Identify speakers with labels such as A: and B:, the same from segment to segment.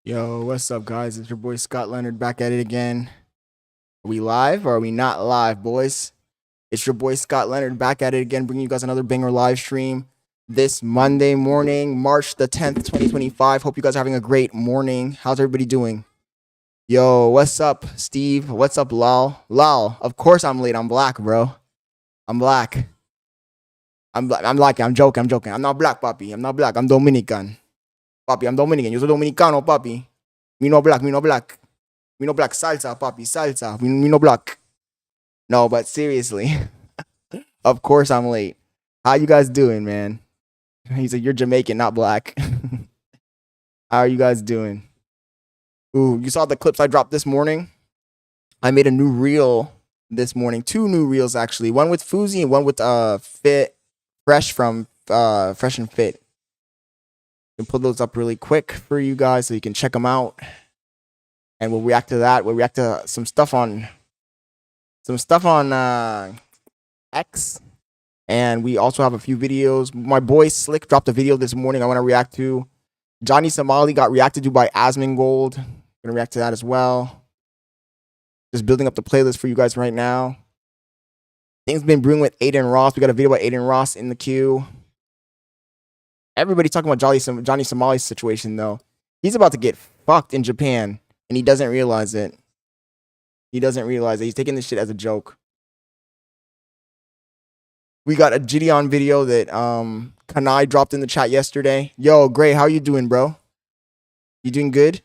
A: Yo, what's up, guys? It's your boy Scott Leonard back at it again. Are we live or are we not live, boys? It's your boy Scott Leonard back at it again, bringing you guys another banger live stream this Monday morning, March the 10th, 2025. Hope you guys are having a great morning. How's everybody doing? Yo, what's up, Steve? What's up, Lal? Lal, of course I'm late. I'm black, bro. I'm black. I'm black. I'm joking. I'm not black, papi. I'm not black. I'm Dominican. Papi, I'm Dominican. Yo soy dominicano, papi. Me no black. Me no black. Me no black. Salsa, papi. Salsa. Me no black. No, but seriously. Of course I'm late. How you guys doing, man? He said, you're Jamaican, not black. How are you guys doing? Ooh, you saw the clips I dropped this morning? I made a new reel this morning. 2 new reels, actually. One with Fousey and one with Fresh from Fresh and Fit. Can pull those up really quick for you guys so you can check them out, and we'll react to that. We'll react to some stuff on X, and we also have a few videos. My boy Slick dropped a video this morning I want to react to. Johnny Somali got reacted to by Asmongold. Gonna react to that as well. Just building up the playlist for you guys right now. Things been brewing with Aiden Ross. We got a video about Aiden Ross in the queue. Everybody's talking about Johnny Somali's situation, though. He's about to get fucked in Japan, and he doesn't realize it. He doesn't realize it. He's taking this shit as a joke. We got a Gideon video that Kanai dropped in the chat yesterday. Yo, Gray, how you doing, bro? You doing good?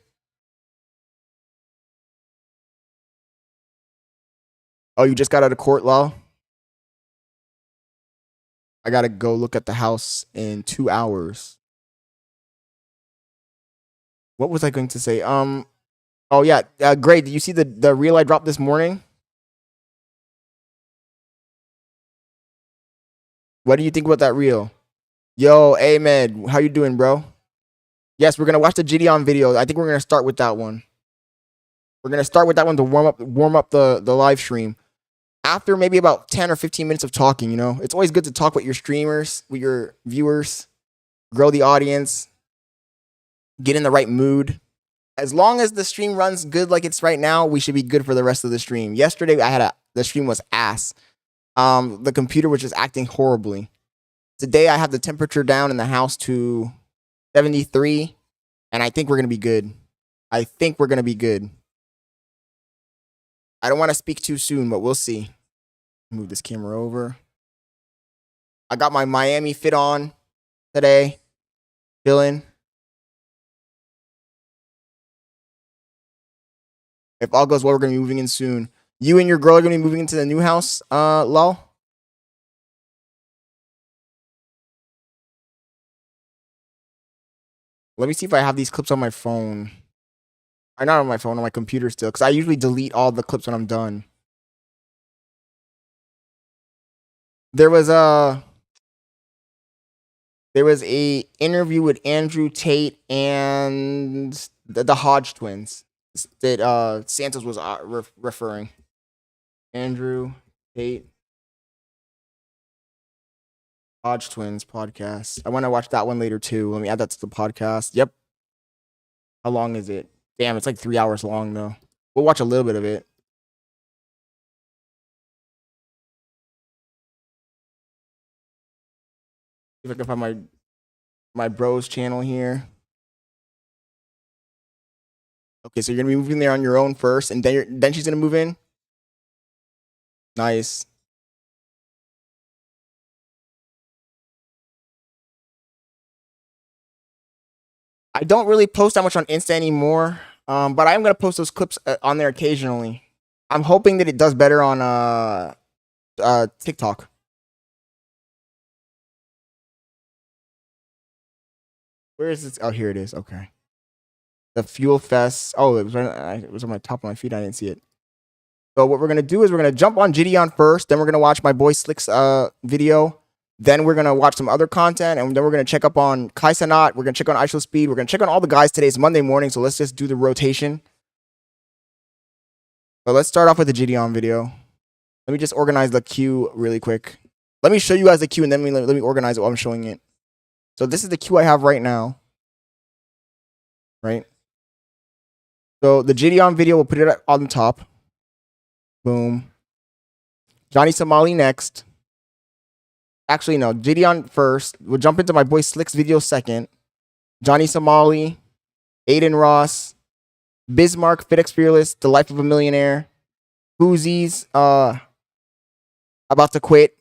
A: Oh, you just got out of court, Lal? I gotta go look at the house in 2 hours. What was I going to say? Oh yeah, Gray, did you see the reel I dropped this morning? What do you think about that reel? Yo, Ahmed, how you doing, bro? Yes, we're gonna watch the Gideon video. I think we're gonna start with that one. We're gonna start with that one to warm up the live stream. After maybe about 10 or 15 minutes of talking, you know, it's always good to talk with your streamers, with your viewers, grow the audience, get in the right mood. As long as the stream runs good like it's right now, we should be good for the rest of the stream. Yesterday, the stream was ass. The computer was just acting horribly. Today, I have the temperature down in the house to 73, and I think we're gonna be good. I don't want to speak too soon, but we'll see. Move this camera over. I got my Miami fit on today. Chilling. If all goes well, we're going to be moving in soon. You and your girl are going to be moving into the new house, Lal? Let me see if I have these clips on my phone. Or not on my phone, on my computer still, because I usually delete all the clips when I'm done. There was a interview with Andrew Tate and the Hodge twins that Santos was referring. Andrew Tate, Hodge twins podcast. I want to watch that one later too. Let me add that to the podcast. Yep. How long is it? Damn, it's like 3 hours long though. We'll watch a little bit of it. See if I can find my bro's channel here. Okay, so you're gonna be moving there on your own first, and then she's gonna move in. Nice. I don't really post that much on Insta anymore, but I am gonna post those clips on there occasionally. I'm hoping that it does better on TikTok. Where is this? Oh, here it is. Okay. The Fuel Fest. Oh, it was on my top of my feed. I didn't see it. So what we're gonna do is we're gonna jump on Gideon first. Then we're gonna watch my boy Slick's video. Then we're gonna watch some other content, and then we're gonna check up on Cenat. We're gonna check on ISO Speed. We're gonna check on all the guys today. It's Monday morning, so let's just do the rotation. But let's start off with the Gideon video. Let me just organize the queue really quick. Let me show you guys the queue, and then let me organize it while I'm showing it. So this is the queue I have right now. Right? So the Gideon video, we'll put it on the top. Boom. Johnny Somali next. Actually, no. Gideon first. We'll jump into my boy Slick's video second. Johnny Somali, Aiden Ross, Bismarck, FitX Fearless, The Life of a Millionaire, Fousey's about to quit.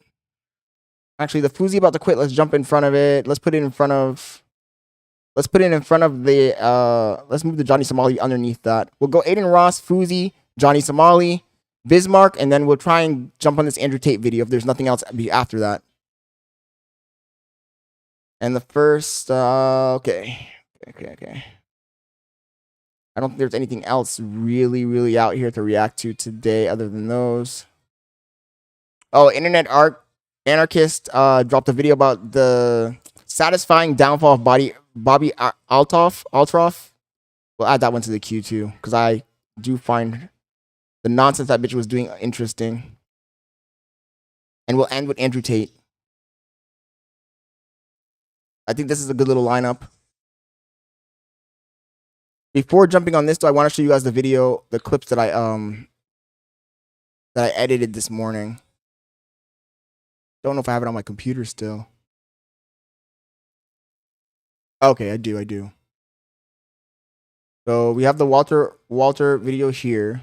A: Actually, the Fousey about to quit. Let's jump in front of it. Let's put it in front of. Let's put it in front of the. Let's move the Johnny Somali underneath that. We'll go Aiden Ross, Fousey, Johnny Somali, Bismarck, and then we'll try and jump on this Andrew Tate video if there's nothing else after that. And the first, okay. I don't think there's anything else really out here to react to today other than those. Oh, Anarchist dropped a video about the satisfying downfall of Bobby Altroff. We'll add that one to the queue too, because I do find the nonsense that bitch was doing interesting. And we'll end with Andrew Tate. I think this is a good little lineup. Before jumping on this, though, I want to show you guys the video, the clips that I edited this morning. Don't know if I have it on my computer still. Okay, I do. So we have the Walter video here.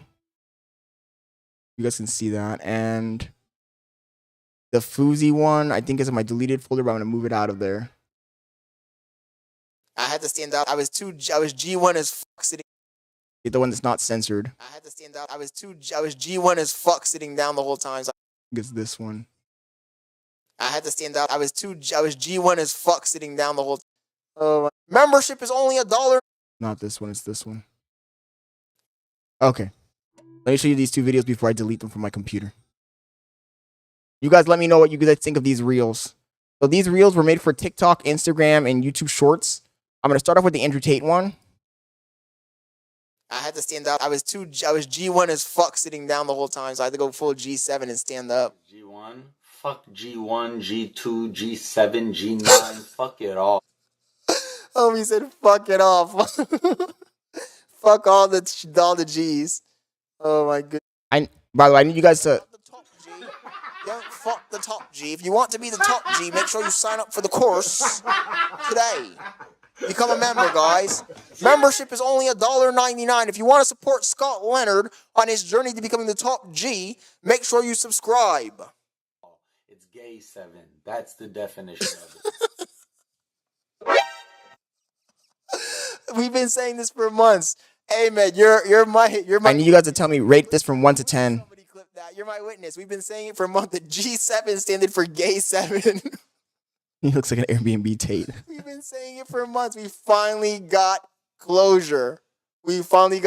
A: You guys can see that, and the Fousey one I think is in my deleted folder, but I'm gonna move it out of there. I had to stand out. I was G1 as fuck sitting. The one that's not censored. I had to stand out. I was G1 as fuck sitting down the whole time. So I think it's this one. I had to stand out. I was G1 as fuck sitting down the whole time. Membership is only $1. Not this one, it's this one. Okay. Let me show you these two videos before I delete them from my computer. You guys let me know what you guys think of these reels. So these reels were made for TikTok, Instagram, and YouTube Shorts. I'm going to start off with the Andrew Tate one. I had to stand out. I was G1 as fuck sitting down the whole time, so I had to go full G7 and stand up.
B: G1? Fuck G1, G2, G7, G9, fuck it all.
A: Oh, he said fuck it off. Fuck all the G's. Oh my goodness. By the way, I need you guys to... Don't fuck the top G. If you want to be the top G, make sure you sign up for the course today. Become a member, guys. Membership is only $1.99. If you want to support Scott Leonard on his journey to becoming the top G, make sure you subscribe.
B: It's gay 7. That's the definition of it.
A: We've been saying this for months. Hey man, you're my. I need you guys to tell me, rate this from 1 to 10. Somebody clip that. You're my witness. We've been saying it for a month. The G7 standard for gay 7. He looks like an Airbnb Tate. We've been saying it for months. We finally got closure. He finally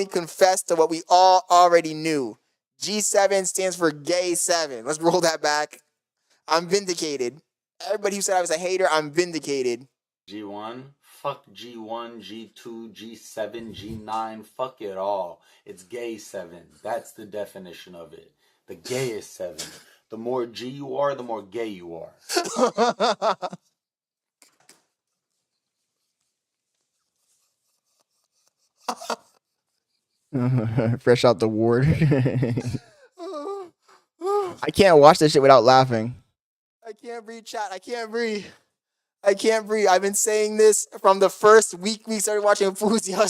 A: confessed to what we all already knew. G7 stands for gay 7. Let's roll that back. I'm vindicated. Everybody who said I was a hater, I'm vindicated.
B: G1? Fuck G1, G2, G7, G9, fuck it all. It's gay 7. That's the definition of it. The gayest 7. The more G you are, the more gay you are.
A: Fresh out the ward. I can't watch this shit without laughing. I can't breathe, chat. I can't breathe. I've been saying this from the first week we started watching Fousey. I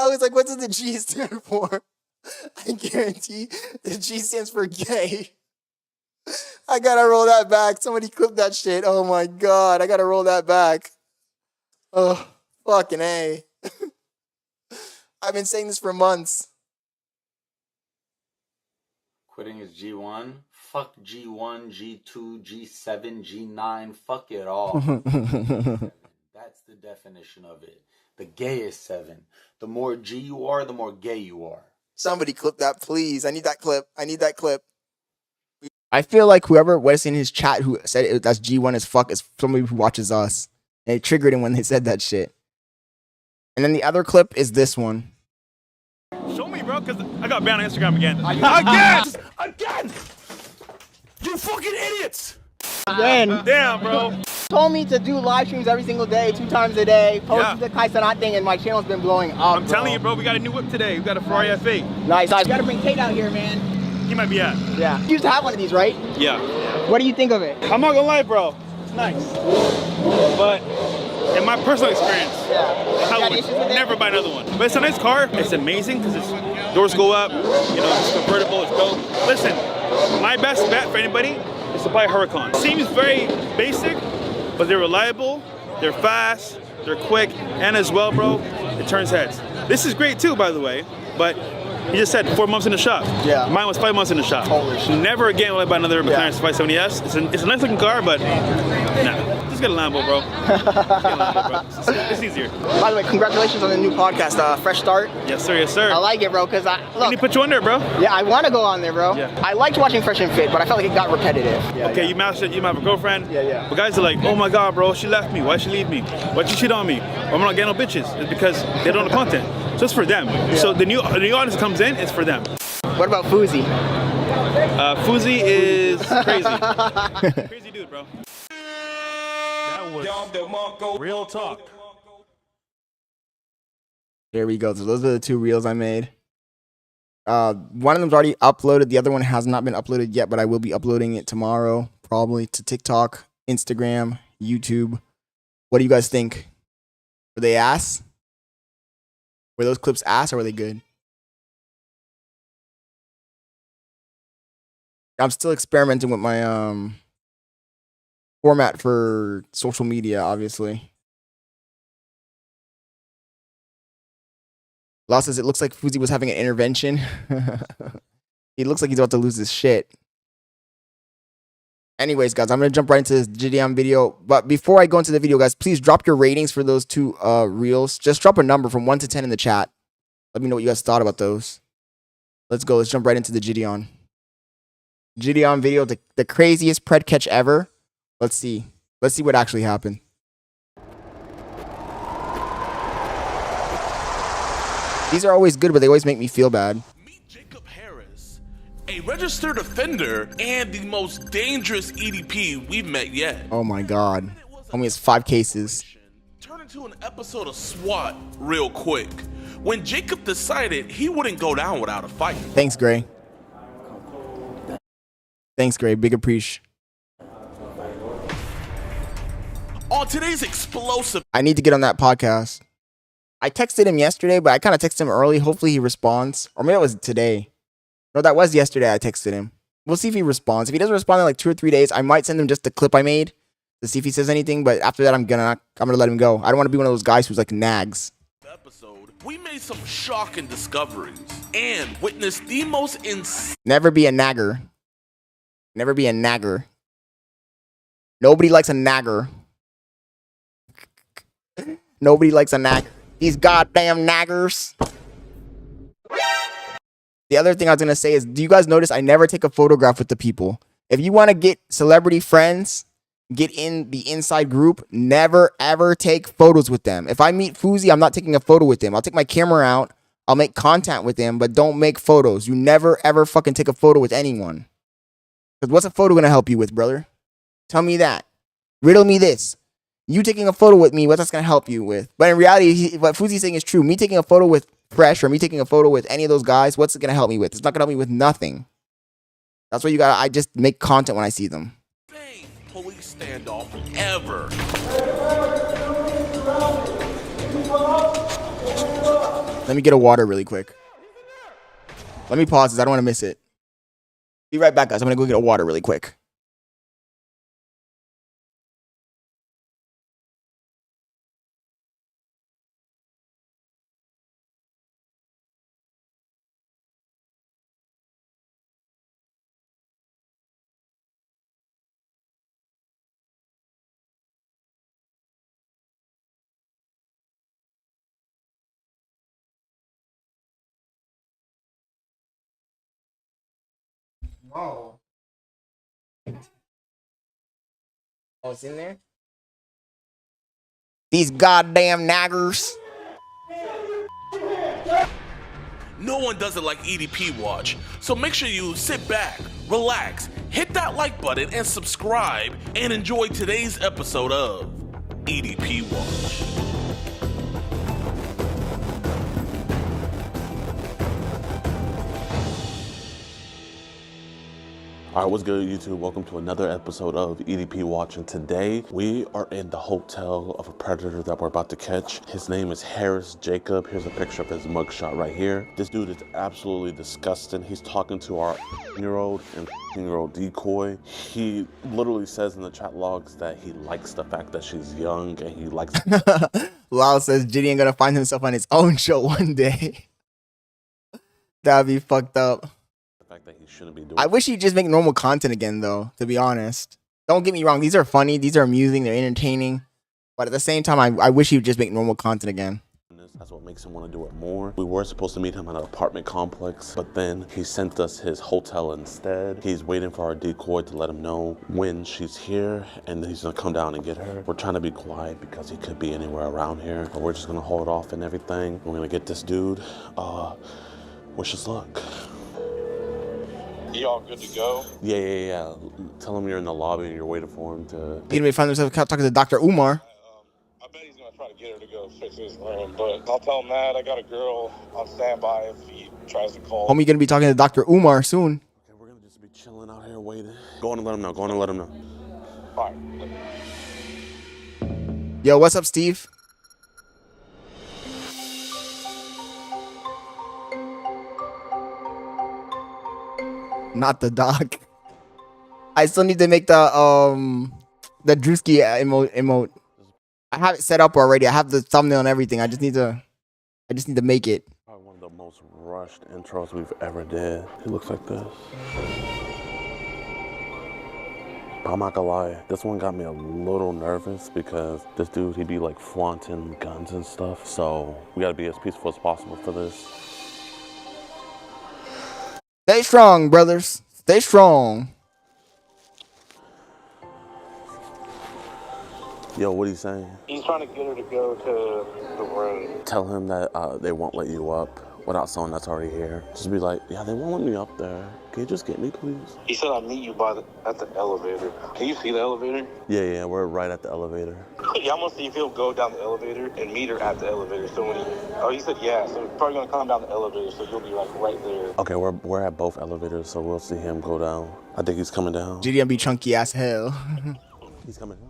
A: was like, what does the G stand for? I guarantee the G stands for gay. I gotta roll that back. Somebody clip that shit. Oh my god, I gotta roll that back. Oh, fucking A. I've been saying this for months.
B: Quitting is G1? Fuck G1, G2, G7, G9, fuck it all. That's the definition of it. The gayest 7. The more G you are, the more gay you are.
A: Somebody clip that, please. I need that clip. I feel like whoever was in his chat who said that's G1 as fuck is somebody who watches us. And it triggered him when they said that shit. And then the other clip is this one.
C: Show me, bro, because I got banned on Instagram again. Again! You fucking idiots!
A: Again.
C: Damn, bro.
A: Told me to do live streams every single day, 2 times a day. Posted
C: Yeah.
A: the Cenat thing, and my channel's been blowing up.
C: I'm telling you, bro, we got a new whip today. We got a Ferrari F8.
A: Nice. You gotta bring Tate out here, man.
C: He might be at.
A: Yeah. You used to have one of these, right?
C: Yeah.
A: What do you think of it?
C: I'm not gonna lie, bro. It's nice. But in my personal experience,
A: Yeah.
C: I
A: Got
C: would
A: issues with it?
C: never buy another one. But it's a nice car. It's amazing because its doors go up. You know, it's convertible. It's dope. Listen, my best bet for anybody is to buy a Huracan. Seems very basic, but they're reliable. They're fast. They're quick, and as well, bro, it turns heads. This is great too, by the way. But you just said 4 months in the shop.
A: Yeah.
C: Mine was 5 months in the shop.
A: Holy shit.
C: Never again will I buy another McLaren
A: Yeah.
C: 570S. It's a nice looking car, but nah. Just get a Lambo, bro. Just get a Lambo, bro. It's easier.
A: By the way, congratulations on the new podcast, Fresh Start.
C: Yes, sir. Yes, sir.
A: I like it, bro, because
C: Let me put you on there, bro.
A: yeah, I want to go on there, bro.
C: Yeah.
A: I liked watching Fresh and Fit, but I felt like it got repetitive. Yeah,
C: Okay,
A: yeah.
C: you matched it. You might have a girlfriend.
A: Yeah, yeah.
C: But guys are like, oh my God, bro, she left me. Why'd she leave me? Why'd she cheat on me? I'm not getting no bitches. It's because they don't know content. So it's for them. So the new audience that comes in, it's for them.
A: What about Fousey?
C: Fousey is crazy. Crazy dude, bro.
D: That was real talk.
A: There we go. So those are the 2 reels I made. One of them's already uploaded. The other one has not been uploaded yet, but I will be uploading it tomorrow, probably to TikTok, Instagram, YouTube. What do you guys think? Were they ass? Were those clips ass or were they good? I'm still experimenting with my format for social media, obviously. Law says it looks like Fousey was having an intervention. He looks like he's about to lose his shit. Anyways, guys, I'm going to jump right into this Gideon video. But before I go into the video, guys, please drop your ratings for those 2 reels. Just drop a number from 1 to 10 in the chat. Let me know what you guys thought about those. Let's go. Let's jump right into the Gideon. Gideon video, the craziest pred catch ever. Let's see. Let's see what actually happened. These are always good, but they always make me feel bad.
E: Meet Jacob Harris, a registered offender and the most dangerous EDP we've met yet.
A: Oh my God. Homie has 5 cases.
E: Turn into an episode of SWAT real quick. When Jacob decided he wouldn't go down without a fight.
A: Thanks, Gray. Thanks, Gray. Big appreciation.
E: On today's explosive
A: I need to get on that podcast. I texted him yesterday, but I kind of texted him early. Hopefully he responds. Or maybe it was today. No, that was yesterday I texted him. We'll see if he responds. If he doesn't respond in like 2 or 3 days, I might send him just the clip I made to see if he says anything. But after that, I'm gonna let him go. I don't want to be one of those guys who's like nags.
E: episode, we made some shocking discoveries and witnessed the most
A: Never be a nagger. Never be a nagger. Nobody likes a nagger. Nobody likes a nagger. These goddamn naggers. The other thing I was going to say is, do you guys notice I never take a photograph with the people? If you want to get celebrity friends, get in the inside group, never ever take photos with them. If I meet Fousey, I'm not taking a photo with him. I'll take my camera out. I'll make content with him, but don't make photos. You never ever fucking take a photo with anyone. Because what's a photo going to help you with, brother? Tell me that. Riddle me this. You taking a photo with me, what's that going to help you with? But in reality, what Fousey's saying is true. Me taking a photo with Fresh or me taking a photo with any of those guys, what's it going to help me with? It's not going to help me with nothing. That's why I just make content when I see them.
E: police standoff ever.
A: Let me get a water really quick. Let me pause this. I don't want to miss it. Be right back, guys. I'm going to go get a water really quick. Oh. Oh, it's in there? These goddamn naggers.
E: No one does it like EDP Watch, so make sure you sit back, relax, hit that like button and subscribe and enjoy today's episode of EDP Watch. Alright, what's good YouTube? Welcome to another episode of EDP Watch, and today we are in the hotel of a predator that we're about to catch. His name is Harris Jacob. Here's a picture of his mugshot right here. This dude is absolutely disgusting. He's talking to our 8-year-old and 15-year-old decoy. He literally says in the chat logs that he likes the fact that she's young and he likes
A: Lau says Jitty ain't gonna find himself on his own show one day. That'd be fucked up.
E: fact that he shouldn't be doing.
A: I wish he'd just make normal content again, though, to be honest. Don't get me wrong. These are funny. These are amusing. They're entertaining. But at the same time, I wish he would just make normal content again.
E: That's what makes him want to do it more. We were supposed to meet him at an apartment complex, but then he sent us his hotel instead. He's waiting for our decoy to let him know when she's here, and then he's gonna come down and get her. We're trying to be quiet because he could be anywhere around here, but we're just gonna hold off and everything. We're gonna get this dude. Wish us luck.
F: You all good to go?
E: Yeah. Tell him you're in the lobby and you're waiting for him to...
A: He may find himself talking to Dr. Umar.
F: I bet he's going to try to get her to go straight to his room, but I'll tell him that. I got a girl on standby if he tries to call.
A: Homie gonna be talking to Dr. Umar soon.
E: Okay, we're going to just be chilling out here waiting. Go on and let him know. Go on and let him know.
F: All right.
A: Yo, what's up, Steve? Not the dog. I still need to make the Drewski emote. I have it set up already. I have the thumbnail and everything. I just need to make it.
E: Probably one of the most rushed intros we've ever did. He looks like this. I'm not gonna lie, this one got me a little nervous because this dude, he'd be like flaunting guns and stuff. So we gotta be as peaceful as possible for this.
A: Stay strong, brothers. Stay strong.
E: Yo, what are you saying?
F: He's trying to get her to go to the room.
E: Tell him that they won't let you up without someone that's already here. Just be like, yeah, they won't let me up there. Can you just get me, please?
F: He said I'll meet you at the elevator. Can you see the elevator?
E: Yeah, we're right at the elevator.
F: Yeah, I'm gonna see if he'll go down the elevator and meet her at the elevator. So when he said yeah, so he's probably gonna come down the elevator, so you'll be like right there.
E: Okay, we're at both elevators, so we'll see him go down. I think he's coming down.
A: GDM be chunky as hell.
E: He's coming down.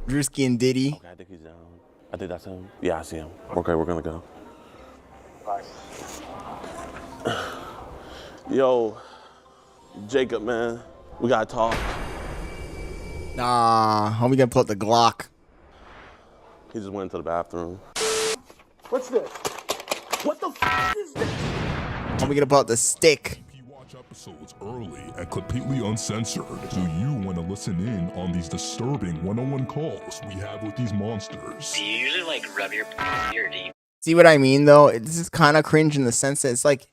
A: Drewski and Diddy.
E: Okay, I think he's down. I think that's him. Yeah, I see him. Okay, we're gonna go.
F: Bye.
E: Yo, Jacob, man, we gotta talk.
A: Nah, homie gonna pull up the Glock.
E: He just went into the bathroom.
G: What's this? What the f is this?
A: Homie gonna pull out the stick.
H: Watch episodes early and completely uncensored. Do you want to listen in on these disturbing one-on-one calls we have with these monsters?
I: Do you usually like rub your or do you?
A: See what I mean, though? This is kind of cringe in the sense that it's like,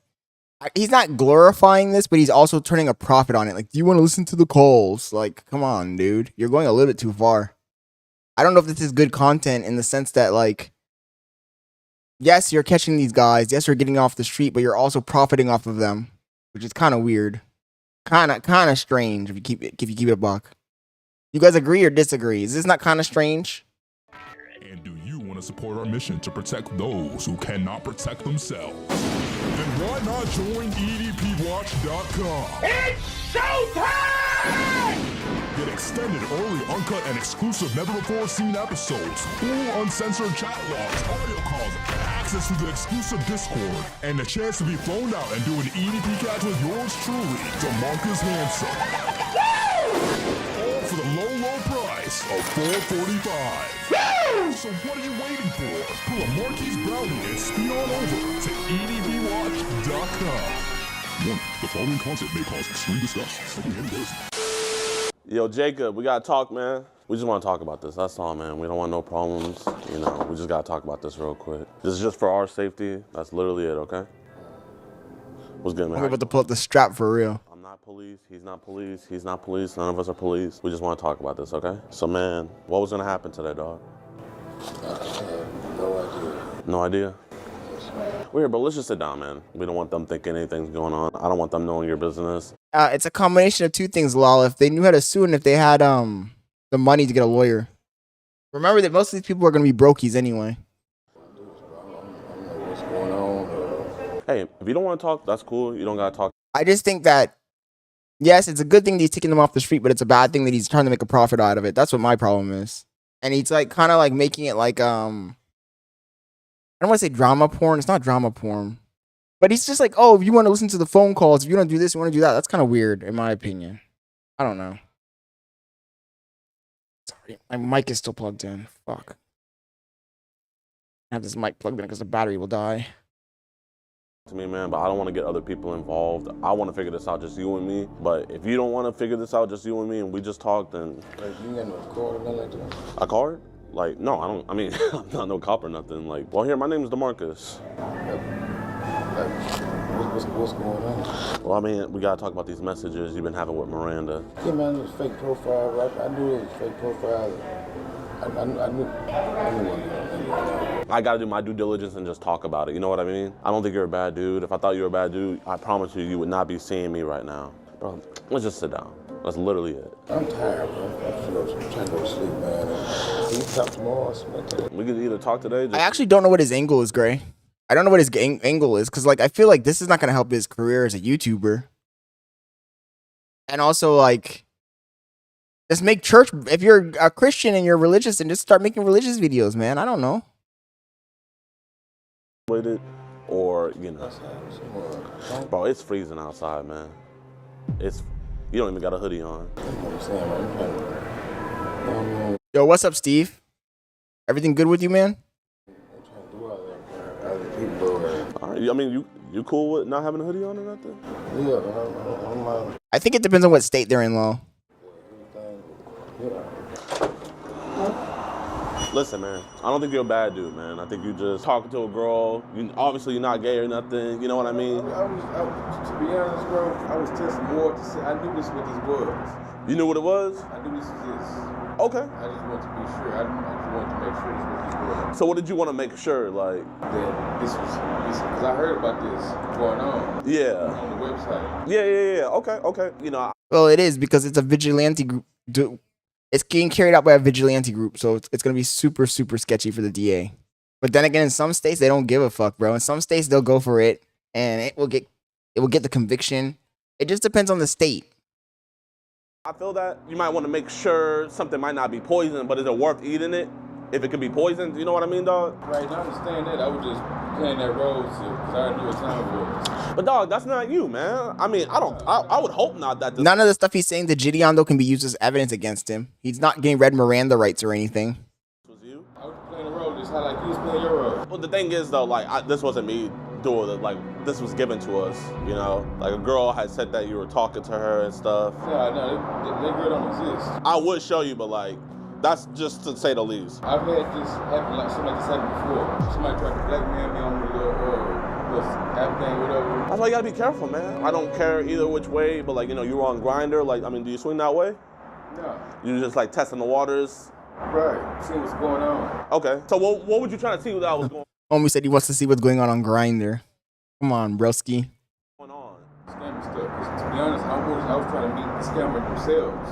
A: he's not glorifying this, but he's also turning a profit on it. Like, do you want to listen to the calls? Like, come on, dude. You're going a little bit too far. I don't know if this is good content in the sense that, like, yes, you're catching these guys. Yes, you're getting off the street, but you're also profiting off of them, which is kind of weird. Kind of strange if you keep it a buck. You guys agree or disagree? Is this not kind of strange?
H: And do you want to support our mission to protect those who cannot protect themselves? Then why not join EDPWatch.com?
G: It's showtime!
H: Get extended, early, uncut, and exclusive never-before-seen episodes, full uncensored chat logs, audio calls, access to the exclusive Discord, and the chance to be flown out and do an EDP catch with yours truly, DeMarcus Handsome. All for the low price of $4.45. So what are you waiting for? Pull a Marquise Brownie and speed on over to EDPWatch.com. Warning, the following content may cause extreme disgust.
E: Yo, Jacob, we gotta talk, man. We just want to talk about this. That's all, man. We don't want no problems. You know, we just gotta talk about this real quick. This is just for our safety. That's literally it, okay? What's good, man?
A: I'm about to pull up the strap for real.
E: I'm not police. He's not police. He's not police. None of us are police. We just want to talk about this, okay? So, man, what was gonna happen today, dog?
F: No idea.
E: No idea? Weird, but let's just sit down, man. We don't want them thinking anything's going on. I don't want them knowing your business.
A: It's a combination of two things, lol. If they knew how to sue and if they had the money to get a lawyer. Remember that most of these people are gonna be brokies anyway.
J: What's going on?
E: Hey, if you don't want to talk, that's cool. You don't gotta talk.
A: I just think that yes, it's a good thing that he's taking them off the street, but it's a bad thing that he's trying to make a profit out of it. That's what my problem is. And he's like kind of like making it like I don't want to say drama porn. It's not drama porn. But he's just like, oh, if you want to listen to the phone calls, if you want to do this, you want to do that. That's kind of weird, in my opinion. I don't know. Sorry, my mic is still plugged in. Fuck. I have this mic plugged in because the battery will die.
E: To me, man, but I don't want to get other people involved. I want to figure this out just you and me. But if you don't want to figure this out just you and me and we just talk, then...
J: Like, you got no card or nothing like that?
E: A card? Like, no, I don't. I mean, I'm not no cop or nothing. Like, well, here, my name is DeMarcus.
J: What's going on?
E: Well, I mean, we gotta talk about these messages you've been having with Miranda.
J: Yeah, man, it was fake profile. Right? I knew it was fake profile. I knew
E: I gotta do my due diligence and just talk about it. You know what I mean? I don't think you're a bad dude. If I thought you were a bad dude, I promise you, you would not be seeing me right now. Bro, let's just sit down. That's literally it.
J: I'm tired, bro. I'm trying to go to sleep, man. Can you talk tomorrow?
E: We could either talk today.
A: I actually don't know what his angle is, Gray. I don't know what his angle is because, like, I feel like this is not going to help his career as a YouTuber. And also, like, just make church. If you're a Christian and you're religious, and just start making religious videos, man. I don't know.
E: Or, you know. Bro, it's freezing outside, man. You don't even got a hoodie on.
A: Yo, what's up, Steve? Everything good with you, man?
E: All right, I mean, you cool with not having a hoodie on or nothing?
J: Yeah,
A: I think it depends on what state they're in, Lo.
E: Listen, man, I don't think you're a bad dude, man. I think you just talking to a girl. Obviously, you're not gay or nothing. You know what I mean?
J: to be honest, bro, I was testing more to see. I knew what this was.
E: You knew what it was?
J: I knew this was this.
E: Okay.
J: I just wanted to be sure. I just wanted to make sure this was what this
E: So what did you want to make sure, like?
J: That this was, because I heard about this going on.
E: Yeah.
J: On the website.
E: Yeah. Okay. You know.
A: Well, it is because it's a vigilante group. It's being carried out by a vigilante group, so it's going to be super, super sketchy for the DA. But then again, in some states, they don't give a fuck, bro. In some states, they'll go for it, and it will get the conviction. It just depends on the state.
E: I feel that you might want to make sure something might not be poison, but is it worth eating it if it could be poisoned? You know what I mean, dog?
J: Right, I understand that. I was just playing that role because I already knew what time it was.
E: But dog, that's not you, man. I mean, I would hope not that.
A: None of the stuff he's saying to Gideon, though, can be used as evidence against him. He's not getting read Miranda rights or anything.
E: Was you?
J: I was playing the role just how like you was playing your role.
E: Well, the thing is, though, like, this wasn't me doing it. Like, this was given to us, you know? Like, a girl had said that you were talking to her and stuff.
J: No, that girl don't exist.
E: I would show you, but, like, that's just to say the least.
J: I've had this happen, like, something like this happen before. Somebody tried to blackmail me on the app thing, whatever.
E: That's why you gotta be careful, man. I don't care either which way, but, like, you know, you were on Grindr. Like, I mean, do you swing that way?
J: No.
E: You just, like, testing the waters?
J: Right, see what's going on.
E: Okay. So what would you try to see that was going
A: Homie said he wants to see what's going on Grindr. Come on, broski.
E: on?
J: Scammer stuff. 'Cause to be honest, I was trying to meet the scammer themselves.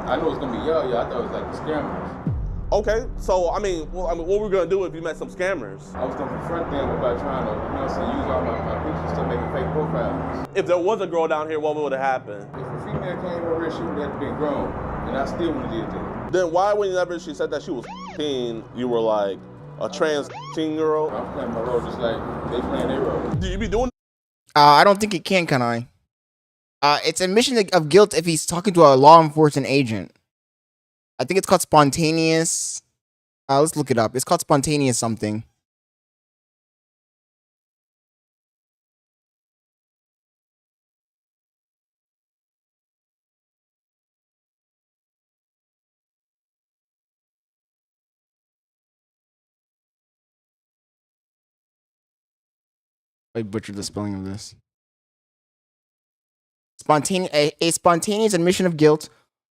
J: I know it's gonna be y'all. I thought it was like the scammers.
E: Okay. So I mean, what were we gonna do if you met some scammers?
J: I was gonna confront them by trying to, you know what I'm saying, use all my pictures to make fake profiles.
E: If there was a girl down here, what would have happened?
J: If a female came over here, she would have been grown, and I still would have did that.
E: Then why, whenever she said that she was 15, you were like a trans 15-year-old?
J: I'm playing my role just like they playing their role.
E: Do you be doing?
A: I don't think it can I? It's admission of guilt if he's talking to a law enforcement agent. I think it's called spontaneous. Let's look it up. It's called spontaneous something. I butchered the spelling of this. A spontaneous admission of guilt,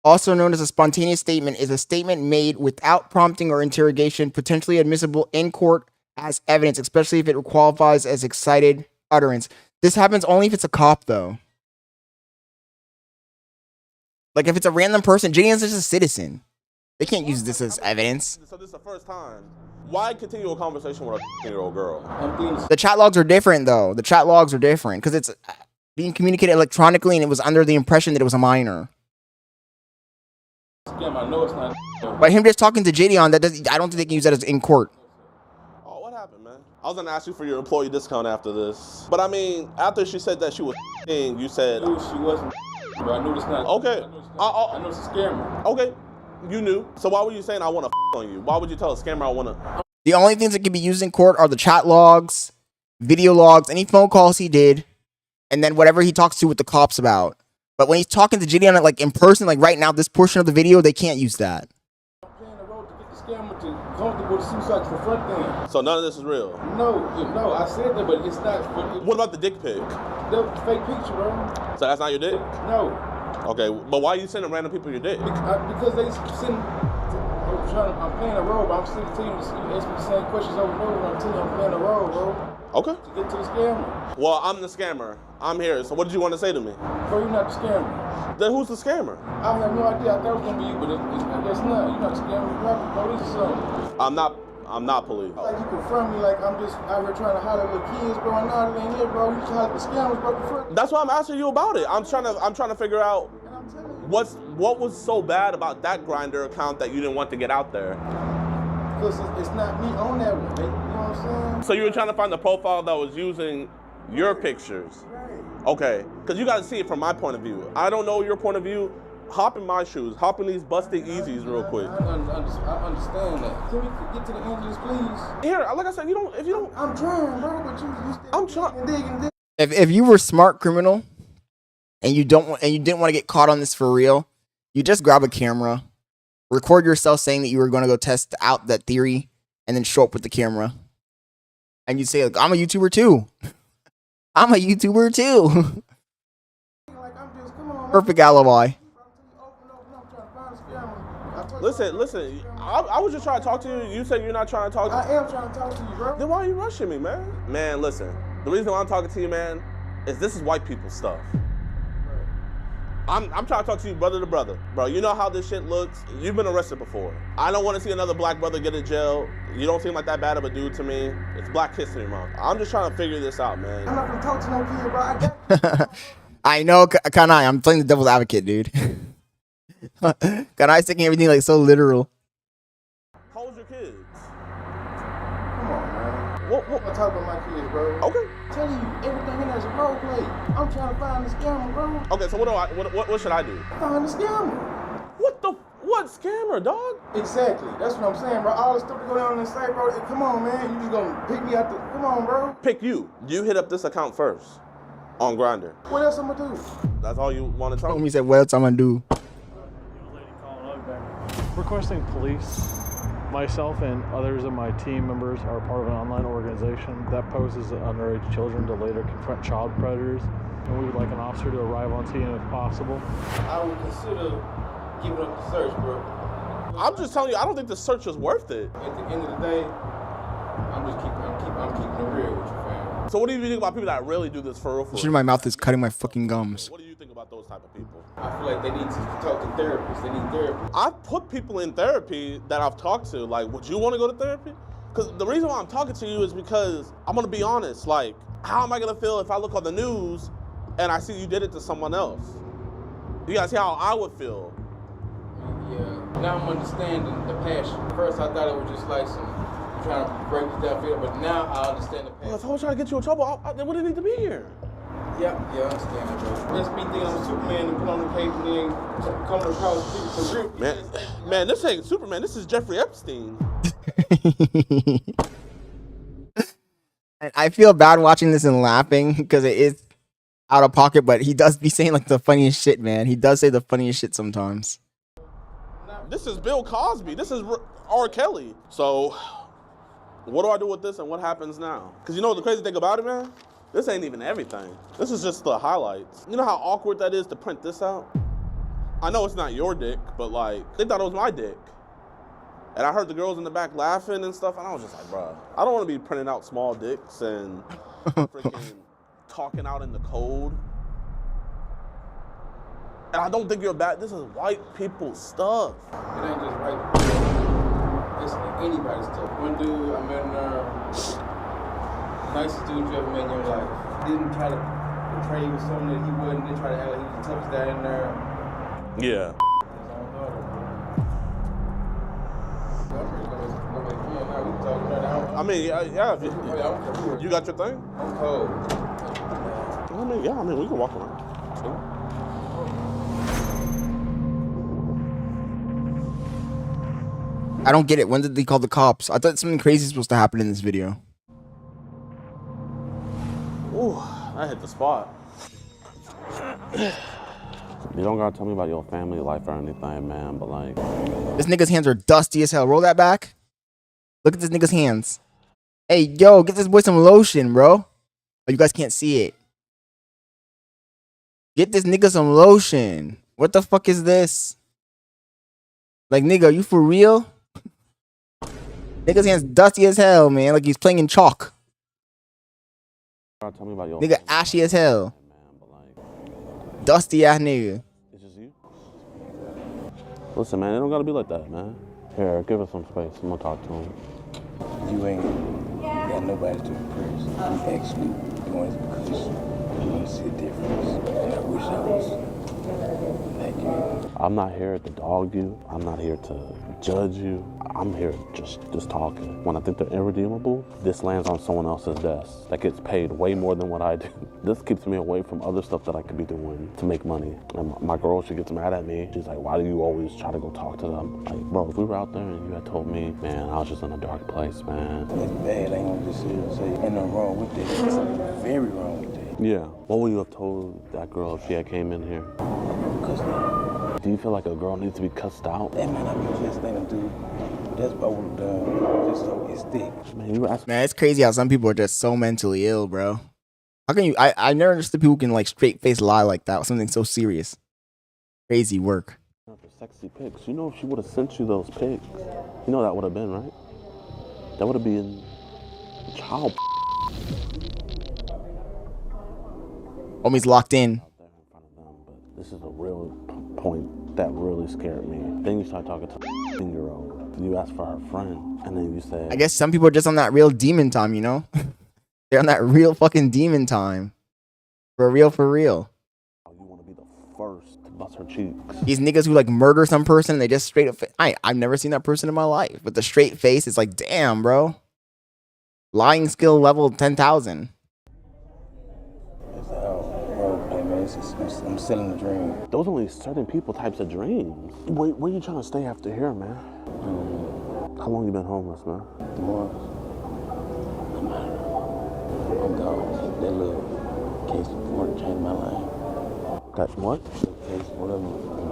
A: also known as a spontaneous statement, is a statement made without prompting or interrogation, potentially admissible in court as evidence, especially if it qualifies as excited utterance. This happens only if it's a cop, though. Like if it's a random person, Gideon's just a citizen. They can't use this as evidence.
E: So this is the first time. Why continue a conversation with a 15-year-old girl?
A: The chat logs are different though. The chat logs are different because it's being communicated electronically and it was under the impression that it was a minor.
J: Scam, I know it's not.
A: But him just talking to Gideon, that does, I don't think they can use that as in court.
E: Oh, what happened, man? I was gonna ask you for your employee discount after this. But I mean, after she said that she was you said...
J: I knew she wasn't, but I knew it's not.
E: Okay.
J: I know it's a scammer.
E: Okay. You knew. So why were you saying I want to on you? Why would you tell a scammer I want to?
A: The only things that can be used in court are the chat logs, video logs, any phone calls he did, and then whatever he talks to with the cops about. But when he's talking to Gideon like in person, like right now, this portion of the video, they can't use that.
J: I'm playing the role to get the scammer to comfortable to see so I can confront them.
E: So none of this is real?
J: No, I said that, but it's not.
E: What about the dick pic?
J: The fake picture, bro.
E: So that's not your dick?
J: No.
E: Okay, but why are you sending random people your dick?
J: Because they send. I'm playing a role, but I'm sitting to you ask me the same questions over and over. And I'm telling you I'm playing a role, bro.
E: Okay.
J: To get to the scammer.
E: Well, I'm the scammer. I'm here. So what did you want to say to me?
J: Bro, you're not the scammer.
E: Then who's the scammer?
J: I have no idea. I thought it was gonna be you, but I guess not. You're not the scammer. You're not the police or something.
E: I'm not police.
J: Like you confront me like I'm just out here trying to holler at little kids, bro. And now it ain't here, bro. You just holler at the scammers, bro. Confront.
E: That's why I'm asking you about it. I'm trying to figure out what was so bad about that Grindr account that you didn't want to get out there.
J: Because it's not me on that one. You know what I'm saying?
E: So you were trying to find the profile that was using your pictures.
J: Right.
E: Okay, because you got to see it from my point of view. I don't know your point of view. Hop in my shoes. Hop in these busted Yeezys real quick.
J: I understand that. Can we get to the end of this, please?
E: Here, like I said, if you don't.
J: I'm trying, bro, but you
E: I'm trying.
J: Digging.
A: If you were a smart criminal and you didn't want to get caught on this for real, you just grab a camera, record yourself saying that you were going to go test out that theory, and then show up with the camera. And you say, like, I'm a YouTuber too. I'm a YouTuber too. Perfect alibi.
E: Listen. I was just trying to talk to you. You said you're not trying to talk to me.
J: I am trying to talk to you, bro.
E: Then why are you rushing me, man? Man, listen. The reason why I'm talking to you, man, is this is white people stuff. I'm trying to talk to you brother to brother. Bro, you know how this shit looks. You've been arrested before. I don't want to see another black brother get in jail. You don't seem like that bad of a dude to me. It's Black History Month. I'm just trying to figure this out, man.
J: I'm not going to talk to no kid, bro.
A: I know, Kanai. I'm playing the devil's advocate, dude. Kanai's taking everything like so literal.
E: How old's your kids?
J: Come on, man.
E: What?
J: I'm talking about my kids, bro.
E: Okay.
J: I'm telling you, everything in there is a role play. I'm trying to find the scammer, bro.
E: Okay, so what should I do?
J: Find the scammer.
E: What scammer, dog?
J: Exactly. That's what I'm saying, bro. All the stuff that go down on the site, bro. Come on, man. You just gonna pick me out the... Come on, bro.
E: Pick you. You hit up this account first on Grindr.
J: What else I'm gonna do?
E: That's all you want to talk about?
A: Homie said, what else I'm gonna do?
K: Requesting police. Myself and others of my team members are part of an online organization that poses underage children to later confront child predators, and we would like an officer to arrive on scene if possible.
J: I would consider giving up the search, bro.
E: I'm just telling you, I don't think the search is worth it.
J: At the end of the day, I'm keeping it real with you, fam.
E: So what do you think about people that really do this for real?
A: Shit in my mouth is cutting my fucking gums.
E: What do you think about those type of people?
J: I feel like they need to talk to therapists. They need therapy.
E: I've put people in therapy that I've talked to. Like, would you want to go to therapy? Because the reason why I'm talking to you is because I'm going to be honest. Like, how am I going to feel if I look on the news and I see you did it to someone else? You guys see how I would feel.
J: Yeah. Now I'm understanding the passion. First, I thought it was just like some trying to break this down feel, but now I understand the passion.
E: Well, if I was trying to get you in trouble, then wouldn't need to be here.
J: Yeah, I understand that, bro. Let's be thinking I'm Superman and put on the cape and then coming across people for real.
E: Man, this ain't Superman. This is Jeffrey Epstein.
A: I feel bad watching this and laughing because it is out of pocket, but he does be saying like the funniest shit, man. He does say the funniest shit sometimes.
E: This is Bill Cosby. This is R. Kelly. So, what do I do with this and what happens now? Because you know the crazy thing about it, man? This ain't even everything. This is just the highlights. You know how awkward that is to print this out? I know it's not your dick, but like, they thought it was my dick. And I heard the girls in the back laughing and stuff, and I was just like, bruh, I don't want to be printing out small dicks and freaking talking out in the cold. And I don't think you're bad. This is white people stuff.
J: It ain't just white people. It's anybody's stuff. One dude I met in there, nicest dude you ever met in your life. Didn't try to portray he was something that he wasn't. Didn't try to act like he was the toughest guy in there.
E: Yeah. I mean, yeah. You got your thing?
J: I'm cold.
E: I mean, yeah. I mean, we can walk around.
A: I don't get it. When did they call the cops? I thought something crazy was supposed to happen in this video.
E: Ooh, I hit the spot. You don't gotta tell me about your family life or anything, man, but like...
A: This nigga's hands are dusty as hell. Roll that back. Look at this nigga's hands. Hey, yo, get this boy some lotion, bro. Oh, you guys can't see it. Get this nigga some lotion. What the fuck is this? Like, nigga, you for real? Nigga's hands dusty as hell, man. Like he's playing in chalk.
E: Tell me about your
A: nigga ashy as hell. Dusty ass nigga.
E: It's just you? Listen, man, it don't gotta be like that, man. Here, give us some space. I'm gonna talk to him.
L: You ain't got nobody to impress. You actually doing it because you want to see a difference. And I wish I was like you.
E: I'm not here to dog you. I'm not here to judge you. I'm here just talking. When I think they're irredeemable, this lands on someone else's desk that gets paid way more than what I do. This keeps me away from other stuff that I could be doing to make money. And my girl, she gets mad at me. She's like, why do you always try to go talk to them? Like, bro, if we were out there and you had told me, man, I was just in a dark place, man.
L: It's bad. I ain't gonna just sit here and say, ain't nothing wrong with that. There's something very wrong with that.
E: Yeah. What would you have told that girl if she had came in here? Do you feel like a girl needs to be cussed out?
L: That might not be the best thing to do. That's what I would have done. Just so it's thick.
A: Man, it's crazy how some people are just so mentally ill, bro. How can you? I never understood people who can like straight face lie like that with something so serious. Crazy work.
E: Sexy pics. You know, if she would have sent you those pics, you know that would have been, right? That would have been child.
A: Homie's locked in.
E: This is a real point that really scared me. Then you start talking to a 15-year-old. You ask for her friend, and then you say...
A: I guess some people are just on that real demon time, you know? They're on that real fucking demon time. For real, for real.
E: You want to be the first to bust her cheeks.
A: These niggas who like murder some person, they just straight up... I've never seen that person in my life. With the straight face, it's like, damn, bro. Lying skill level 10,000.
L: I'm selling the dream.
E: Those only certain people types of dreams. Where you trying to stay after here, man? How long you been homeless, man?
L: Months. I'm gone. That little case before changed my life.
E: That what?
L: The case, whatever,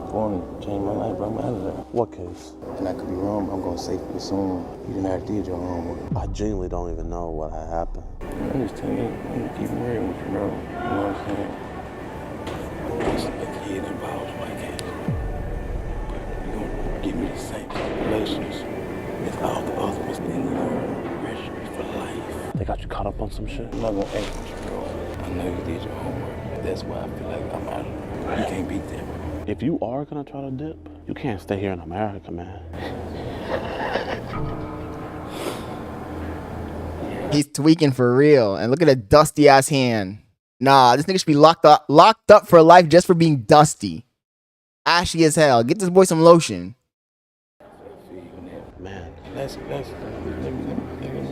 L: before me changed my life, brought me out of there.
E: What case?
L: And I could be wrong, but I'm gonna say pretty soon, you didn't have to do your homework.
E: I genuinely don't even know what had happened.
L: I'm just telling you, I'm keep real with you, bro. You know what I'm saying? It's a kid involved, so I can't. But you're gonna give me the same relations as all the other ones in the registry for life.
E: They got you caught up on some shit?
L: I'm not gonna act with you, bro. I know you did your homework. That's why I feel like I'm out of it. You can't beat that.
E: If you are gonna try to dip, you can't stay here in America, man.
A: He's tweaking for real. And look at that dusty ass hand. Nah, this nigga should be locked up for life just for being dusty. Ashy as hell. Get this boy some lotion.
E: Man.
L: Let me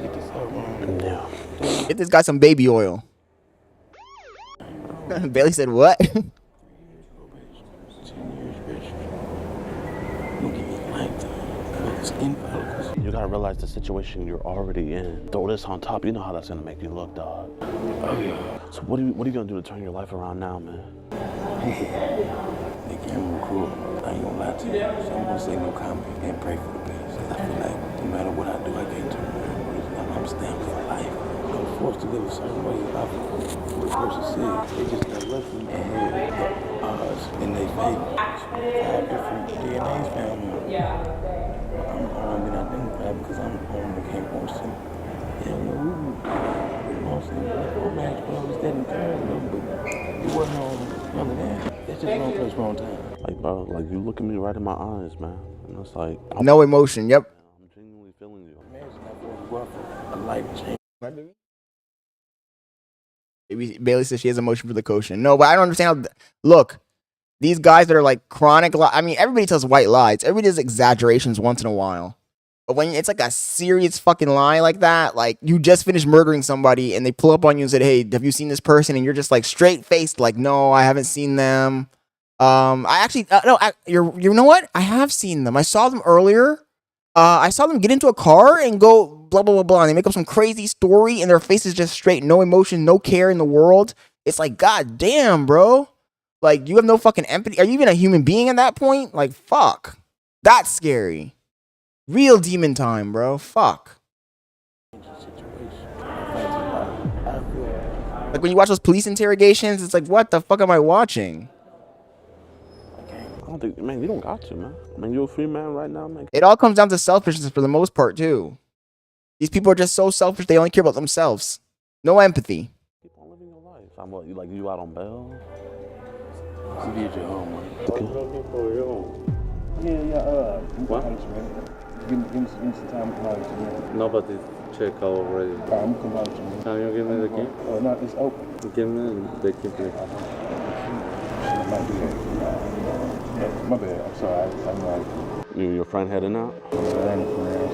L: get this out wrong.
E: Yeah.
A: Get this guy some baby oil. Bailey said what?
E: You gotta realize the situation you're already in. Throw this on top, you know how that's gonna make you look, dog.
L: Oh yeah.
E: So what are you gonna do to turn your life around now, man?
L: The camera cool. I ain't gonna lie to you. So I'm gonna say no comment and pray for the best. I feel like no matter what I do, I can't turn around. I'm staying for life. I'm forced to live a certain way. What the person said, they just got lucky and had the odds in their favor. 5 different DNAs found me. I'm only been identified because I'm the one that came on some. Yeah, we on some marriage, but I was dead in third, but it wasn't on none of that. That It's just wrong place, wrong time.
E: Like, bro, like you look at me right in my eyes, man. And it's like
A: no emotion. Yep.
E: I'm genuinely feeling you.
L: Imagine that for a life change.
A: Bailey says she has emotion for the quotient. No, but I don't understand how. Look, these guys that are like chronic. I mean, everybody tells white lies. Everybody does exaggerations once in a while. But when it's like a serious fucking lie like that, like you just finished murdering somebody and they pull up on you and said, "Hey, have you seen this person?" And you're just like straight faced, like, "No, I haven't seen them." I actually no. You know what? I have seen them. I saw them earlier. I saw them get into a car and go blah blah blah blah. And they make up some crazy story, and their face is just straight, no emotion, no care in the world. It's like, god damn, bro. Like, you have no fucking empathy. Are you even a human being at that point? Like, fuck. That's scary. Real demon time, bro. Fuck. Like when you watch those police interrogations, it's like, what the fuck am I watching?
E: I don't think, man, you don't got to, man. I mean, you're a free man right now, man.
A: It all comes down to selfishness for the most part, too. These people are just so selfish, they only care about themselves. No empathy.
E: Keep on living your life. I'm what, like you out on bail?
L: To be at your home, man.
E: Okay.
L: What? Give me some time to come out to you.
M: Nobody's checked out already.
L: I'm gonna come out to you.
M: Can you give me the key?
L: Oh, no, it's open.
M: Give me the key, please.
L: I might do that. Yeah, my bad. I'm sorry. I'm like.
E: You and your friend heading out?
L: I ain't no friends.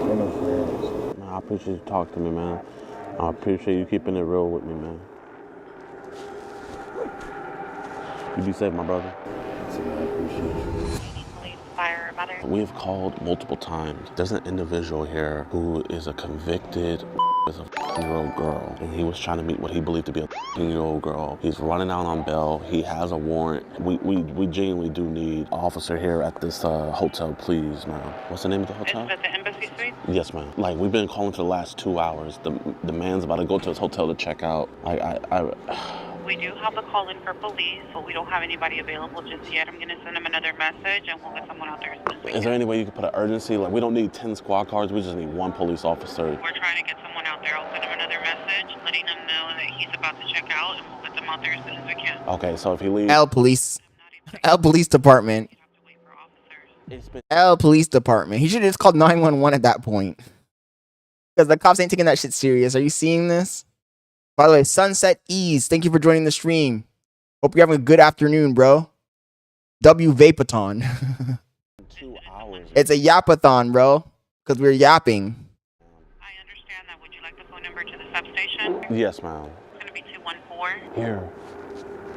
L: Ain't no friends.
E: Man, I appreciate you talking to me, man. I appreciate you keeping it real with me, man. You be safe, my brother.
L: I appreciate you.
E: We have called multiple times. There's an individual here who is a convicted as a 15-year-old girl, and he was trying to meet what he believed to be a 15-year-old girl. He's running out on bail. He has a warrant. We genuinely do need an officer here at this hotel, please, ma'am. What's the name of the hotel?
N: Is that the Embassy Suite?
E: Yes, ma'am. Like, we've been calling for the last 2 hours. The man's about to go to his hotel to check out.
N: We do have the call in for police, but we don't have anybody available just yet. I'm going to send them another message, and we'll get someone out there as soon as we can.
E: Is there any way you can put an urgency? Like, we don't need 10 squad cars. We just need one police officer.
N: We're trying to get someone out there. I'll send them another message, letting them know that he's about to check out, and we'll get them out there as soon as we can.
E: Okay, so if he leaves...
A: L Police Department. L Police Department. He should have just called 911 at that point. Because the cops ain't taking that shit serious. Are you seeing this? By the way, Sunset Ease, thank you for joining the stream. Hope you're having a good afternoon, bro. YAP-A-TON.
E: 2 hours.
A: It's a YAP-A-TON, bro. Because we're yapping.
N: I understand that. Would you like the phone number to the substation?
E: Yes, ma'am.
N: It's going to be 214.
E: Here.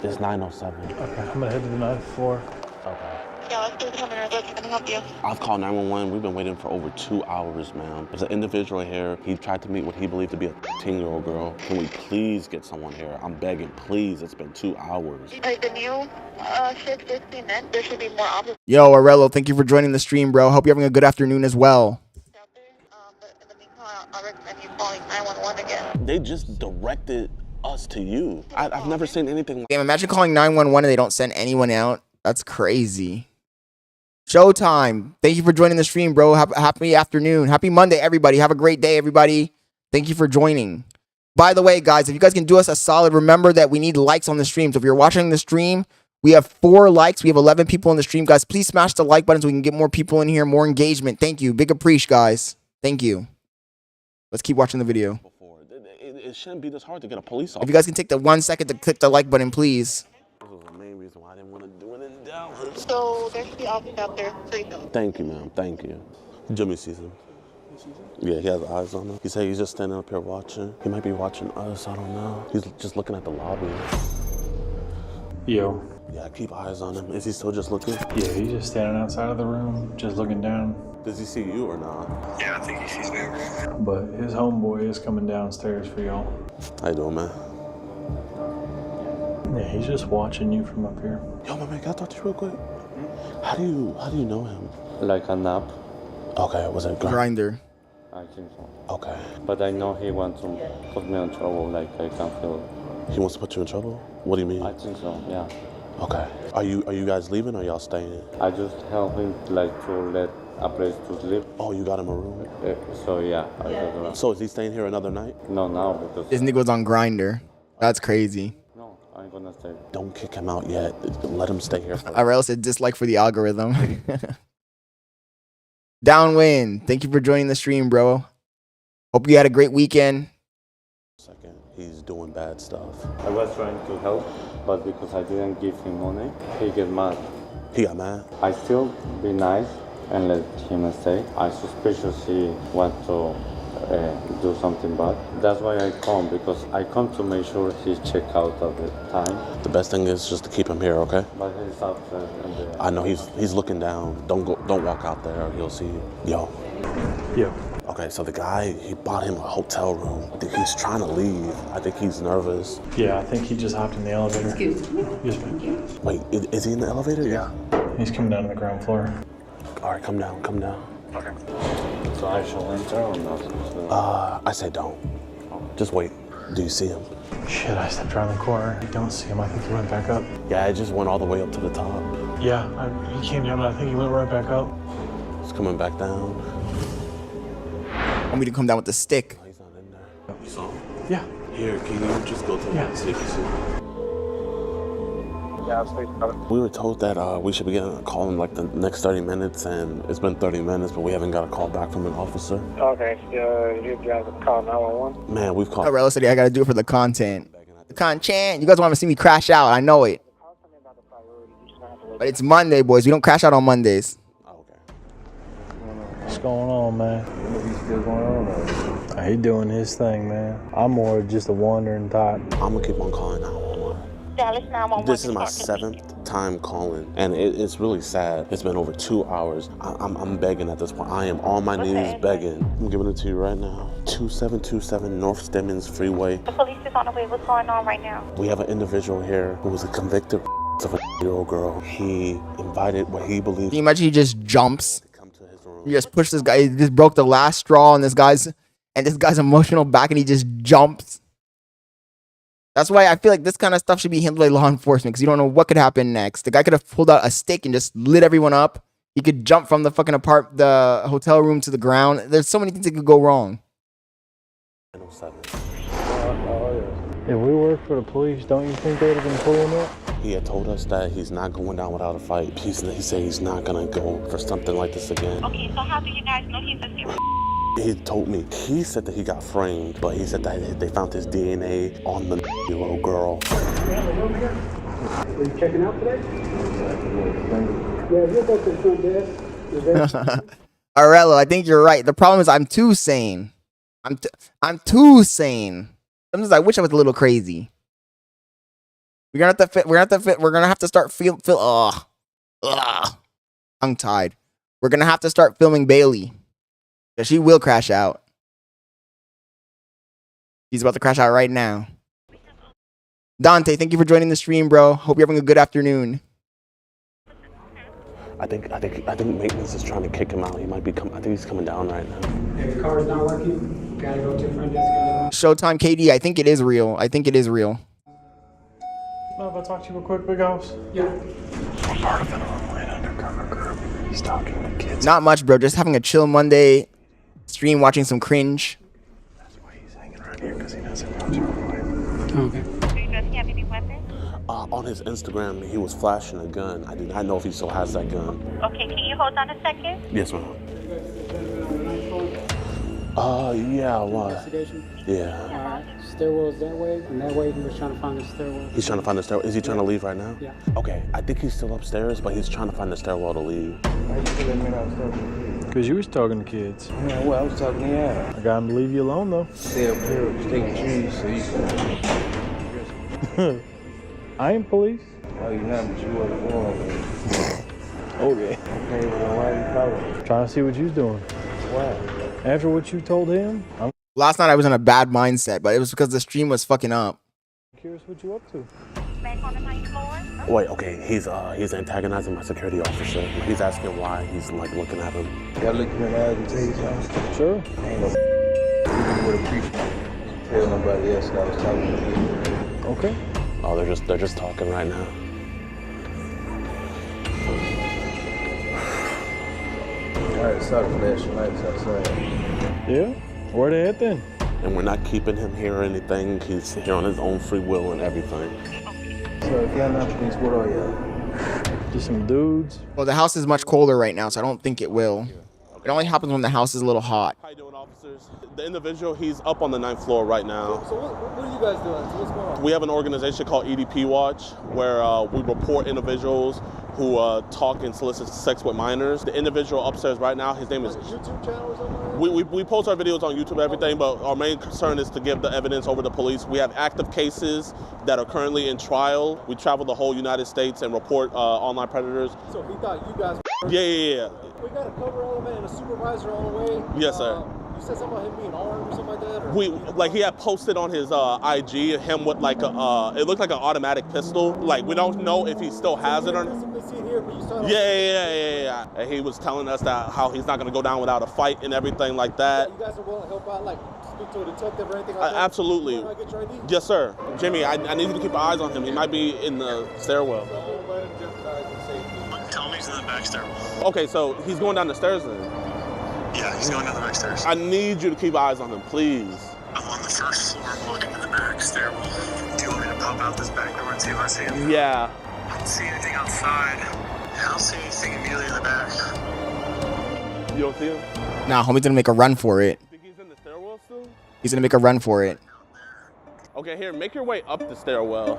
E: It's 907.
K: Okay, I'm gonna head to the 9th floor.
E: Okay.
N: Yeah, let's do the phone number. Can I help you?
E: I've called 911. We've been waiting for over 2 hours, ma'am. There's an individual here. He tried to meet what he believed to be a 15-year-old girl. Can we please get someone here? I'm begging, please. It's been 2 hours.
N: The new shift is Cenat. There should be more officers.
A: Yo, Arello, thank you for joining the stream, bro. Hope you're having a good afternoon as well.
N: But in the meantime, I recommend you calling 911 again.
E: They just directed us to you. I've never seen anything like...
A: Damn, imagine calling 911 and they don't send anyone out. That's crazy. Showtime. Thank you for joining the stream, bro. Happy afternoon. Happy Monday, everybody. Have a great day, everybody. Thank you for joining. By the way, guys, if you guys can do us a solid, remember that we need likes on the stream. So if you're watching the stream, we have 4 likes. We have 11 people in the stream. Guys, please smash the like button so we can get more people in here, more engagement. Thank you. Big appreciate, guys. Thank you. Let's keep watching the video.
E: It shouldn't be this hard to get a police officer.
A: If you guys can take the 1 second to click the like button, please.
E: This was the main reason why I didn't want to do it in Dallas.
N: So there should be officers out there.
E: Thank you, ma'am. Thank you. Jimmy sees him. Yeah, he has eyes on him. He said he's just standing up here watching. He might be watching us. I don't know. He's just looking at the lobby.
K: Yo.
E: Yeah, keep eyes on him. Is he still just looking?
K: Yeah, he's just standing outside of the room, just looking down.
E: Does he see you or not?
M: Yeah, I think he sees me.
K: But his homeboy is coming downstairs for y'all.
E: How you doing, man?
K: Yeah, he's just watching you from up here.
E: Yo, my man, can I talk to you real quick? How do you know him?
M: Like a nap.
E: Okay, was it
A: Grinder?
M: I think so.
E: Okay.
M: But I know he wants to put me in trouble, like I can feel it.
E: He wants to put you in trouble? What do you mean?
M: I think so, yeah.
E: Okay. Are you guys leaving or y'all staying?
M: I just help him like to let a place to sleep.
E: Oh, you got him a room?
M: So yeah, I got around.
E: So is he staying here another night?
M: No, now because
A: This nigga was on Grinder. That's crazy.
M: no, I I'm gonna stay.
E: Don't kick him out yet. Let him stay here.
A: Arel said dislike for the algorithm. Downwind, thank you for joining the stream, bro. Hope you had a great weekend.
E: Second, he's doing bad stuff.
M: I was trying to help, but because I didn't give him money, he get mad.
E: He got mad?
M: I still be nice and let him stay. I suspicious he want to do something bad. That's why I come, because I come to make sure he's check out of the time.
E: The best thing is just to keep him here, okay?
M: But he's upset. And
E: I know he's looking down. Don't walk out there, or he'll see you. Yo.
K: Yeah.
E: Okay, so the guy, he bought him a hotel room. I think he's trying to leave. I think he's nervous.
K: Yeah, I think he just hopped in the elevator.
O: Excuse me.
K: Yes, ma'am.
E: Wait, is he in the elevator? Yeah.
K: He's coming down to the ground floor.
E: All right, come down.
M: Okay. So I shall enter or not?
E: I say don't. Just wait. Do you see him?
K: Shit, I stepped around the corner. I don't see him. I think he went back up.
E: Yeah, it just went all the way up to the top.
K: Yeah, he came down, but I think he went right back up.
E: He's coming back down.
A: Want me to come down with the stick?
E: No, he's not in there. You saw him?
K: Yeah.
E: Here, can you just go to the stick and see? We were told that we should be getting a call in like the next 30 minutes, and it's been 30 minutes, but we haven't got a call back from an officer.
P: Okay, you guys have called 911?
E: Man, we've called.
A: Arel said I gotta do it for the content. The content. You guys want to see me crash out? I know it. But it's Monday, boys. We don't crash out on Mondays.
K: What's going on, man? He's still going on. He doing his thing, man. I'm more just a wandering type.
E: I'm gonna keep on calling 911.
N: Dallas 911.
E: This is my 7th time calling, and it's really sad. It's been over 2 hours. I'm begging at this point. I am on my knees begging. I'm giving it to you right now. 2727 North Stemmons Freeway.
N: The police is on the way. What's going on right now?
E: We have an individual here who was a convicted of a 8-year-old girl. He invited what he believes.
A: Can you imagine he just jumps? He just pushed this guy. He just broke the last straw on this guy's emotional back, and he just jumps. That's why I feel like this kind of stuff should be handled by law enforcement, because you don't know what could happen next. The guy could have pulled out a stick and just lit everyone up. He could jump from the fucking the hotel room to the ground. There's so many things that could go wrong.
K: If we worked for the police, don't you think they'd have been pulling up?
E: He had told us that he's not going down without a fight. He said he's not gonna go for something like this again.
N: Okay, so how do you guys know he's a serial?
E: He told me. He said that he got framed, but he said that they found his DNA on the little girl.
P: Are you checking out today? Yeah, you'll go to the front desk.
A: Arello, I think you're right. The problem is I'm too sane. I'm too sane. Sometimes I wish I was a little crazy. We're gonna have to start tongue tied. We're gonna have to start filming Bailey, because she will crash out. He's about to crash out right now. Dante, thank you for joining the stream, bro. Hope you're having a good afternoon.
E: I think maintenance is trying to kick him out. He might be I think he's coming down right now.
P: If your car's not working, you gotta go to the front desk.
A: Showtime KD, I think it is real. I think it is real.
K: If I talk to you real quick, big house?
P: Yeah.
K: I'm part of an online undercover group. He's talking to kids.
A: Not much, bro. Just having a chill Monday stream, watching some Cringe.
K: That's why he's hanging around here, because he doesn't know you online.
P: Okay.
N: Does he have any weapons?
E: On his Instagram, he was flashing a gun. I do not know if he still has that gun.
N: Okay, can you hold on a second?
E: Yes, ma'am. Yeah, I was. Yeah.
P: Stairwell's that way, and that way he was trying to find the stairwell.
E: He's trying to find the stairwell. Is he trying to leave right now?
P: Yeah.
E: Okay, I think he's still upstairs, but he's trying to find the stairwell to leave.
K: Why you letting me know? Because you was talking to kids.
L: Yeah, well, I was talking to you.
K: I got him to leave you alone, though.
L: Stay up here with steak and cheese so you can...
K: I ain't police.
L: Oh, you're not, but you were born.
K: Okay.
L: Okay, well, why are you calling?
K: Trying to see what you was doing.
L: Why?
K: After what you told him, I'm
A: Last night I was in a bad mindset, but it was because the stream was fucking up.
K: curious what you up to.
N: Back on the ninth floor?
E: Wait, okay, he's antagonizing my security officer. He's asking why he's like looking at him.
L: Y'all look in the eyes and tell you something?
K: Sure.
L: Ain't no you would appreciate. Tell nobody else that I was talking to you.
K: Okay.
E: Oh, they're just talking right now.
L: Alright, sorry for flashing lights outside.
K: Yeah? Where they at then?
E: And we're not keeping him here or anything. He's here on his own free will and everything.
N: Okay,
K: So if you're not police, what are you? Just some dudes?
A: Well, the house is much colder right now, so I don't think it will. It only happens when the house is a little hot.
E: How you doing, officers? The individual, he's up on the 9th floor right now.
J: So what are you guys doing? So what's going on?
E: We have an organization called EDP Watch, where we report individuals who talk and solicit sex with minors. The individual upstairs right now, his name is...
J: YouTube channel or something?
E: We post our videos on YouTube, everything, but our main concern is to give the evidence over to police. We have active cases that are currently in trial. We travel the whole United States and report online predators.
J: So he thought you guys were...
E: Yeah.
J: We got a cover element and a supervisor on the way.
E: Yes, sir.
J: You said something about him being armed or something like that? Or?
E: He had posted on his IG him with like a, it looked like an automatic pistol. Like, we don't know if he still has it or not. Yeah. And he was telling us that how he's not gonna go down without a fight and everything like that.
J: You guys are willing to help out, like speak to a detective or anything like that?
E: Absolutely.
J: Can I get your ID?
E: Yes, sir. Jimmy, I need you to keep eyes on him. He might be in the stairwell.
I: Tell me he's in the back stairwell.
E: Okay, so he's going down the stairs then?
I: Yeah, he's going down the back stairs.
E: I need you to keep eyes on him, please.
I: I'm on the first floor. I'm walking to the back stairwell. Do you want me to pop out this back door and see if I see him?
E: Yeah.
I: I don't see anything outside. I don't see anything immediately in the back.
E: You don't see him?
A: Nah, homie's gonna make a run for it.
E: Think he's in the stairwell still?
A: He's gonna make a run for it.
E: Okay, here, make your way up the stairwell.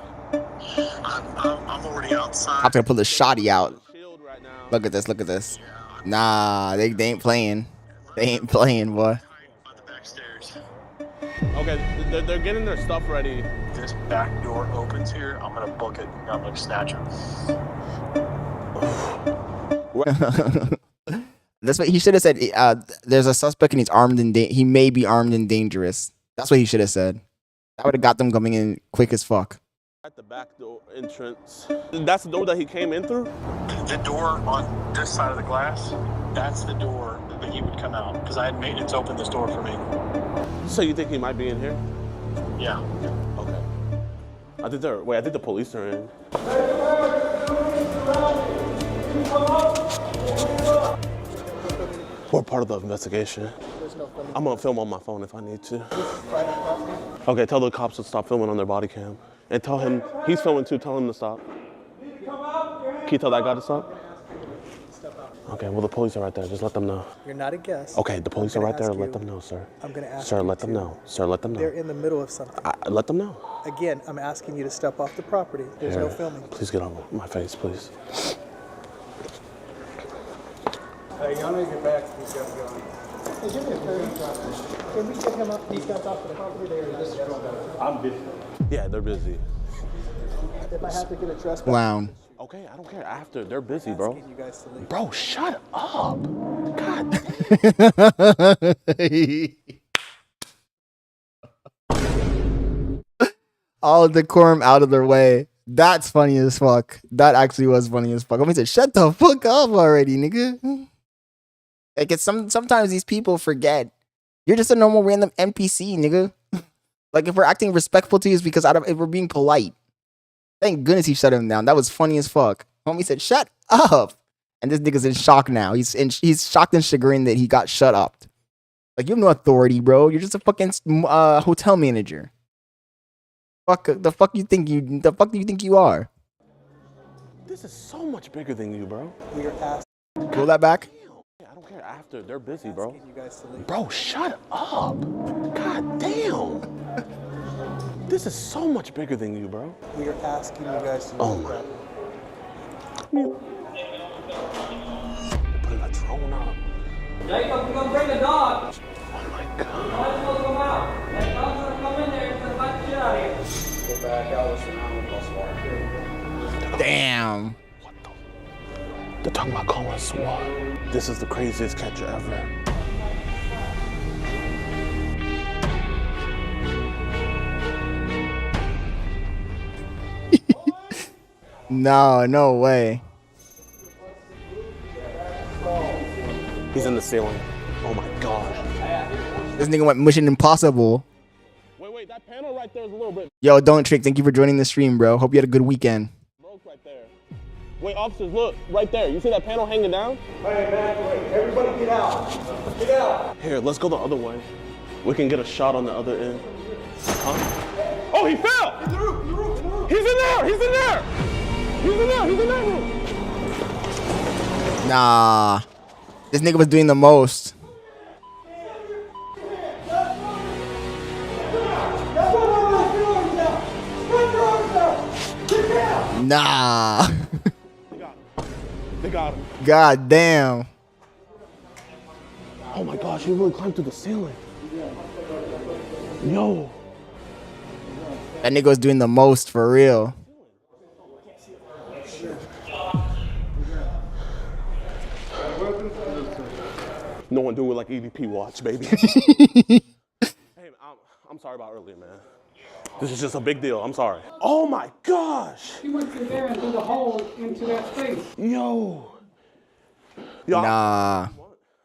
I: I'm already outside.
A: I'm gonna pull the shotty out. Look at this. Nah, they ain't playing. They ain't playing, boy.
E: Okay, they're getting their stuff ready.
I: This back door opens here. I'm gonna book it. I'm gonna snatch him.
A: That's what he should have said. There's a suspect and he's armed and he may be armed and dangerous. That's what he should have said. That would have got them coming in quick as fuck.
E: At the back door entrance. That's the door that he came in through?
I: The door on this side of the glass, that's the door that he would come out. Because I had maintenance open this door for me.
E: So you think he might be in here?
I: Yeah.
E: Okay. I think the police are in. We're part of the investigation. I'm gonna film on my phone if I need to. Okay, tell the cops to stop filming on their body cam. And tell him, he's filming too, tell him to stop. Can you tell that guy to stop? Okay, well the police are right there, just let them know.
O: You're not a guest.
E: Okay, the police are right there, let them know, sir.
O: I'm gonna ask
E: Sir,
O: you
E: let them know. Sir, let them know.
O: They're in the middle of something.
E: Let them know.
O: Again, I'm asking you to step off the property. There's no filming.
E: Please get on my face, please.
J: Hey, y'all need to get back to these guys going.
O: Hey, give me a favor. Can we get him up, these guys off the property?
E: I'm busy. Yeah, they're busy.
O: If I have to get a trespass.
A: Clown.
E: Okay, I don't care. After, they're busy, bro.
O: You guys to leave.
E: Bro, shut up. God.
A: All decorum out of their way. That's funny as fuck. That actually was funny as fuck. I mean, shut the fuck up already, nigga. Like, it's sometimes these people forget. You're just a normal random NPC, nigga. Like, if we're acting respectful to you, it's because if we're being polite. Thank goodness he shut him down. That was funny as fuck. Homie said, shut up. And this nigga's in shock now. He's shocked and chagrined that he got shut up. Like, you have no authority, bro. You're just a fucking hotel manager. The fuck do you think you are?
E: This is so much bigger than you, bro.
O: We are asked.
A: Pull that back.
E: I don't care. After, they're busy, bro.
O: You guys to leave.
E: Bro, shut up. God damn. This is so much bigger than you, bro.
O: We are asking you guys to leave.
E: Oh my. Putting a drone up.
Q: Jacob, we're gonna bring the dog.
E: Oh my God.
Q: Might as well come out. That dog's gonna come in there and fight the shit out of here.
J: Go back out, listen, I'm gonna SWAT.
A: Damn.
E: They're talking about calling SWAT. This is the craziest catcher ever.
A: No way.
E: He's in the ceiling. Oh my gosh.
A: This nigga went Mission Impossible.
E: Wait, that panel right there is a little bit.
A: Yo, Don't Trick, thank you for joining the stream, bro. Hope you had a good weekend.
E: Broke right there. Wait, officers, look, right there. You see that panel hanging down?
J: Hey, man, everybody get out. Get out.
E: Here, let's go the other way. We can get a shot on the other end. Huh? Oh, he fell!
J: In the roof,
E: He's in there! He's in there! He's in there! He's in that room!
A: Nah. This nigga was doing the most. Nah.
E: They got him.
A: God damn.
E: Oh my gosh, he really climbed through the ceiling. Yo.
A: That nigga was doing the most for real.
E: No one do it like EDP watch, baby. Hey, I'm sorry about earlier, man. This is just a big deal. I'm sorry. Oh my gosh.
P: He went through there and through the hole into that space.
E: Yo.
A: Nah.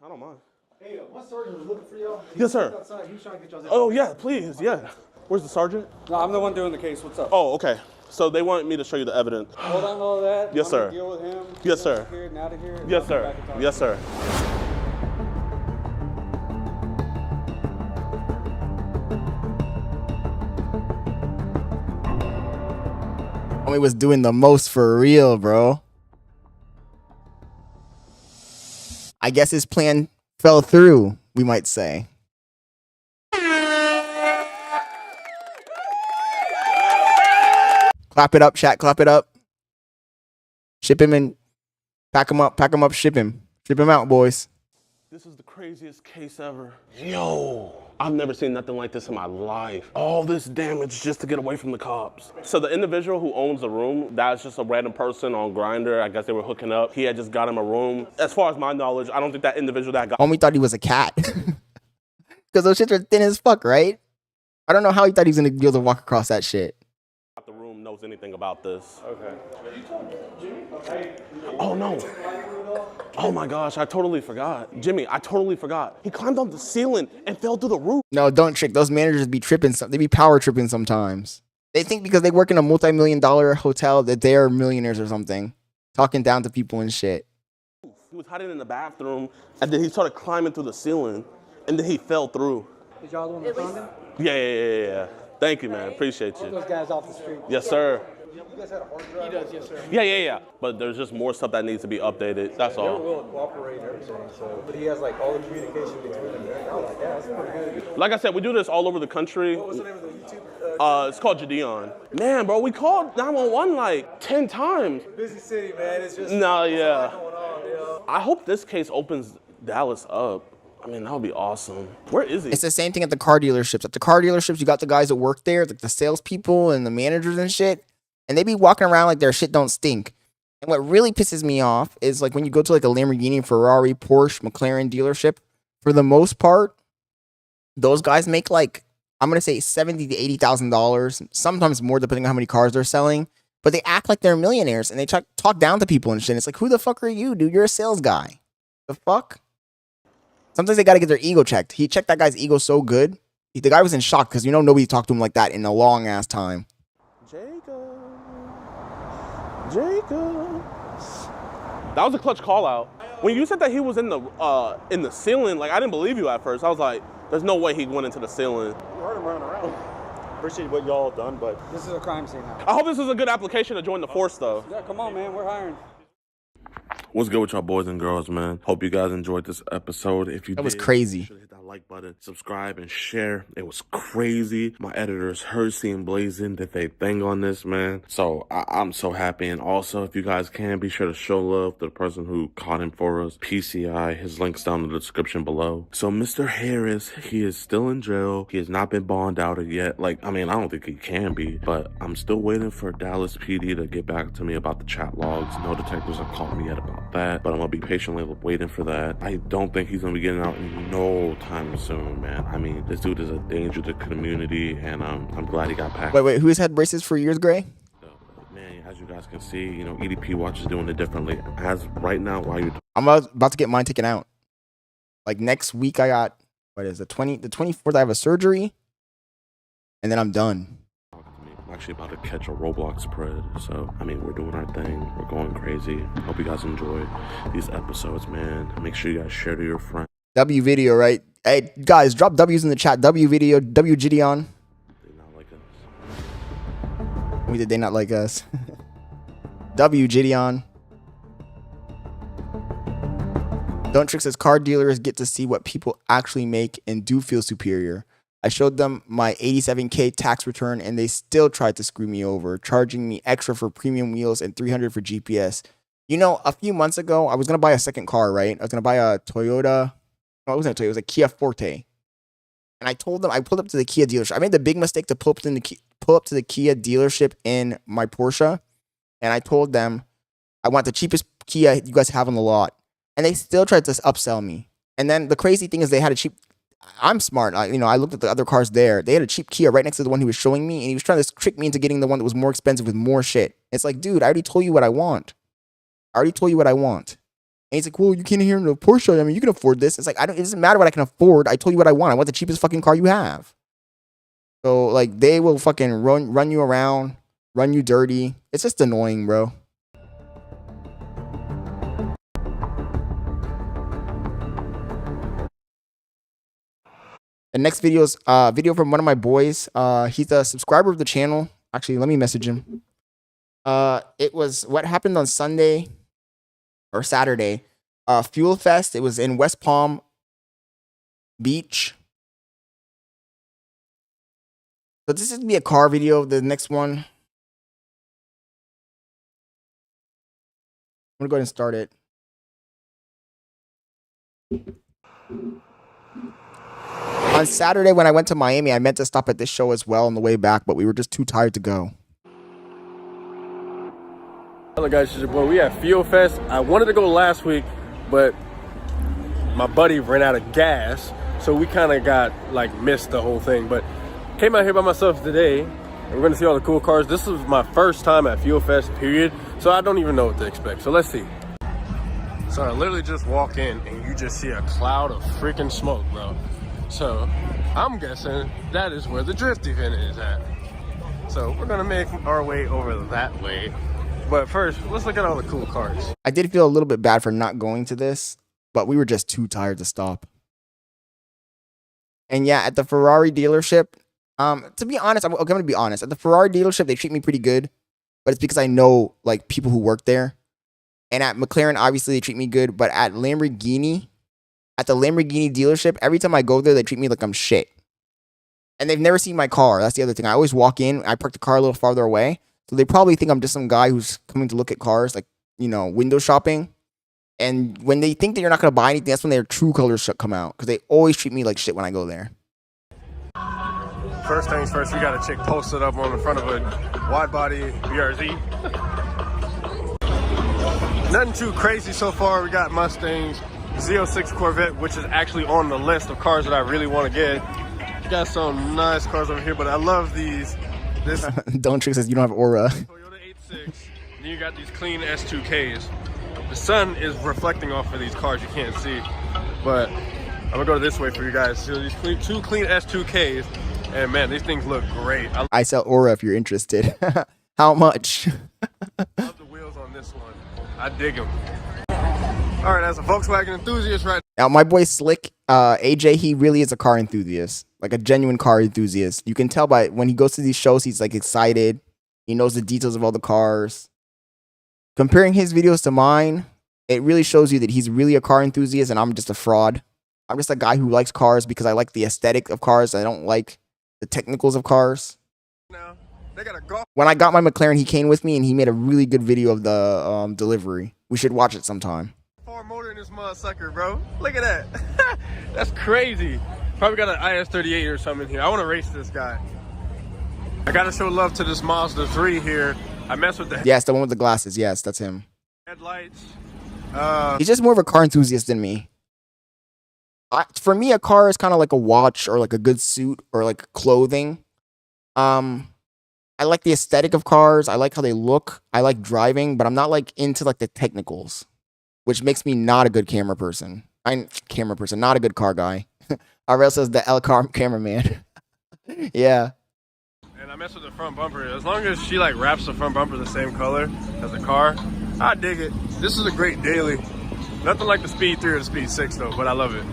E: I don't mind.
J: Hey, one sergeant was looking for y'all.
E: Yes, sir.
J: Outside. He was trying to get y'all.
E: Oh yeah, please, yeah. Where's the sergeant?
J: No, I'm the one doing the case. What's up?
E: Oh, okay. So they want me to show you the evidence.
J: Hold on, all that.
E: Yes, sir.
J: Deal with him.
E: Yes, sir.
J: Here and out of here.
E: Yes, sir. Yes, sir.
A: Homie was doing the most for real, bro. I guess his plan fell through, we might say. Clap it up, chat, clap it up. Ship him and pack him up, ship him. Ship him out, boys.
E: This is the craziest case ever. Yo, I've never seen nothing like this in my life. All this damage just to get away from the cops. So the individual who owns the room, that's just a random person on Grindr. I guess they were hooking up. He had just got him a room. As far as my knowledge, I don't think that individual that got
A: Homie thought he was a cat. Because those shits are thin as fuck, right? I don't know how he thought he was gonna be able to walk across that shit.
E: the room knows anything about this.
J: Okay.
E: Oh no. Oh my gosh, I totally forgot. Jimmy, I totally forgot. He climbed on the ceiling and fell through the roof.
A: No, don't trick. Those managers be tripping. They be power tripping sometimes. They think because they work in a multi-million-dollar hotel that they are millionaires or something. Talking down to people and shit.
E: He was hiding in the bathroom, and then he started climbing through the ceiling, and then he fell through.
O: Is y'all the one that found him?
E: Yeah. Thank you, man. Appreciate
O: All
E: you.
O: those guys off the street.
E: Yes, sir.
J: You guys had a hard drive?
O: He does, yes, sir.
E: Yeah. But there's just more stuff that needs to be updated. That's
J: They were
E: all.
J: willing to cooperate and everything, so. But he has like all the communication between them. I was like, yeah, that's pretty good.
E: Like I said, we do this all over the country.
J: What was the name of the YouTube?
E: It's called Jadeon. Man, bro, we called 911 like 10 times.
J: Busy city, man. It's just.
E: No, yeah.
J: There's a lot going on, you know?
E: I hope this case opens Dallas up. I mean, that would be awesome. Where is he?
A: It's the same thing at the car dealerships. At the car dealerships, you got the guys that work there, like the salespeople and the managers and shit. And they be walking around like their shit don't stink. And what really pisses me off is like when you go to like a Lamborghini, Ferrari, Porsche, McLaren dealership, for the most part, those guys make like, I'm gonna say $70,000 to $80,000, sometimes more depending on how many cars they're selling. But they act like they're millionaires and they talk down to people and shit. It's like, who the fuck are you, dude? You're a sales guy. The fuck? Sometimes they gotta get their ego checked. He checked that guy's ego so good. The guy was in shock because nobody talked to him like that in a long ass time.
E: Jacob. That was a clutch call out. When you said that he was in the ceiling, like I didn't believe you at first. I was like, there's no way he went into the ceiling.
J: You heard him running around.
D: Appreciate what y'all done, but
O: This is a crime scene now.
E: I hope this is a good application to join the force though.
O: Yeah, come on, man. We're hiring.
E: What's good with y'all boys and girls, man? Hope you guys enjoyed this episode. If you
A: That was
E: did,
A: crazy.
E: be sure to hit that like button, subscribe, and share. It was crazy. My editors Hersey and Blazin did their thing on this, man. So I'm so happy. And also, if you guys can, be sure to show love to the person who caught him for us. PCI, his link's down in the description below. So Mr. Harris, he is still in jail. He has not been bonded out yet. Like, I mean, I don't think he can be, but I'm still waiting for Dallas PD to get back to me about the chat logs. No detectives have called me yet about that, but I'm gonna be patiently waiting for that. I don't think he's gonna be getting out in no time soon, man. I mean, this dude is a danger to the community, and I'm glad he got past.
A: Wait, who's had braces for years, Gray?
E: Man, as you guys can see, EDP Watch is doing it differently. As right now, while you're
A: I'm about to get mine taken out. Like next week, I got, what is it, the 24th, I have a surgery, and then I'm done.
E: I'm actually about to catch a Roblox spread. So, I mean, we're doing our thing. We're going crazy. Hope you guys enjoy these episodes, man. Make sure you guys share to your friends.
A: W video, right? Hey, guys, drop W's in the chat. W video, W Gideon.
E: They not like us.
A: Did they not like us? W, Gideon. Don't Trick says car dealers get to see what people actually make and do feel superior. I showed them my 87K tax return and they still tried to screw me over, charging me extra for premium wheels and $300 for GPS. You know, a few months ago, I was going to buy a second car, right? I was going to buy a Toyota. No, it wasn't a Toyota. It was a Kia Forte. And I told them, I pulled up to the Kia dealership. I made the big mistake to pull up to the Kia dealership in my Porsche. And I told them, I want the cheapest Kia you guys have on the lot. And they still tried to upsell me. And then the crazy thing is they had a cheap... I'm smart. I looked at the other cars there. They had a cheap Kia right next to the one he was showing me. And he was trying to trick me into getting the one that was more expensive with more shit. It's like, dude, I already told you what I want. And he's like, well, you can't hear in a Porsche. I mean, you can afford this. It's like, it doesn't matter what I can afford. I told you what I want. I want the cheapest fucking car you have. So, like, they will fucking run you around, run you dirty. It's just annoying, bro. The next video is video from one of my boys. He's a subscriber of the channel. Actually, let me message him. It was what happened on Sunday or Saturday. Fuel Fest. It was in West Palm Beach. So this is gonna be a car video. The next one, I'm gonna go ahead and start it. On Saturday when I went to Miami, I meant to stop at this show as well on the way back, but we were just too tired to go.
R: Hello guys, it's your boy. We at Fuel Fest. I wanted to go last week, but my buddy ran out of gas, so we kind of missed the whole thing. But came out here by myself today, and we're gonna see all the cool cars. This is my first time at Fuel Fest, period, so I don't even know what to expect. So let's see. So I literally just walk in, and you just see a cloud of freaking smoke, bro. So I'm guessing that is where the drift event is at. So we're gonna make our way over that way. But first, let's look at all the cool cars.
A: I did feel a little bit bad for not going to this, but we were just too tired to stop. And yeah, at the Ferrari dealership, to be honest, I'm gonna be honest. At the Ferrari dealership, they treat me pretty good, but it's because I know like people who work there. And at McLaren, obviously they treat me good, but at the Lamborghini dealership, every time I go there, they treat me like I'm shit. And they've never seen my car. That's the other thing. I always walk in, I park the car a little farther away. So they probably think I'm just some guy who's coming to look at cars, like, window shopping. And when they think that you're not going to buy anything, that's when their true colors come out. Because they always treat me like shit when I go there.
R: First things first, we got a chick posted up on the front of a wide body BRZ. Nothing too crazy so far. We got Mustangs, Z06 Corvette, which is actually on the list of cars that I really want to get. Got some nice cars over here, but I love these.
A: Don't Trick says you don't have aura.
R: Toyota 8.6. And you got these clean S2Ks. The sun is reflecting off of these cars, you can't see. But I'm gonna go this way for you guys. So these two clean S2Ks, and man, these things look great.
A: I sell aura if you're interested. How much?
R: I love the wheels on this one. I dig them. All right, as a Volkswagen enthusiast right
A: now, my boy Slick, AJ, he really is a car enthusiast, like a genuine car enthusiast. You can tell by when he goes to these shows, he's like excited. He knows the details of all the cars. Comparing his videos to mine, it really shows you that he's really a car enthusiast and I'm just a fraud. I'm just a guy who likes cars because I like the aesthetic of cars. I don't like the technicals of cars.
R: now. They got a golf.
A: When I got my McLaren, he came with me and he made a really good video of the delivery. We should watch it sometime.
R: Motor in this motherfucker, bro. Look at that. That's crazy. Probably got an IS-38 or something here. I want to race this guy. I gotta show love to this Mazda 3 here. I mess with the
A: yes, the one with the glasses. Yes, that's him.
R: Headlights.
A: He's just more of a car enthusiast than me. For me, a car is kind of like a watch or like a good suit or like clothing. I like the aesthetic of cars. I like how they look. I like driving, but I'm not like into like the technicals, which makes me not a good camera person. Not a good car guy. RL says the L car cameraman. Yeah.
R: And I mess with the front bumper. As long as she like wraps the front bumper the same color as the car, I dig it. This is a great daily. Nothing like the Speed 3 or the Speed 6 though, but I love it.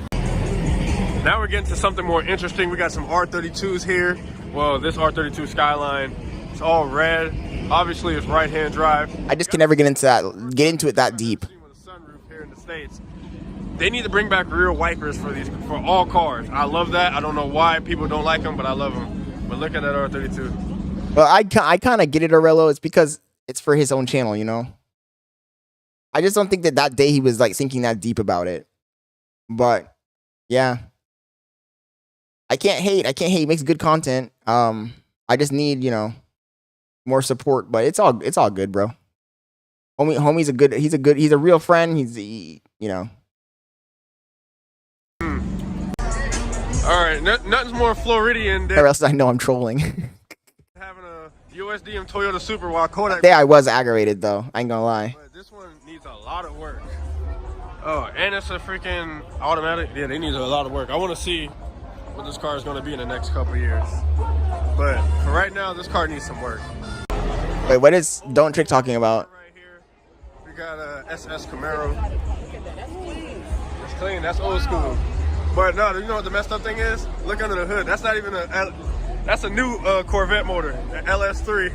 R: Now we're getting to something more interesting. We got some R32s here. Well, this R32 Skyline It's all red. Obviously, it's right-hand drive.
A: I just can never get into it that deep.
R: Here in the States, they need to bring back rear wipers for all cars. I love that. I don't know why people don't like them, but I love them. But look at that R32.
A: Well, I kind of get it, Aurello. It's because it's for his own channel, you know? I just don't think that day he was like thinking that deep about it. But yeah, I can't hate. He makes good content. I just need, you know, more support. But it's all good, bro. Homie's he's a real friend. You know.
R: All right, nothing's more Floridian than
A: Or else I know I'm trolling.
R: having a USDM Toyota Supra while Kodak.
A: There I was aggravated though. I ain't gonna lie.
R: But this one needs a lot of work. Oh, and it's a freaking automatic. Yeah, they need a lot of work. I want to see what this car is going to be in the next couple of years. But for right now, this car needs some work.
A: Wait, what is Don't Trick talking about?
R: We got a SS Camaro. It's clean. That's old school. But no, you know what the messed up thing is? Look under the hood. That's not even that's a new Corvette motor, an LS3.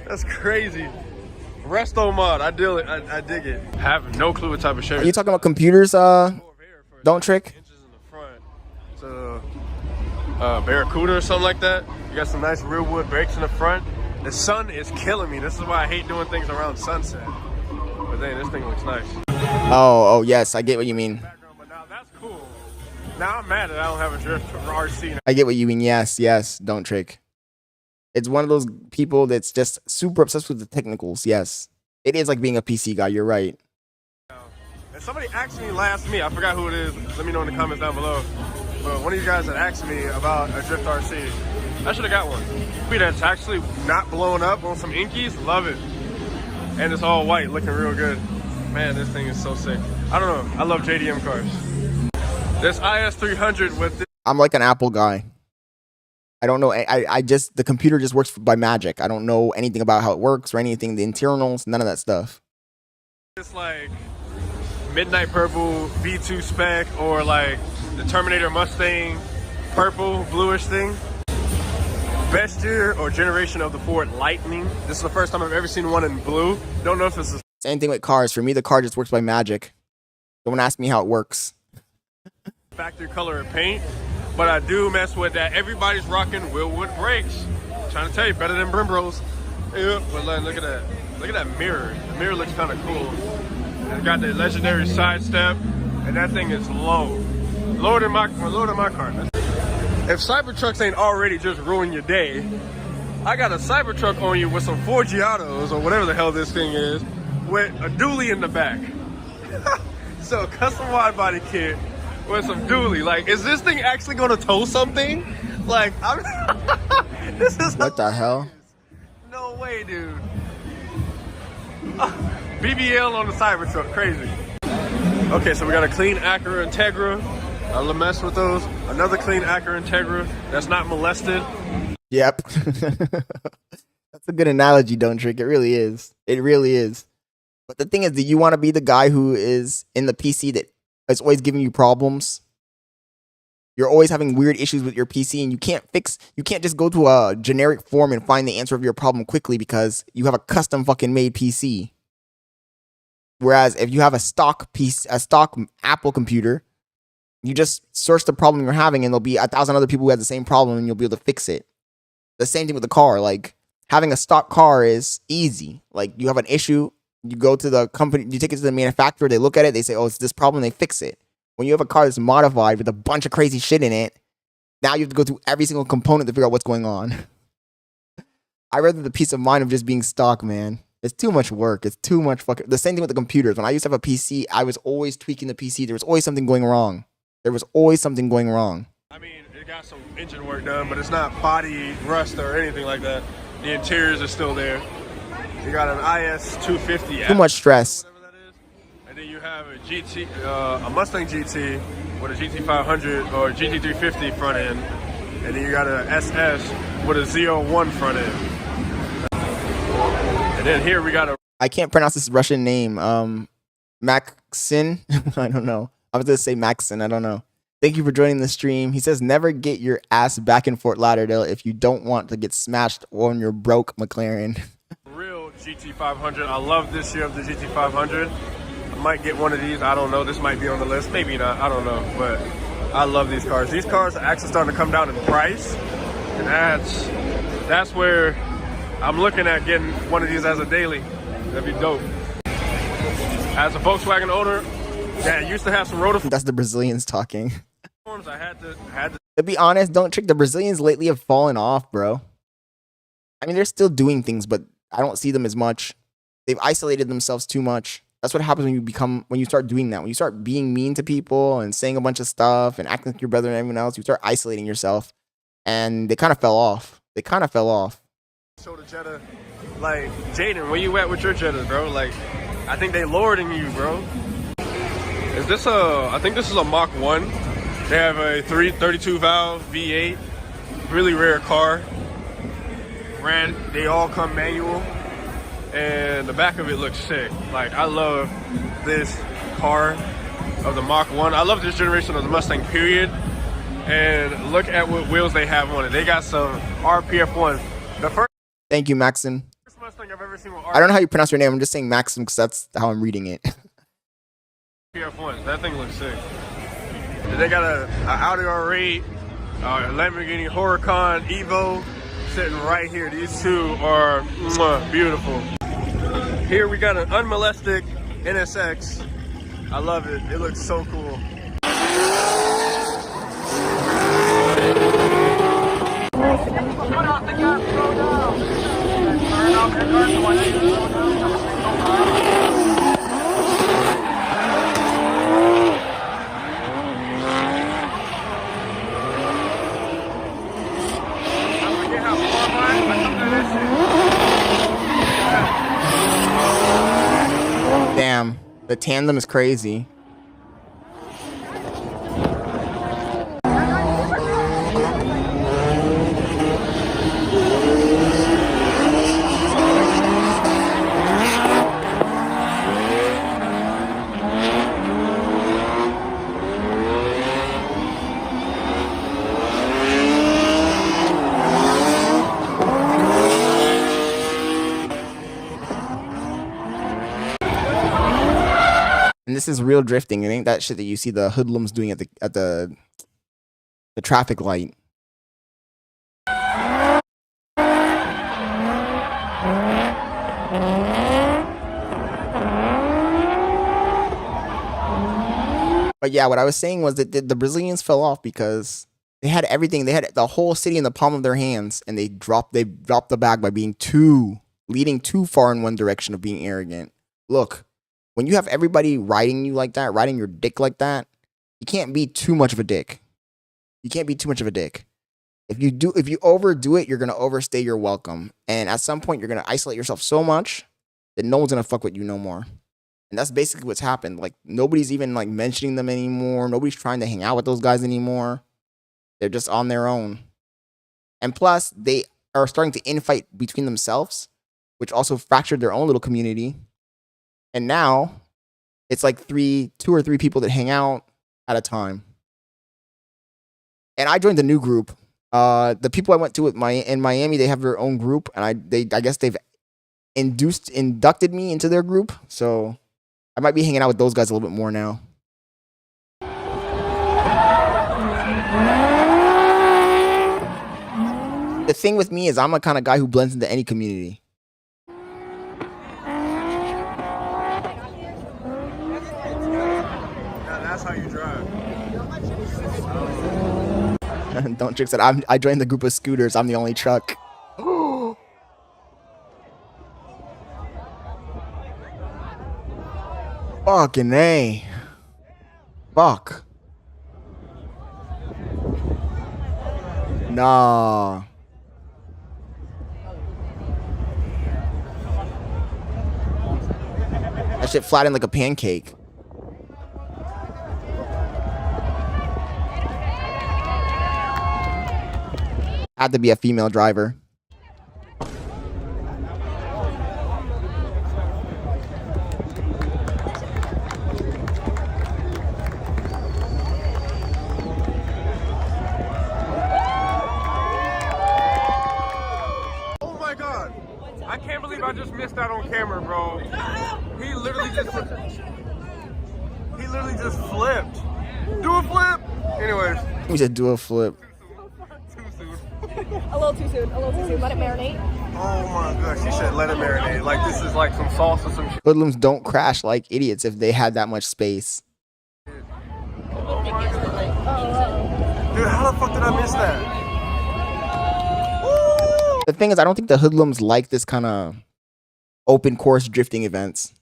R: That's crazy. Resto mod, I dig it. Have no clue what type of Chevy.
A: Are you talking about computers? Don't Trick.
R: It's a Barracuda or something like that. You got some nice real wood brakes in the front. The sun is killing me. This is why I hate doing things around sunset. But then this thing looks nice.
A: Oh yes, I get what you mean.
R: But now that's cool. Now I'm mad that I don't have a drift RC.
A: I get what you mean. Yes, Don't Trick. It's one of those people that's just super obsessed with the technicals. Yes, it is like being a PC guy. You're right.
R: And somebody asked me I forgot who it is. Let me know in the comments down below. But one of you guys had asked me about a drift RC. I should have got one. That's actually not blowing up on some Inkies. Love it. And it's all white, looking real good. Man, this thing is so sick. I don't know. I love JDM cars. This IS300 with this.
A: I'm like an Apple guy. I don't know. I just, the computer just works by magic. I don't know anything about how it works or anything, the internals, none of that stuff.
R: It's like midnight purple V2 spec or like the Terminator Mustang purple bluish thing. Best year or generation of the Ford Lightning. This is the first time I've ever seen one in blue. Don't know if it's the
A: same thing with cars. For me, the car just works by magic. Don't ask me how it works.
R: Factory color of paint. But I do mess with that. Everybody's rocking Willwood brakes. I'm trying to tell you, better than Brimbros. Yeah, but look at that. Look at that mirror. The mirror looks kind of cool. It's got the legendary side step, and that thing is low. Lower than my car. If Cybertrucks ain't already just ruin your day, I got a Cybertruck on you with some 4Giatos or whatever the hell this thing is, with a dually in the back. So custom wide body kit with some dually. Like, is this thing actually gonna tow something? Like, this is
A: what the hell?
R: No way, dude. BBL on the Cybertruck, crazy. Okay, so we got a clean Acura Integra. I'll mess with those. Another clean Acura Integra that's not molested.
A: Yep. That's a good analogy, Don't Trick. It really is. It really is. But the thing is, do you want to be the guy who is in the PC that is always giving you problems? You're always having weird issues with your PC and you can't just go to a generic form and find the answer of your problem quickly because you have a custom fucking made PC. Whereas if you have a stock Apple computer, you just search the problem you're having and there'll be 1,000 other people who have the same problem and you'll be able to fix it. The same thing with the car. Like, having a stock car is easy. Like, you have an issue, you go to the company, you take it to the manufacturer, they look at it, they say, oh, it's this problem, they fix it. When you have a car that's modified with a bunch of crazy shit in it, now you have to go through every single component to figure out what's going on. I'd rather the peace of mind of just being stock, man. It's too much work. It's too much fucking... The same thing with the computers. When I used to have a PC, I was always tweaking the PC. There was always something going wrong. I
R: mean, it got some engine work done, but it's not body rust or anything like that. The interiors are still there. You got an IS250.
A: Too much stress.
R: And then you have a GT, a Mustang GT with a GT500 or GT350 front end. And then you got an SS with a Z01 front end. And then here we got a...
A: I can't pronounce this Russian name. Maxin? I don't know. I was going to say Maxin. I don't know. Thank you for joining the stream. He says, never get your ass back in Fort Lauderdale if you don't want to get smashed on your broke McLaren.
R: Real GT500. I love this year of the GT500. I might get one of these. I don't know. This might be on the list. Maybe not. I don't know. But I love these cars. These cars are actually starting to come down in price. And that's where I'm looking at getting one of these as a daily. That'd be dope. As a Volkswagen owner, yeah, I used to have some rotor.
A: That's the Brazilians talking.
R: I had to.
A: To be honest, don't trick. The Brazilians lately have fallen off, bro. I mean, they're still doing things, but I don't see them as much. They've isolated themselves too much. That's what happens when you start doing that. When you start being mean to people and saying a bunch of stuff and acting like your brother and everyone else, you start isolating yourself. And they kind of fell off.
R: Show the Jetta, like, Jaden, where you at with your Jetta, bro? Like, I think they lowered in you, bro. I think this is a Mach 1. They have a 32 valve V8, really rare car. They all come manual, and the back of it looks sick. Like, I love this car of the Mach 1. I love this generation of the Mustang, period. And look at what wheels they have on it. They got some RPF 1. The first.
A: Thank you, Maxim.
R: Mustang I've ever seen with
A: I don't know how you pronounce your name. I'm just saying Maxim because that's how I'm reading it.
R: RPF 1. That thing looks sick. And they got a Audi R8, Lamborghini Huracan Evo sitting right here. These two are beautiful. Here we got an unmolested NSX. I love it. It looks so cool.
A: Damn, the tandem is crazy. And this is real drifting. It ain't that shit that you see the hoodlums doing at the traffic light. But yeah, what I was saying was that the Brazilians fell off because they had everything. They had the whole city in the palm of their hands, and they dropped the bag by leading too far in one direction of being arrogant. Look. When you have everybody riding you like that, riding your dick like that, you can't be too much of a dick. You can't be too much of a dick. If you overdo it, you're gonna overstay your welcome. And at some point, you're gonna isolate yourself so much that no one's gonna fuck with you no more. And that's basically what's happened. Like, nobody's even like mentioning them anymore. Nobody's trying to hang out with those guys anymore. They're just on their own. And plus, they are starting to infight between themselves, which also fractured their own little community. And now it's like two or three people that hang out at a time. And I joined the new group. The people I went to in Miami, they have their own group, and I guess they've inducted me into their group. So I might be hanging out with those guys a little bit more now. The thing with me is I'm a kind of guy who blends into any community.
R: That's how you drive.
A: Don't trick that. I joined the group of scooters. I'm the only truck. Fucking A. Fuck. Nah. That shit flattened like a pancake. Had to be a female driver.
R: believe I just missed that on camera, bro. He literally just flipped. Do a flip. Anyways.
A: We said do a flip.
O: A little too soon. A little too soon. Let it marinate.
R: Oh my gosh, she said let it marinate. Like this is like some sauce or some shit.
A: Hoodlums don't crash like idiots if they had that much space.
R: Oh my god. Dude, how the fuck did I miss that?
A: The thing is, I don't think the hoodlums like this kind of open course drifting events.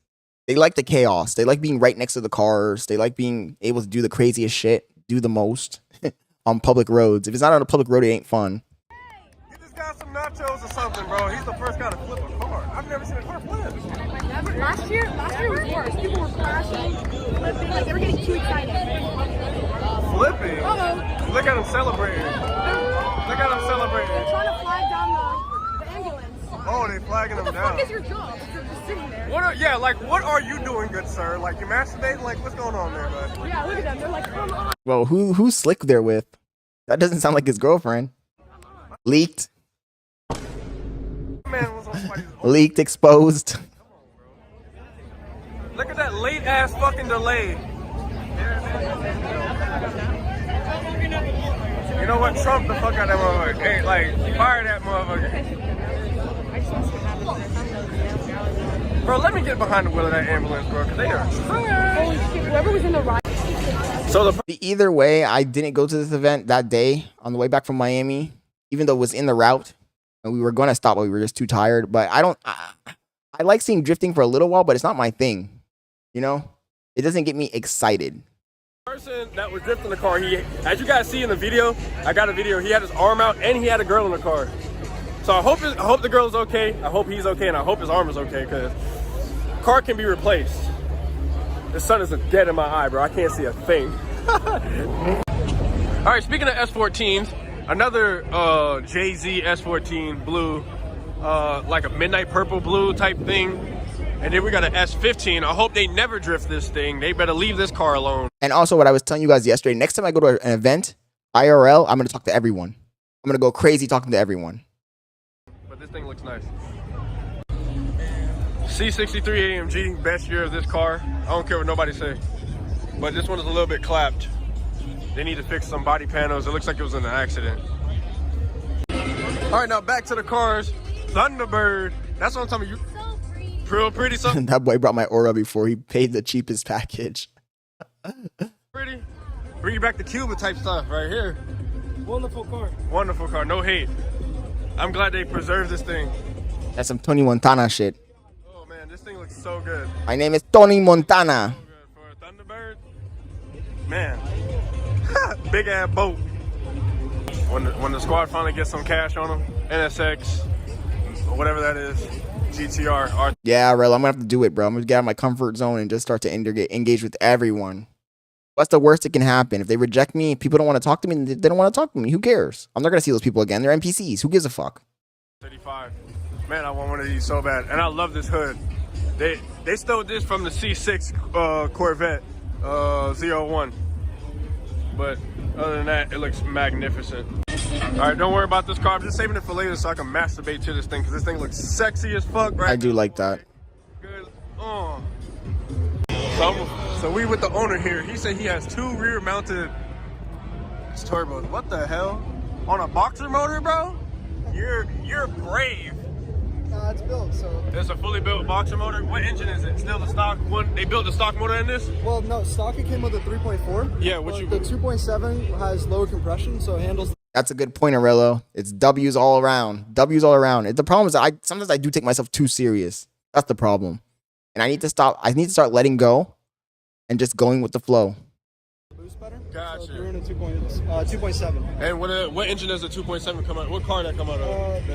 A: They like the chaos. They like being right next to the cars. They like being able to do the craziest shit, do the most on public roads. If it's not on a public road, it ain't fun.
R: You just got some nachos or something, bro. He's the first guy to flip a car. I've never seen a car flip.
O: Last year was worse. People were crashing, flipping, like they were getting too excited.
R: Flipping?
O: Uh-oh.
R: Look at him celebrating. Look at him celebrating.
O: They're trying to flag down the ambulance.
R: Oh, they flagging him down.
O: What the fuck is your job? You're just sitting there.
R: Yeah, like what are you doing, good sir? Like you masturbating? Like what's going on there, bud?
O: Yeah, look at them. They're like, come on.
A: Well, who's Slick there with? That doesn't sound like his girlfriend. Leaked.
R: Man was on somebody's
A: Leaked, exposed.
R: Look at that late ass fucking delay. You know what? Trump the fuck out of that motherfucker. Hey, like, fire that motherfucker. Bro, let me get behind the wheel of that ambulance, bro, because they are
O: Holy shit, whoever was in the ride.
A: So either way, I didn't go to this event that day on the way back from Miami, even though it was in the route. And we were going to stop, but we were just too tired. But I like seeing drifting for a little while, but it's not my thing. You know? It doesn't get me excited.
R: Person that was drifting the car, as you guys see in the video, I got a video, he had his arm out and he had a girl in the car. So I hope the girl's okay, I hope he's okay, and I hope his arm is okay, because car can be replaced. The sun is dead in my eye, bro. I can't see a thing. All right, speaking of S14s, another Jay-Z S14 blue, like a midnight purple blue type thing. And then we got an S15. I hope they never drift this thing. They better leave this car alone.
A: And also what I was telling you guys yesterday, next time I go to an event, IRL, I'm going to talk to everyone. I'm going to go crazy talking to everyone.
R: But this thing looks nice. C63 AMG, best year of this car. I don't care what nobody say. But this one is a little bit clapped. They need to fix some body panels. It looks like it was in an accident. All right, now back to the cars. Thunderbird. That's what I'm talking about. Real pretty something.
A: That boy brought my Aura before he paid the cheapest package.
R: Pretty. Bring you back the Cuba type stuff right here.
J: Wonderful car.
R: Wonderful car. No hate. I'm glad they preserved this thing.
A: That's some Tony Montana shit.
R: Oh man, this thing looks so good.
A: My name is Tony Montana.
R: So good. For a Thunderbird, man, big ass boat. When the squad finally gets some cash on them, NSX or whatever that is, GTR.
A: Yeah, Rel, I'm gonna have to do it, bro. I'm gonna get out of my comfort zone and just start to engage with everyone. What's the worst that can happen? If they reject me, if people don't want to talk to me, they don't want to talk to me. Who cares? I'm not gonna see those people again. They're NPCs. Who gives a fuck?
R: 35. Man, I want one of these so bad. And I love this hood. They stole this from the C6 Corvette Z01. But other than that, it looks magnificent. All right, don't worry about this car. I'm just saving it for later so I can masturbate to this thing, because this thing looks sexy as fuck, right?
A: I do like that.
R: Good. So we with the owner here. He said he has 2 rear-mounted turbos. What the hell? On a boxer motor, bro? You're brave.
J: It's built, so.
R: It's a fully built boxer motor. What engine is it? Still the stock one? They built the stock motor in this?
J: Well, no, stock it came with a 3.4.
R: Yeah,
J: the 2.7 has lower compression, so it handles.
A: That's a good point, Arello. It's W's all around. W's all around. The problem is that sometimes I do take myself too serious. That's the problem. And I need to stop. I need to start letting go and just going with the flow.
J: Boost better?
R: Gotcha.
J: So we're in a 2.7.
R: And what engine does the 2.7 come out? What car that come out of?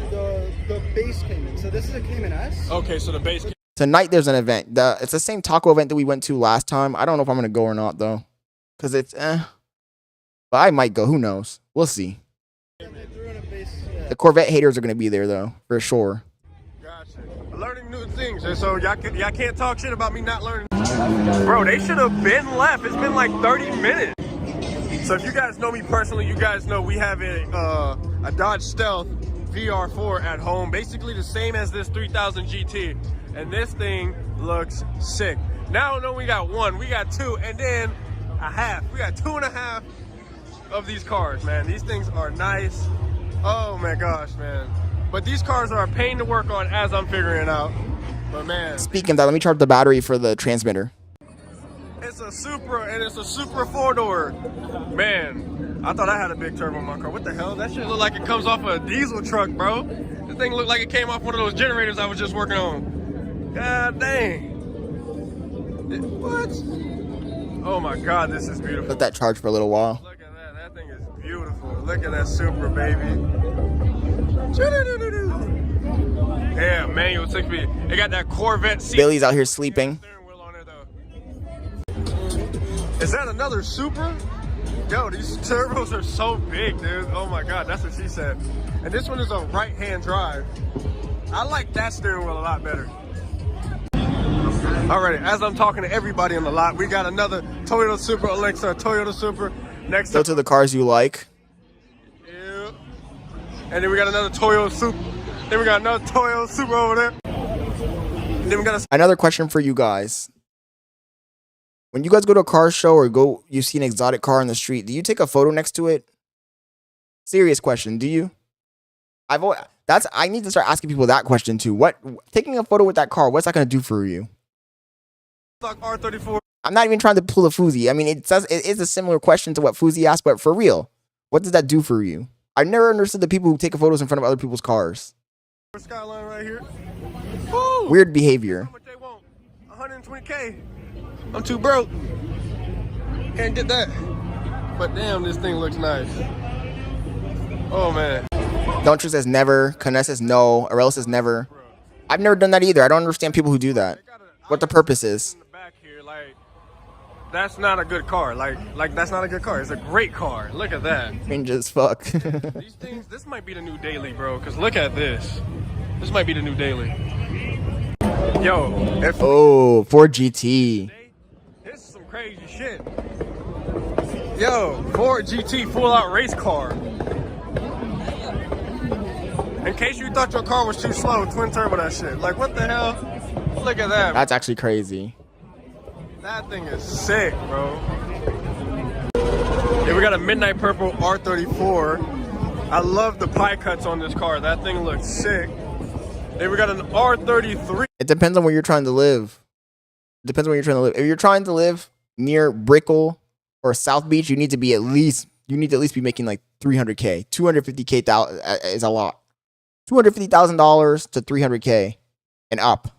J: The base Cayman. So this is a Cayman S.
R: Okay, so the base.
A: Tonight there's an event. It's the same taco event that we went to last time. I don't know if I'm gonna go or not though, because it's But I might go. Who knows? We'll see. The Corvette haters are gonna be there though, for sure.
R: Gotcha. Learning new things, and so y'all can't talk shit about me not learning. Bro, they should have been left. It's been like 30 minutes. So if you guys know me personally, you guys know we have a Dodge Stealth VR4 at home, basically the same as this 3000 GT, and this thing looks sick. Now no, we got one, we got two, and then a half. We got 2.5 of these cars, man. These things are nice. Oh my gosh, man. But these cars are a pain to work on, as I'm figuring out. But man,
A: Speaking of that, let me charge the battery for the transmitter.
R: it's a Supra, and it's a Supra 4-door. Man, I thought I had a big turbo in my car. What the hell? That shit look like it comes off a diesel truck, bro. This thing looked like it came off one of those generators I was just working on. God dang. What? Oh my God, this is beautiful.
A: Let that charge for a little while.
R: Look at that. That thing is beautiful. Look at that Supra, baby. Yeah, manual 6-speed. It got that Corvette seat.
A: Billy's out here sleeping.
R: Is that another Supra? Yo, these turbos are so big, dude. Oh my God, that's what she said. And this one is a right-hand drive. I like that steering wheel a lot better. Alrighty, as I'm talking to everybody in the lot, we got another Toyota Supra, Alexa, Toyota Supra. Next
A: Go to the cars you like.
R: Yeah. And then we got another Toyota Supra. Then we got another Toyota Supra over there. Then we got
A: Another question for you guys. When you guys go to a car show or you see an exotic car on the street, do you take a photo next to it? Serious question. Do you? I need to start asking people that question too. Taking a photo with that car, what's that going to do for you?
R: R34.
A: I'm not even trying to pull a Fousey. I mean, it is a similar question to what Fousey asked, but for real, what does that do for you? I've never understood the people who take photos in front of other people's cars.
R: Skyline right here.
A: Weird behavior.
R: How much they want? 120K. I'm too broke. Can't get that. But damn, this thing looks nice. Oh man.
A: Don't says never. Kane says no. Arella says never. I've never done that either. I don't understand people who do that. What the purpose is.
R: That's not a good car. Like that's not a good car. It's a great car. Look at that.
A: Cringe as fuck.
R: These things, this might be the new daily, bro. Cause look at this. This might be the new daily. Yo.
A: Oh, Ford GT.
R: This is some crazy shit. Yo, Ford GT full out race car. In case you thought your car was too slow, twin turbo that shit. Like what the hell? Look at that.
A: That's actually crazy.
R: That thing is sick, bro. Yeah, we got a midnight purple R34. I love the pie cuts on this car. That thing looks sick. Then we got an R33.
A: It depends on where you're trying to live. Depends on where you're trying to live. If you're trying to live near Brickell or South Beach, you need to at least be making like 300K. 250K is a lot. $250,000 to 300K and up to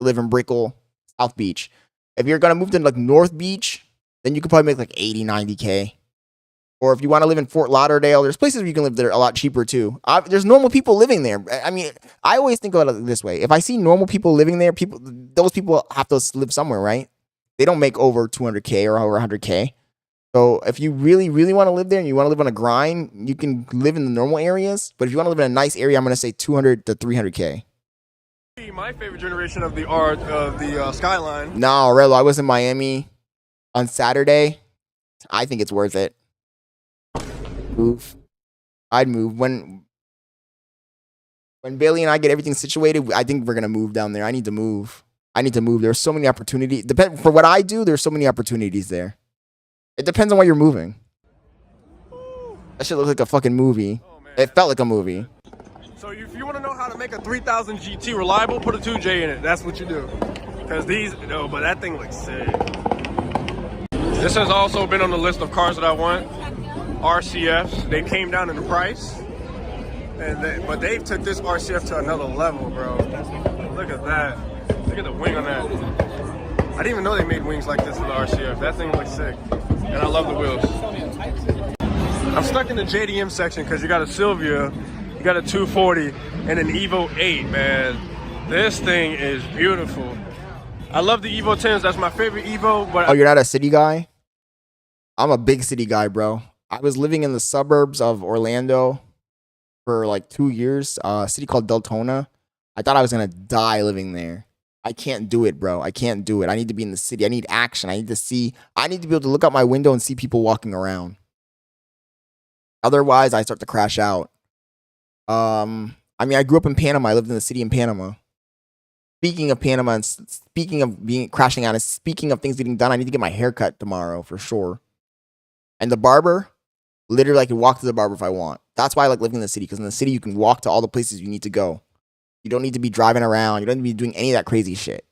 A: live in Brickell, South Beach. If you're gonna move to like North Beach, then you could probably make like 80, 90K. Or if you want to live in Fort Lauderdale, there's places where you can live there a lot cheaper too. There's normal people living there. I mean, I always think about it this way. If I see normal people living there, those people have to live somewhere, right? They don't make over 200K or over 100K. So if you really, really want to live there and you want to live on a grind, you can live in the normal areas. But if you want to live in a nice area, I'm going to say 200 to 300K.
R: My favorite generation of the Skyline.
A: No, Rello, I was in Miami on Saturday. I think it's worth it. Move. I'd move. When Bailey and I get everything situated, I think we're going to move down there. I need to move. There's so many opportunities. For what I do, there's so many opportunities there. It depends on why you're moving. That shit looks like a fucking movie. It felt like a movie.
R: So if you want to know how to make a 3000 GT reliable, put a 2J in it. That's what you do. Because but that thing looks sick. This has also been on the list of cars that I want. RCFs. They came down in the price. But they've took this RCF to another level, bro. Look at that. Look at the wing on that. I didn't even know they made wings like this for the RCF. That thing looks sick. And I love the wheels. I'm stuck in the JDM section because you got a Silvia, you got a 240, and an Evo 8, man. This thing is beautiful. I love the Evo 10s. That's my favorite Evo. But
A: you're not a city guy? I'm a big city guy, bro. I was living in the suburbs of Orlando for like 2 years. A city called Deltona. I thought I was going to die living there. I can't do it, bro. I can't do it. I need to be in the city. I need action. I need to be able to look out my window and see people walking around. Otherwise, I start to crash out. I mean, I grew up in Panama. I lived in the city in Panama. Speaking of Panama and speaking of being crashing out and speaking of things getting done, I need to get my hair cut tomorrow for sure. And the barber, literally, I can walk to the barber if I want. That's why I like living in the city, because in the city you can walk to all the places you need to go. You don't need to be driving around. You don't need to be doing any of that crazy shit.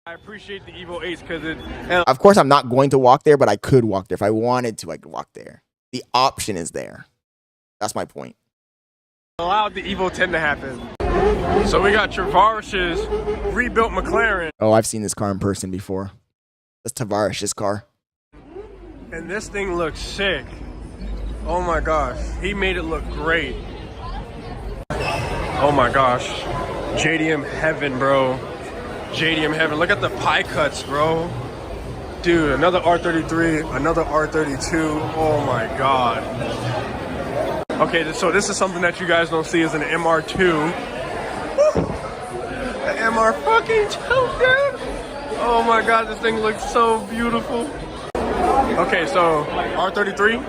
R: I appreciate the Evo 8s because it.
A: Of course, I'm not going to walk there, but I could walk there if I wanted to. I could walk there. The option is there. That's my point.
R: Allowed the Evo 10 to happen. So we got Tavares's rebuilt McLaren.
A: Oh, I've seen this car in person before. That's Tavares's car.
R: And this thing looks sick. Oh my gosh. He made it look great. Oh my gosh. JDM heaven, bro. JDM heaven. Look at the pie cuts, bro. Dude, another R33, another R32. Oh my god. Okay, so this is something that you guys don't see is an MR2. Woo! The MR fucking 2, dude. Oh my god, this thing looks so beautiful. Okay, so R33,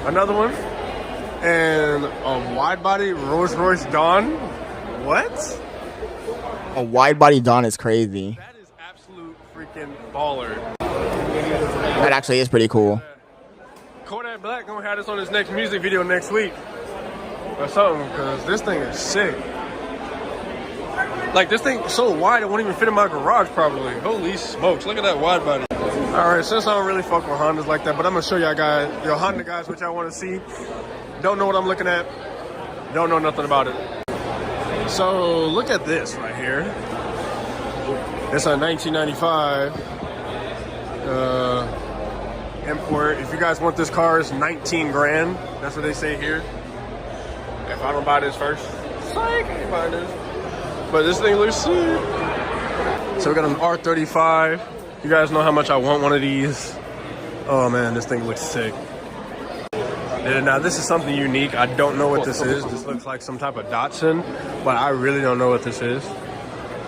R: another one, and a wide body Rolls Royce Dawn. What?
A: A wide body Dawn is crazy.
R: That is absolute freaking baller.
A: That actually is pretty cool.
R: Kodak Black gonna have this on his next music video next week or something, because this thing is sick. Like, this thing is so wide it won't even fit in my garage probably. Holy smokes, look at that wide body. Alright, since I don't really fuck with Hondas like that, but I'm gonna show y'all guys, your Honda guys, what y'all wanna see. Don't know what I'm looking at. Don't know nothing about it. So, look at this right here. It's a 1995 import. If you guys want this car, it's 19 grand. That's what they say here. If I don't buy this first, psych, I ain't buying this. But this thing looks sick. So we got an R35. You guys know how much I want one of these. Oh man, this thing looks sick. And now this is something unique. I don't know what this is. This looks like some type of Datsun, but I really don't know what this is.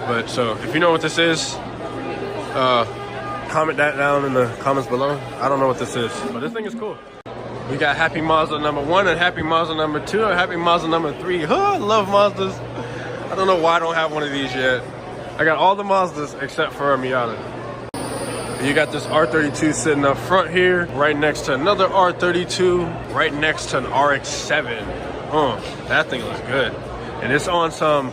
R: But so if you know what this is, comment that down in the comments below. I don't know what this is, but this thing is cool. We got Happy Mazda number 1 and Happy Mazda number 2 and Happy Mazda number 3. I love Mazdas. I don't know why I don't have one of these yet. I got all the Mazdas except for a Miata. You got this R32 sitting up front here, right next to another R32, right next to an RX-7. That thing looks good. And it's on some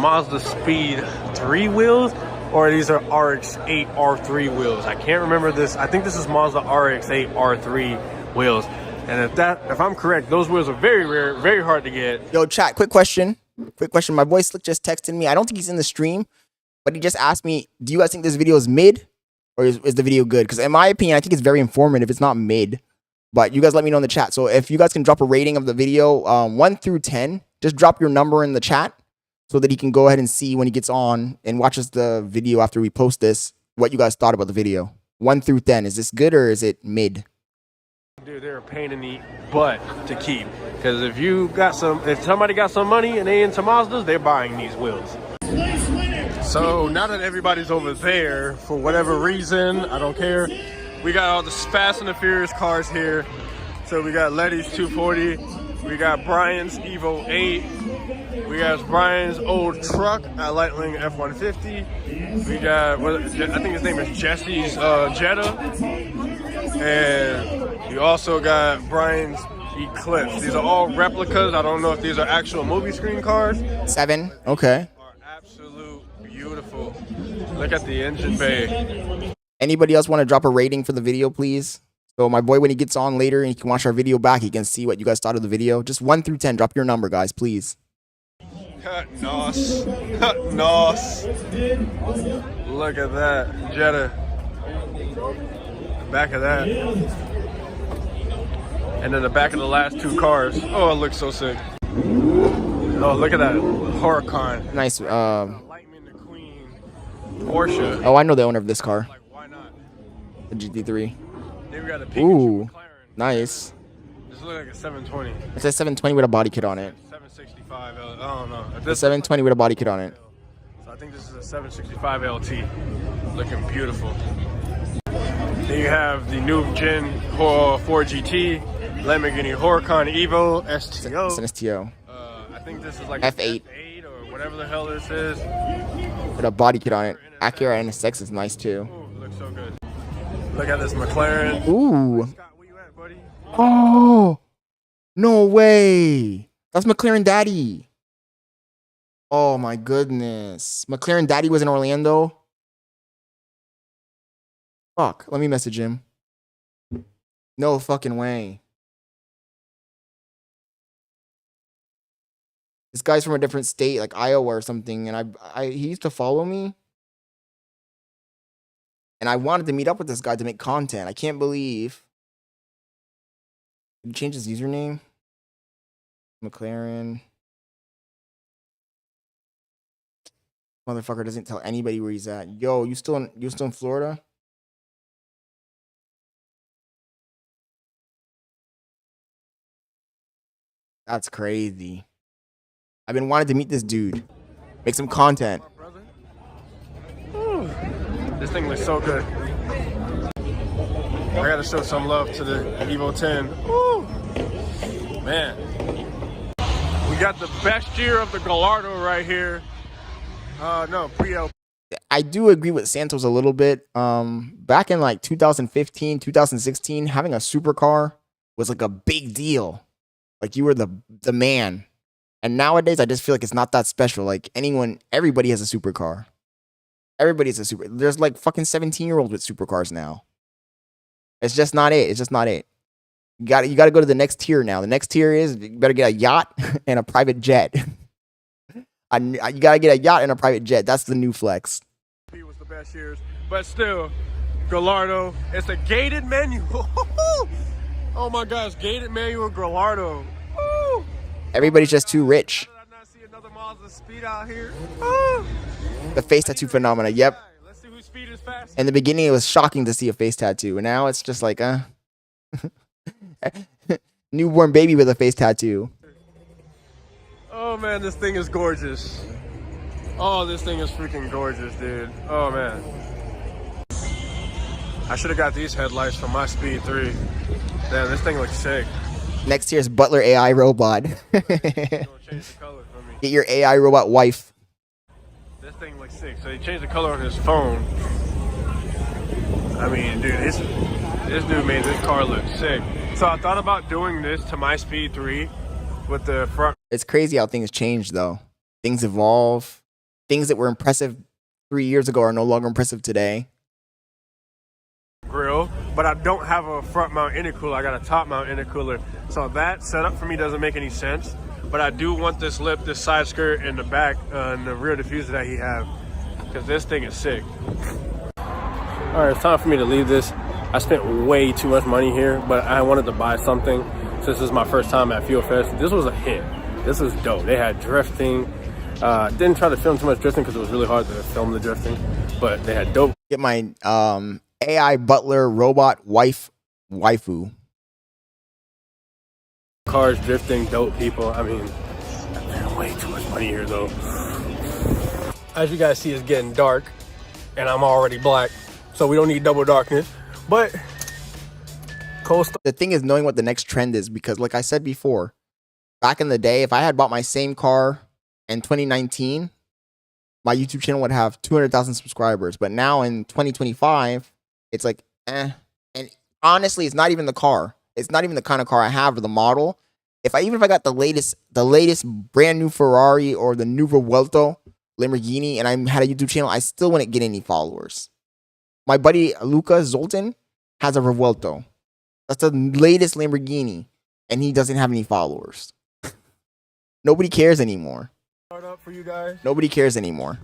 R: Mazda Speed 3 wheels, or these are RX-8 R3 wheels. I can't remember this. I think this is Mazda RX-8 R3 wheels. And if I'm correct, those wheels are very rare, very hard to get.
A: Yo, chat, quick question. My boy Slick just texted me. I don't think he's in the stream, but he just asked me, do you guys think this video is mid? Or is the video good? Because in my opinion, I think it's very informative. It's not mid. But you guys let me know in the chat. So if you guys can drop a rating of the video, 1 through 10, just drop your number in the chat so that he can go ahead and see when he gets on and watches the video after we post this, what you guys thought about the video. 1 through 10. Is this good or is it mid?
R: Dude, they're a pain in the butt to keep. Because if somebody got some money and they into Mazdas, they're buying these wheels. So now that everybody's over there, for whatever reason, I don't care, we got all the Fast and the Furious cars here. So we got Letty's 240, we got Brian's Evo 8, we got Brian's old truck at Lightning F-150, we got, I think his name is Jesse's Jetta, and you also got Brian's Eclipse. These are all replicas. I don't know if these are actual movie screen cars.
A: 7, okay.
R: Absolute beautiful. Look at the engine bay.
A: Anybody else want to drop a rating for the video, please? So my boy, when he gets on later and he can watch our video back, he can see what you guys thought of the video. Just 1 through 10. Drop your number, guys, please.
R: Nos. Nos. Look at that. Jetta. Back of that. And then the back of the last 2 cars. Oh, it looks so sick. Oh, look at that Huracan.
A: Nice.
R: Lightning the Queen. Porsche.
A: Oh, I know the owner of this car. Like, why not? The GT3.
R: Then we got a Pikachu
A: Ooh,
R: McLaren.
A: nice.
R: This looks like a 720.
A: It's a 720 with a body kit on it.
R: 765 L. I don't know.
A: The 720 with a body kit on it.
R: So I think this is a 765 LT. Looking beautiful. Then you have the new Gen 4 GT, Lamborghini Huracan Evo STO.
A: It's an STO.
R: think this is like
A: F8.
R: F8 or whatever the hell this is.
A: With a body kit on it. Acura NSX is nice too.
R: Ooh, looks so good. Look at this McLaren.
A: Ooh.
R: Scott, where you at, buddy?
A: Oh. No way. That's McLaren Daddy. Oh my goodness. McLaren Daddy was in Orlando. Fuck. Let me message him. No fucking way. This guy's from a different state, like Iowa or something, and he used to follow me. And I wanted to meet up with this guy to make content. I can't believe. Did he change his username? McLaren. Motherfucker doesn't tell anybody where he's at. Yo, you still in Florida? That's crazy. I've been wanting to meet this dude. Make some content.
R: Ooh, this thing looks so good. I gotta show some love to the Evo 10. Ooh, man. We got the best year of the Gallardo right here. No, pre-L.
A: I do agree with Santos a little bit. Back in like 2015, 2016, having a supercar was like a big deal. Like you were the man. And nowadays, I just feel like it's not that special. Like everybody has a supercar. Everybody's a super. There's like fucking 17-year-olds with supercars now. It's just not it. It's just not it. You got to go to the next tier now. The next tier is you better get a yacht and a private jet. You got to get a yacht and a private jet. That's the new flex.
R: He was the best years, but still, Gallardo. It's a gated manual. Oh my gosh, gated manual Gallardo. Woo!
A: Everybody's just too rich.
R: Did I not see another Mazda speed out here?
A: The face tattoo phenomena. Yep.
R: Let's see whose speed is fast.
A: In the beginning, it was shocking to see a face tattoo, and now it's just like newborn baby with a face tattoo.
R: Oh man, this thing is gorgeous. Oh, this thing is freaking gorgeous, dude. Oh man. I should have got these headlights from my Speed 3. Damn, this thing looks sick.
A: Next year's Butler AI robot. Get your AI robot wife.
R: This thing looks sick. So he changed the color on his phone. I mean, dude, this dude made this car look sick. So I thought about doing this to my Speed 3 with the front.
A: It's crazy how things change, though. Things evolve. Things that were impressive 3 years ago are no longer impressive today.
R: Grill, but I don't have a front mount intercooler. I got a top mount intercooler. So that setup for me doesn't make any sense. But I do want this lip, this side skirt in the back, and the rear diffuser that he have, because this thing is sick. All right, it's time for me to leave this. I spent way too much money here, but I wanted to buy something since this is my first time at Fuel Fest. This was a hit. This was dope. They had drifting. Didn't try to film too much drifting because it was really hard to film the drifting, but they had dope.
A: Get my AI butler robot waifu.
R: Cars, drifting, dope people. I mean, I spent way too much money here though. As you guys see, it's getting dark and I'm already black, so we don't need double darkness, but cool stuff.
A: The thing is knowing what the next trend is, because like I said before, back in the day, if I had bought my same car in 2019, my YouTube channel would have 200,000 subscribers. But now in 2025, it's like, And honestly, it's not even the car. It's not even the kind of car I have or the model. Even if I got the latest brand new Ferrari or the new Revuelto Lamborghini and I had a YouTube channel, I still wouldn't get any followers. My buddy Luca Zoltan has a Revuelto. That's the latest Lamborghini, and he doesn't have any followers. Nobody cares anymore.
R: Start up for you guys.
A: Nobody cares anymore.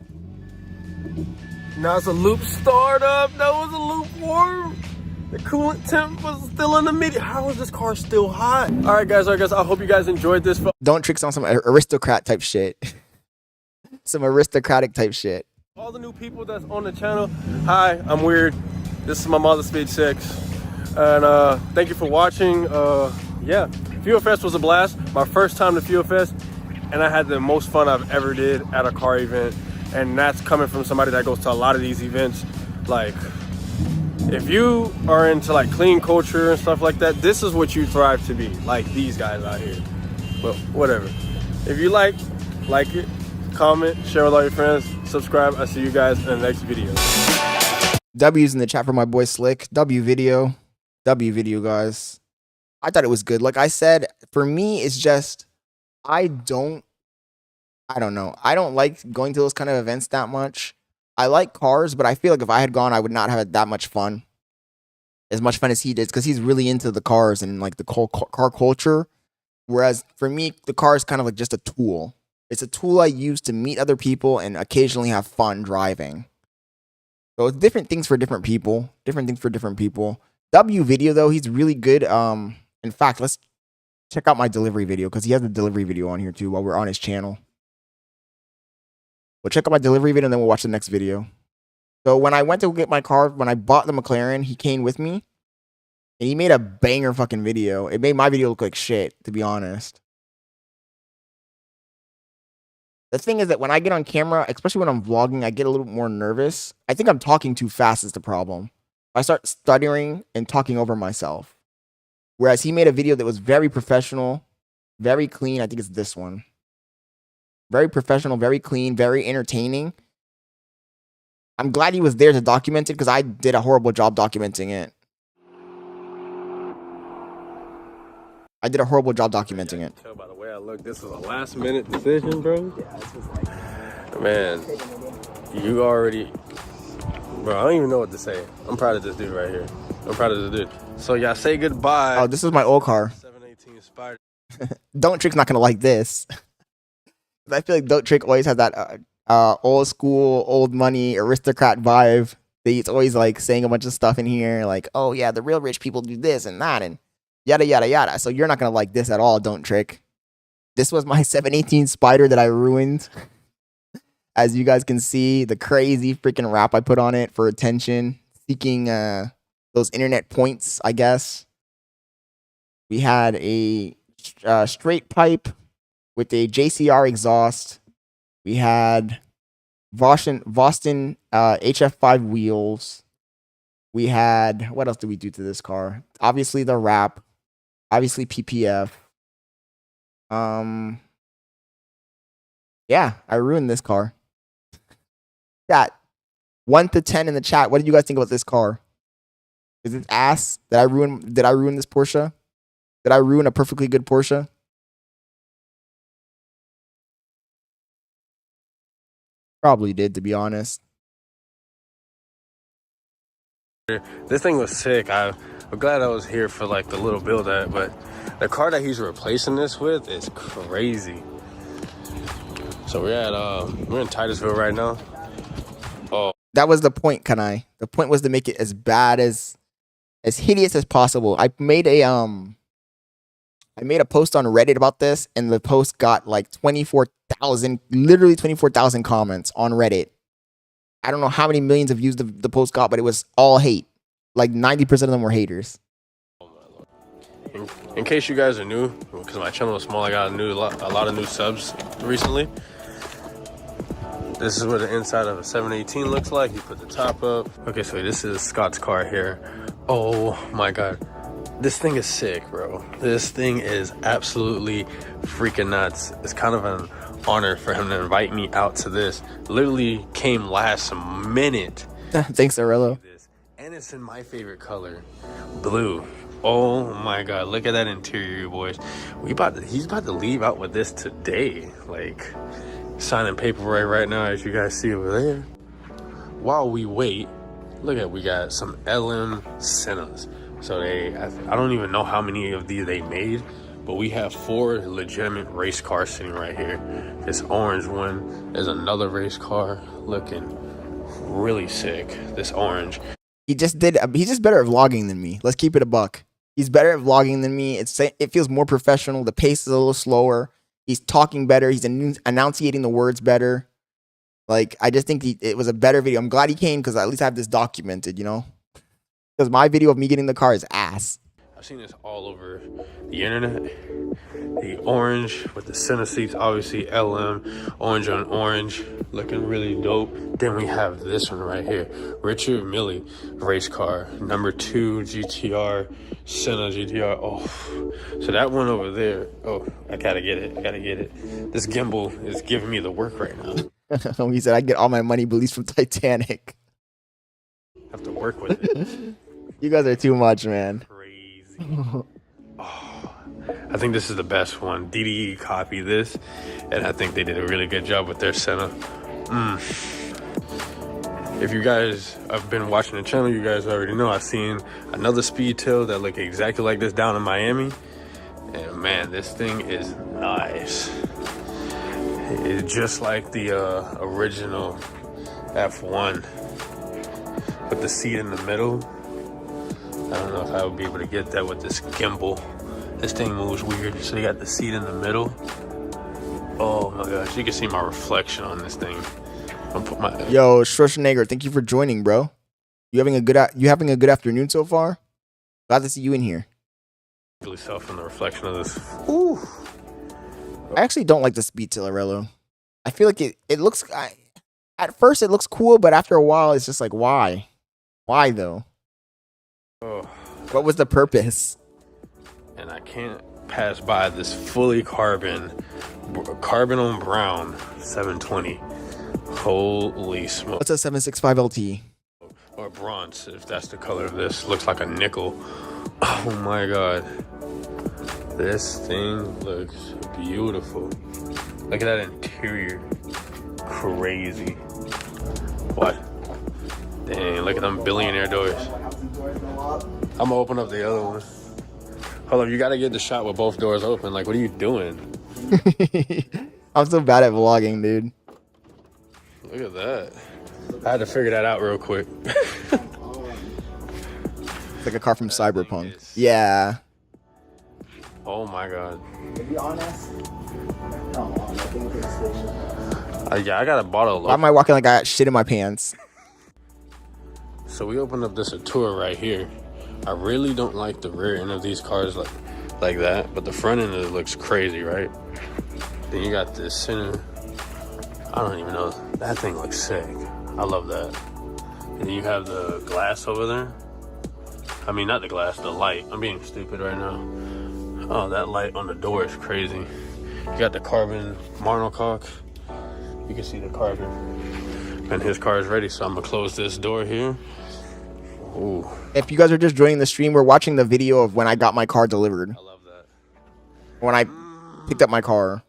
R: Now it's a loop startup. That was a loop warm. The coolant temp was still in the mid. How is this car still hot? All right, guys. I hope you guys enjoyed this.
A: Don't trick on some aristocrat type shit. Some aristocratic type shit.
R: All the new people that's on the channel. Hi, I'm Weird. This is my Mazda Speed 6. And thank you for watching. Yeah, Fuel Fest was a blast. My first time to Fuel Fest. And I had the most fun I've ever did at a car event. And that's coming from somebody that goes to a lot of these events. Like, if you are into like clean culture and stuff like that, this is what you thrive to be, like these guys out here. But whatever. If you like it, comment, share with all your friends, subscribe. I'll see you guys in the next video.
A: W's in the chat for my boy Slick. W video, guys. I thought it was good. Like I said, for me, it's just I don't know. I don't like going to those kind of events that much. I like cars, but I feel like if I had gone, I would not have had that much fun. As much fun as he did, because he's really into the cars and like the car culture. Whereas for me, the car is kind of like just a tool. It's a tool I use to meet other people and occasionally have fun driving. So it's different things for different people. W video though, he's really good. In fact, let's check out my delivery video because he has a delivery video on here too while we're on his channel. We'll check out my delivery video and then we'll watch the next video. So when I went to get my car, when I bought the McLaren, he came with me. And he made a banger fucking video. It made my video look like shit, to be honest. The thing is that when I get on camera, especially when I'm vlogging, I get a little bit more nervous. I think I'm talking too fast is the problem. I start stuttering and talking over myself. Whereas he made a video that was very professional, very clean. I think it's this one. Very professional, very clean, very entertaining. I'm glad he was there to document it because I did a horrible job documenting it.
R: Tell by the way I look, this is a last minute decision, bro. Man, you already, bro, I don't even know what to say. I'm proud of this dude right here. So y'all say goodbye.
A: Oh, this is my old car.
R: 718 Spider.
A: Don't Trick's not gonna like this. I feel like Don't Trick always has that old school, old money, aristocrat vibe. He's always like saying a bunch of stuff in here, like, oh yeah, the real rich people do this and that and yada yada yada. So you're not gonna like this at all, Don't Trick. This was my 718 Spider that I ruined. As you guys can see, the crazy freaking rap I put on it for attention, seeking those internet points, I guess. We had a straight pipe with a JCR exhaust. We had Boston HF5 wheels. We had, what else did we do to this car? Obviously the wrap. Obviously PPF. Yeah, I ruined this car. Chat, 1 to 10 in the chat. What did you guys think about this car? Is it ass? Did I ruin this Porsche? Did I ruin a perfectly good Porsche? Probably did, to be honest.
R: This thing was sick. I'm glad I was here for like the little build at, but the car that he's replacing this with is crazy. So we're in Titusville right now. Oh,
A: that was the point, Kanai. The point was to make it as bad as hideous as possible. I made a post on Reddit about this, and the post got like 24,000, literally 24,000 comments on Reddit. I don't know how many millions of views the post got, but it was all hate. Like 90% of them were haters.
R: in case you guys are new, because my channel is small, I got a lot of new subs recently. This is what the inside of a 718 looks like. You put the top up. Okay, so this is Scott's car here. Oh my God. This thing is sick, bro. This thing is absolutely freaking nuts. It's kind of an honor for him to invite me out to this. Literally came last minute.
A: Thanks, Arello.
R: And it's in my favorite color, blue. Oh my God, look at that interior, boys. He's about to leave out with this today. Like, signing paperwork right now, as you guys see over there. While we wait, look at, we got some LM Cenas. So I don't even know how many of these they made, but we have 4 legitimate race cars sitting right here. This orange one is another race car looking really sick. This orange.
A: He's just better at vlogging than me. Let's keep it a buck. He's better at vlogging than me. It feels more professional. The pace is a little slower. He's talking better. He's enunciating the words better. Like, I just think it was a better video. I'm glad he came because at least I have this documented, you know? Because my video of me getting the car is ass.
R: I've seen this all over the internet. The orange with the center seats, obviously LM, orange on orange, looking really dope. Then we have this one right here, Richard Mille race car, number 2 GTR, Senna GTR. Oh, so that one over there. Oh, I gotta get it. This gimbal is giving me the work right now.
A: He said, I get all my money released from Titanic.
R: Have to work with it.
A: You guys are too much, man.
R: I think this is the best one. DDE copied this, and I think they did a really good job with their Senna. If you guys have been watching the channel, you guys already know I've seen another Speedtail that look exactly like this down in Miami. And man, this thing is nice. It's just like the original F1 with the seat in the middle. I don't know if I would be able to get that with this gimbal. This thing moves weird. So you got the seat in the middle. Oh my gosh, you can see my reflection on this thing. I'll put my
A: Yo, Schwarzenegger, thank you for joining, bro. You having a good afternoon so far? Glad to see you in here.
R: really self in the reflection of this.
A: Ooh. I actually don't like the Speed Tillarello. I feel like it looks at first it looks cool, but after a while it's just like why? Why though?
R: Oh.
A: What was the purpose?
R: And I can't pass by this fully carbon on brown 720. Holy smoke.
A: What's a 765 LT?
R: Or bronze, if that's the color of this. Looks like a nickel. Oh my god. This thing looks beautiful. Look at that interior. Crazy. What? Dang, look at them billionaire doors. I'm gonna open up the other one. Hold up, you gotta get the shot with both doors open. Like, what are you doing?
A: I'm so bad at vlogging, dude.
R: Look at that. I had to figure that out real quick.
A: It's like a car from Cyberpunk. Yeah.
R: Oh my god.
A: To be honest,
R: yeah, I got a bottle.
A: Why am I walking like I got shit in my pants?
R: So we opened up this Tour right here. I really don't like the rear end of these cars like that, but the front end of it looks crazy, right? Then you got this center. I don't even know. That thing looks sick. I love that. And then you have the glass over there. I mean, not the glass, the light. I'm being stupid right now. Oh, that light on the door is crazy. You got the carbon monocoque. You can see the carbon. And his car is ready, so I'm gonna close this door here. Ooh.
A: If you guys are just joining the stream, we're watching the video of when I got my car delivered.
R: I love that.
A: When I picked up my car.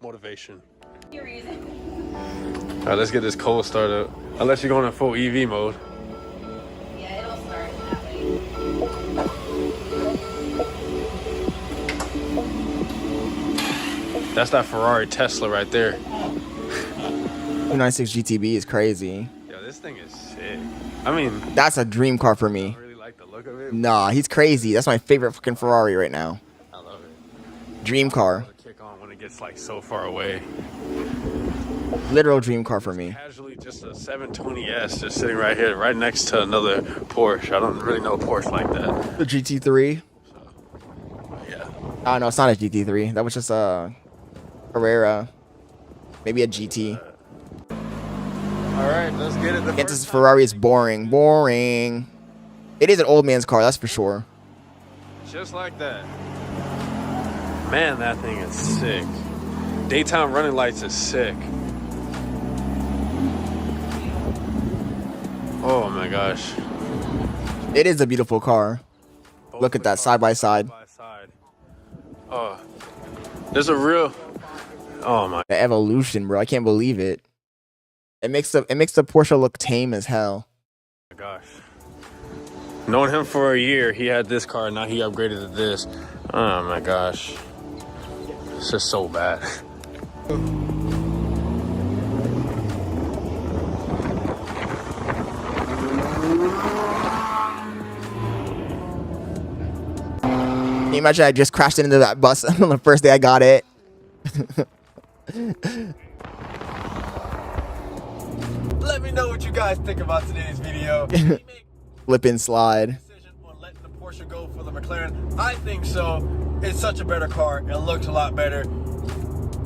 R: Motivation. All right, let's get this cold start up. Unless you're going in full EV mode.
O: Yeah, it'll start that way.
R: That's that Ferrari Tesla right there.
A: 296 GTB is crazy.
R: Yo, this thing is sick. I mean,
A: that's a dream car for me.
R: I really like the look of it.
A: Nah, he's crazy. That's my favorite fucking Ferrari right now.
R: I love it.
A: Dream car.
R: Kick on when it gets like so far away.
A: Literal dream car for me.
R: Casually, just a 720S just sitting right here, right next to another Porsche. I don't really know a Porsche like that.
A: The GT3.
R: Yeah.
A: Oh no, it's not a GT3. That was just a Carrera. Maybe a GT.
R: All right, let's get it.
A: This Ferrari is boring. Boring. It is an old man's car, that's for sure.
R: Just like that. Man, that thing is sick. Daytime running lights is sick. Oh my gosh.
A: It is a beautiful car. Look at that side by side.
R: Oh, there's a real. Oh my.
A: The evolution, bro. I can't believe it. It makes the Porsche look tame as hell.
R: Oh my gosh. Knowing him for a year, he had this car. Now he upgraded to this. Oh my gosh. It's just so bad.
A: Can you imagine I just crashed into that bus on the first day I got it?
S: Let me know what you guys think about today's video.
A: Flip and slide.
R: should go for the McLaren. I think so. It's such a better car. It looks a lot better.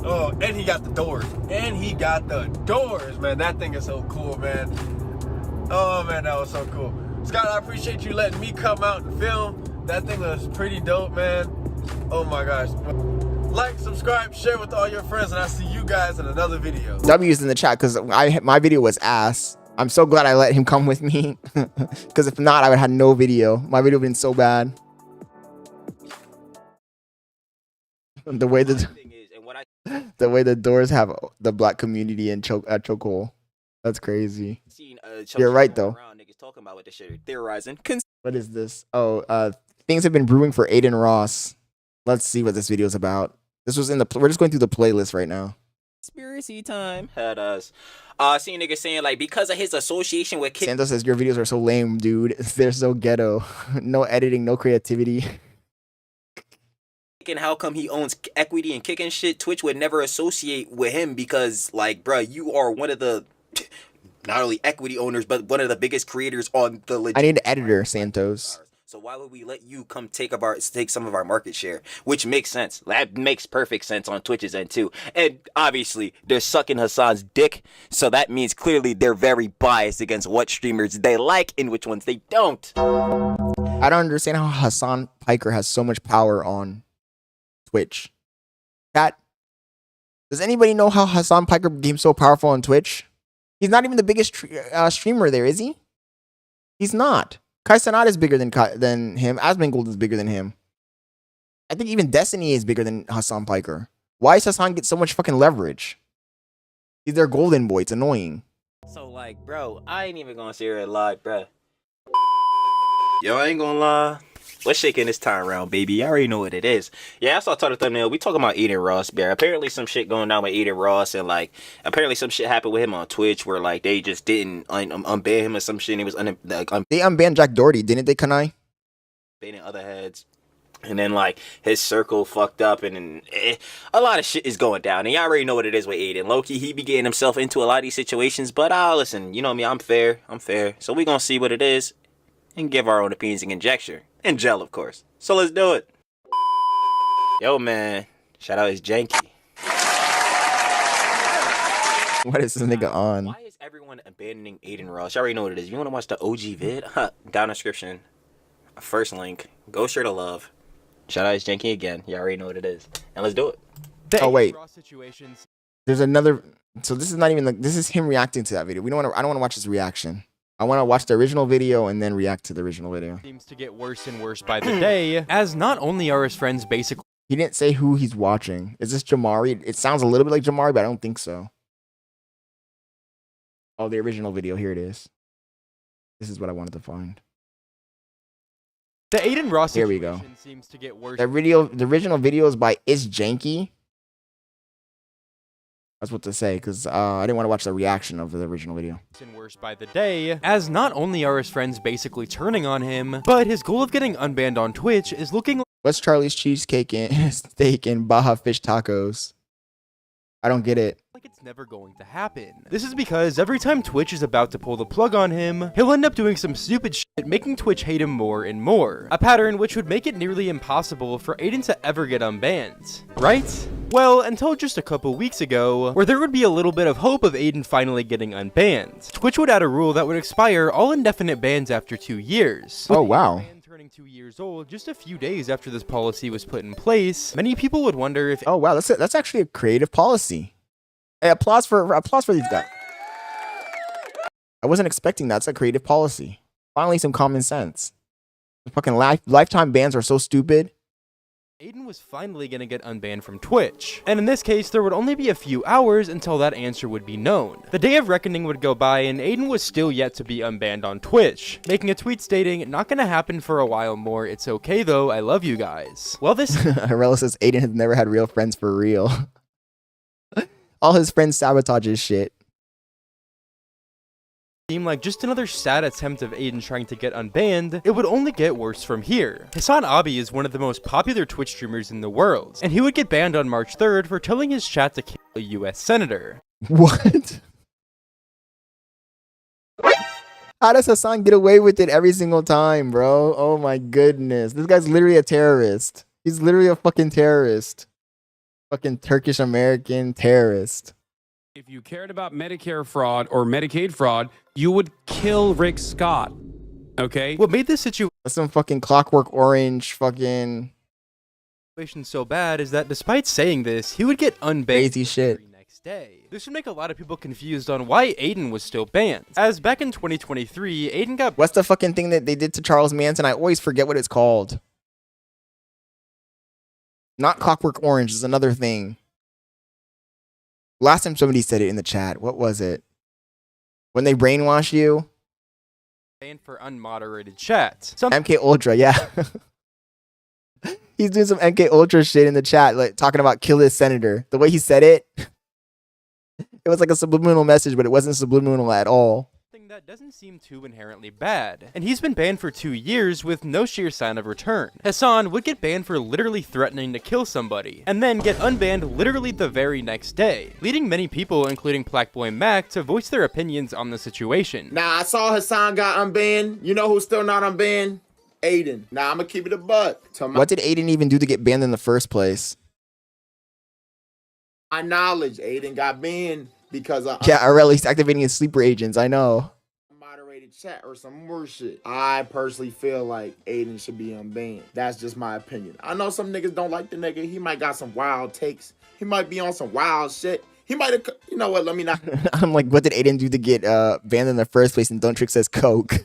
R: Oh, and he got the doors. And he got the doors, man. That thing is so cool, man. Oh, man, that was so cool. Scott, I appreciate you letting me come out and film. That thing was pretty dope, man. Oh, my gosh. Like, subscribe, share with all your friends, and I'll see you guys in another video.
A: W's in the chat because my video was ass. I'm so glad I let him come with me because if not, I would have had no video. My video would have been so bad. The way the doors have the black community in chokehold. That's crazy. You're right though.
S: Talking about what this shit theorizing.
A: What is this? Oh, things have been brewing for Aiden Ross. Let's see what this video is about. This was in the. We're just going through the playlist right now.
S: Conspiracy time had us. Seeing niggas saying like because of his association with
A: Santos says your videos are so lame, dude. They're so ghetto. No editing, no creativity.
S: And how come he owns equity and kicking shit? Twitch would never associate with him because like, bruh, you are one of the not only equity owners but one of the biggest creators on the legit.
A: I need an editor, Santos.
S: So why would we let you come take some of our market share? Which makes sense. That makes perfect sense on Twitch's end too. And obviously they're sucking Hassan's dick, so that means clearly they're very biased against what streamers they like and which ones they don't.
A: I don't understand how Hassan Piker has so much power on Twitch. Does anybody know how Hassan Piker became so powerful on Twitch? He's not even the biggest streamer there, is he? He's not. Cenat is bigger than him. Asmongold is bigger than him. I think even Destiny is bigger than Hassan Piker. Why does Hassan get so much fucking leverage? He's their golden boy. It's annoying.
S: So like, bro, I ain't even gonna sit here and lie, bro. Yo, I ain't gonna lie. Let's shake in this time round, baby. I already know what it is. Yeah, I saw the thumbnail. We talking about Aiden Ross, bear. Apparently some shit going down with Aiden Ross, and like apparently some shit happened with him on Twitch where like they just didn't unban him or some shit. And he was
A: they unbanned Jack Doherty, didn't they, Kanai?
S: Banning other heads. And then like his circle fucked up, and a lot of shit is going down. And y'all already know what it is with Aiden. Low-key, he be getting himself into a lot of these situations. But listen, you know me, I'm fair. So we gonna see what it is and give our own opinions and conjecture. And gel, of course. So let's do it. Yo, man. Shout out his janky.
A: What is this nigga on?
S: Why is everyone abandoning Aiden Ross? You already know what it is. You want to watch the OG vid? Down in the description. First link. Go share the love. Shout out his janky again. You already know what it is. And let's do it.
A: Oh, wait. There's another. So this is not even this is him reacting to that video. I don't want to watch his reaction. I want to watch the original video and then react to the original video.
T: Seems to get worse and worse by the day, as not only are his friends basically...
A: He didn't say who he's watching. Is this Jamari? It sounds a little bit like Jamari, but I don't think so. Oh, the original video. Here it is. This is what I wanted to find.
T: The Aiden Ross
A: here we go.
T: Seems to get worse.
A: The original video is by Is Janky. That's what to say, because I didn't want to watch the reaction of the original video.
T: And worse by the day, as not only are his friends basically turning on him, but his goal of getting unbanned on Twitch is looking like...
A: What's Charlie's cheesecake and steak and Baja fish tacos? I don't get it.
T: Like it's never going to happen. This is because every time Twitch is about to pull the plug on him, he'll end up doing some stupid shit, making Twitch hate him more and more. A pattern which would make it nearly impossible for Aiden to ever get unbanned. Right? Well, until just a couple weeks ago, where there would be a little bit of hope of Aiden finally getting unbanned. Twitch would add a rule that would expire all indefinite bans after 2 years.
A: Oh, wow.
T: Turning 2 years old just a few days after this policy was put in place, many people would wonder if...
A: Oh, wow, that's actually a creative policy. Hey, applause for these guys. I wasn't expecting that. It's a creative policy. Finally, some common sense. The fucking lifetime bans are so stupid.
T: Aiden was finally gonna get unbanned from Twitch. And in this case, there would only be a few hours until that answer would be known. The day of reckoning would go by and Aiden was still yet to be unbanned on Twitch, making a tweet stating, "Not gonna happen for a while more, it's okay though, I love you guys." Well, this...
A: Arella says Aiden has never had real friends for real. All his friends sabotage his shit.
T: Seemed like just another sad attempt of Aiden trying to get unbanned, it would only get worse from here. Hassan Abi is one of the most popular Twitch streamers in the world, and he would get banned on March 3rd for telling his chat to kill a US senator.
A: What? How does Hassan get away with it every single time, bro? Oh my goodness. This guy's literally a terrorist. He's literally a fucking terrorist. Fucking Turkish American terrorist.
U: If you cared about Medicare fraud or Medicaid fraud, you would kill Rick Scott. Okay?
T: What made this situation
A: That's some fucking Clockwork Orange fucking
T: so bad is that despite saying this, he would get unbanned
A: crazy shit.
T: every next day. This would make a lot of people confused on why Aiden was still banned. As back in 2023, Aiden got
A: What's the fucking thing that they did to Charles Manson? I always forget what it's called. Not Clockwork Orange is another thing. Last time somebody said it in the chat. What was it? When they brainwash you?
T: banned for unmoderated chats.
A: MK Ultra, yeah. He's doing some MK Ultra shit in the chat, like talking about kill this senator. The way he said it, it was like a subliminal message, but it wasn't subliminal at all.
T: That doesn't seem too inherently bad, and he's been banned for 2 years with no sheer sign of return. Hassan would get banned for literally threatening to kill somebody, and then get unbanned literally the very next day, leading many people, including Blackboy Mac, to voice their opinions on the situation.
V: Now, I saw Hassan got unbanned. You know who's still not unbanned? Aiden. Now, I'm gonna keep it a buck.
A: What did Aiden even do to get banned in the first place?
V: My knowledge, Aiden got banned because of
A: yeah, or at least activating his sleeper agents, I know.
V: Moderated chat or some more shit. I personally feel like Aiden should be unbanned. That's just my opinion. I know some niggas don't like the nigga. He might got some wild takes. He might be on some wild shit. He might have, you know what, let me not.
A: I'm like, what did Aiden do to get banned in the first place? And Don't Trick says coke.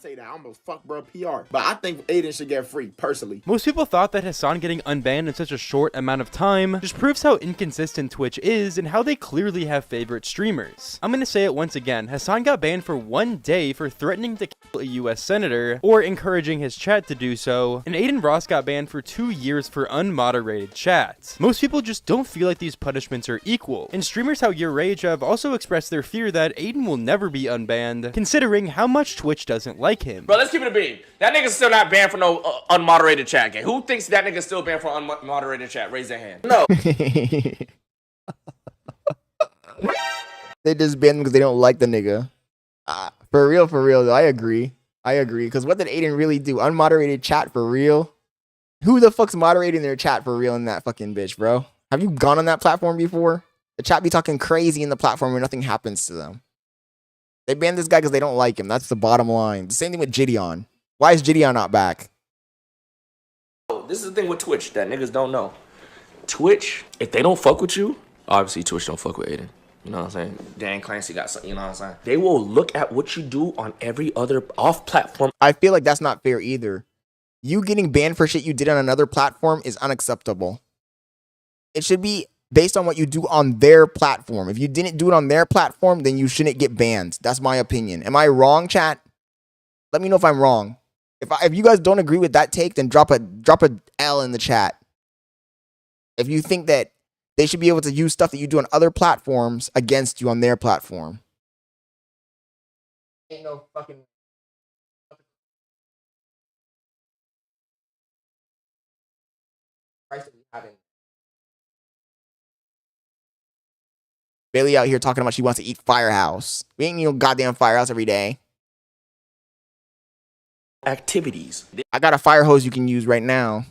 V: Say that. I'm gonna fuck bro PR. But I think Aiden should get free, personally.
T: Most people thought that Hassan getting unbanned in such a short amount of time just proves how inconsistent Twitch is and how they clearly have favorite streamers. I'm gonna say it once again, Hassan got banned for 1 day for threatening to kill a US senator or encouraging his chat to do so, and Aiden Ross got banned for 2 years for unmoderated chats. Most people just don't feel like these punishments are equal, and streamers how your rage have also expressed their fear that Aiden will never be unbanned, considering how much Twitch doesn't like him.
W: Bro, let's keep it a beam. That nigga's still not banned for no unmoderated chat game. Who thinks that nigga's still banned for unmoderated chat? Raise their hand. No.
A: They just banned him because they don't like the nigga. For real though, I agree. Because what did Aiden really do? Unmoderated chat for real? Who the fuck's moderating their chat for real in that fucking bitch, bro? Have you gone on that platform before? The chat be talking crazy in the platform where nothing happens to them. They banned this guy because they don't like him. That's the bottom line. The same thing with Gideon. Why is Gideon not back?
W: This is the thing with Twitch that niggas don't know. Twitch, if they don't fuck with you, obviously Twitch don't fuck with Aiden. You know what I'm saying? Dan Clancy got something, you know what I'm saying? They will look at what you do on every other off-platform.
A: I feel like that's not fair either. You getting banned for shit you did on another platform is unacceptable. It should be based on what you do on their platform. If you didn't do it on their platform, then you shouldn't get banned. That's my opinion. Am I wrong, chat? Let me know if I'm wrong. If you guys don't agree with that take, then drop a L in the chat. If you think that they should be able to use stuff that you do on other platforms against you on their platform. Ain't no fucking Bailey out here talking about she wants to eat Firehouse. We ain't no goddamn Firehouse every day.
W: Activities.
A: I got a fire hose you can use right now.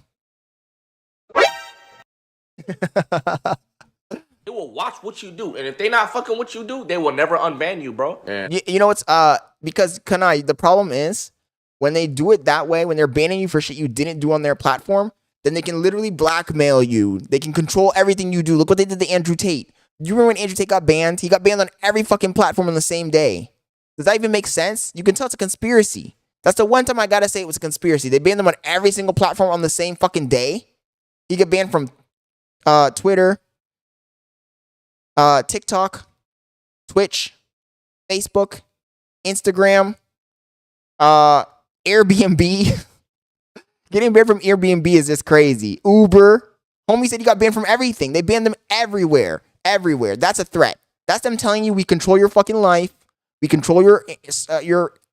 W: They will watch what you do, and if they not fucking what you do, they will never unban you, bro.
A: You know what's because Kanai, the problem is when they do it that way, when they're banning you for shit you didn't do on their platform, then they can literally blackmail you. They can control everything you do. Look what they did to Andrew Tate. You remember when Andrew Tate got banned? He got banned on every fucking platform on the same day. Does that even make sense? You can tell it's a conspiracy. That's the one time I gotta say it was a conspiracy. They banned them on every single platform on the same fucking day. He got banned from Twitter, TikTok, Twitch, Facebook, Instagram, Airbnb. Getting banned from Airbnb is just crazy. Uber. Homie said he got banned from everything. They banned them everywhere. Everywhere. That's a threat. That's them telling you we control your fucking life. We control your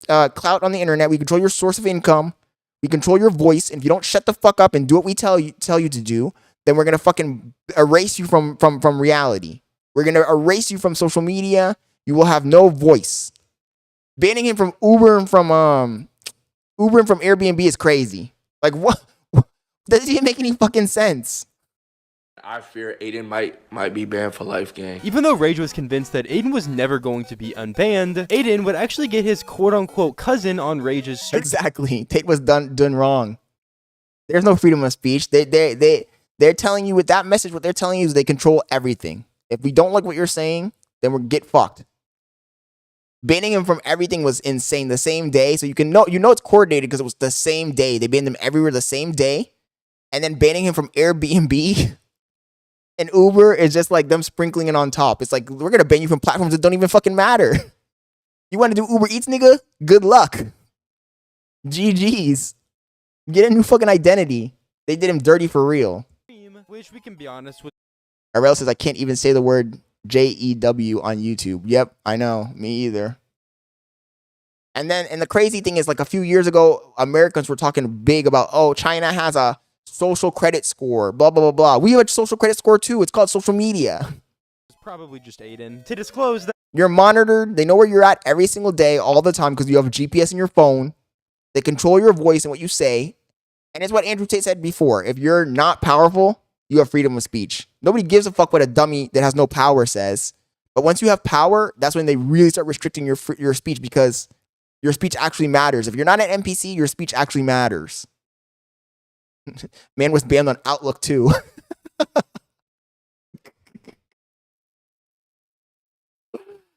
A: clout on the internet. We control your source of income. We control your voice. And if you don't shut the fuck up and do what we tell you to do, then we're gonna fucking erase you from reality. We're gonna erase you from social media. You will have no voice. Banning him from Uber and from Airbnb is crazy. Like what? Doesn't even make any fucking sense.
W: I fear Aiden might be banned for life, gang.
T: Even though Rage was convinced that Aiden was never going to be unbanned, Aiden would actually get his quote-unquote cousin on Rage's stream.
A: Exactly. Tate was done wrong. There's no freedom of speech. They're telling you with that message, what they're telling you is they control everything. If we don't like what you're saying, then we'll get fucked. Banning him from everything was insane. The same day, so you know it's coordinated because it was the same day. They banned him everywhere the same day, and then banning him from Airbnb and Uber is just like them sprinkling it on top. It's like we're gonna ban you from platforms that don't even fucking matter. You want to do Uber Eats, nigga? Good luck. GG's. Get a new fucking identity. They did him dirty for real.
T: Which we can be honest with.
A: Arel says I can't even say the word JEW on YouTube. Yep, I know. Me either. And the crazy thing is, like a few years ago, Americans were talking big about, oh, China has a social credit score, blah, blah, blah, blah. We have a social credit score too. It's called social media.
T: It's probably just Aiden. To disclose that
A: you're monitored. They know where you're at every single day, all the time, because you have a GPS in your phone. They control your voice and what you say. And it's what Andrew Tate said before. If you're not powerful, you have freedom of speech. Nobody gives a fuck what a dummy that has no power says. But once you have power, that's when they really start restricting your speech, because your speech actually matters. If you're not an NPC, your speech actually matters. Man was banned on Outlook too.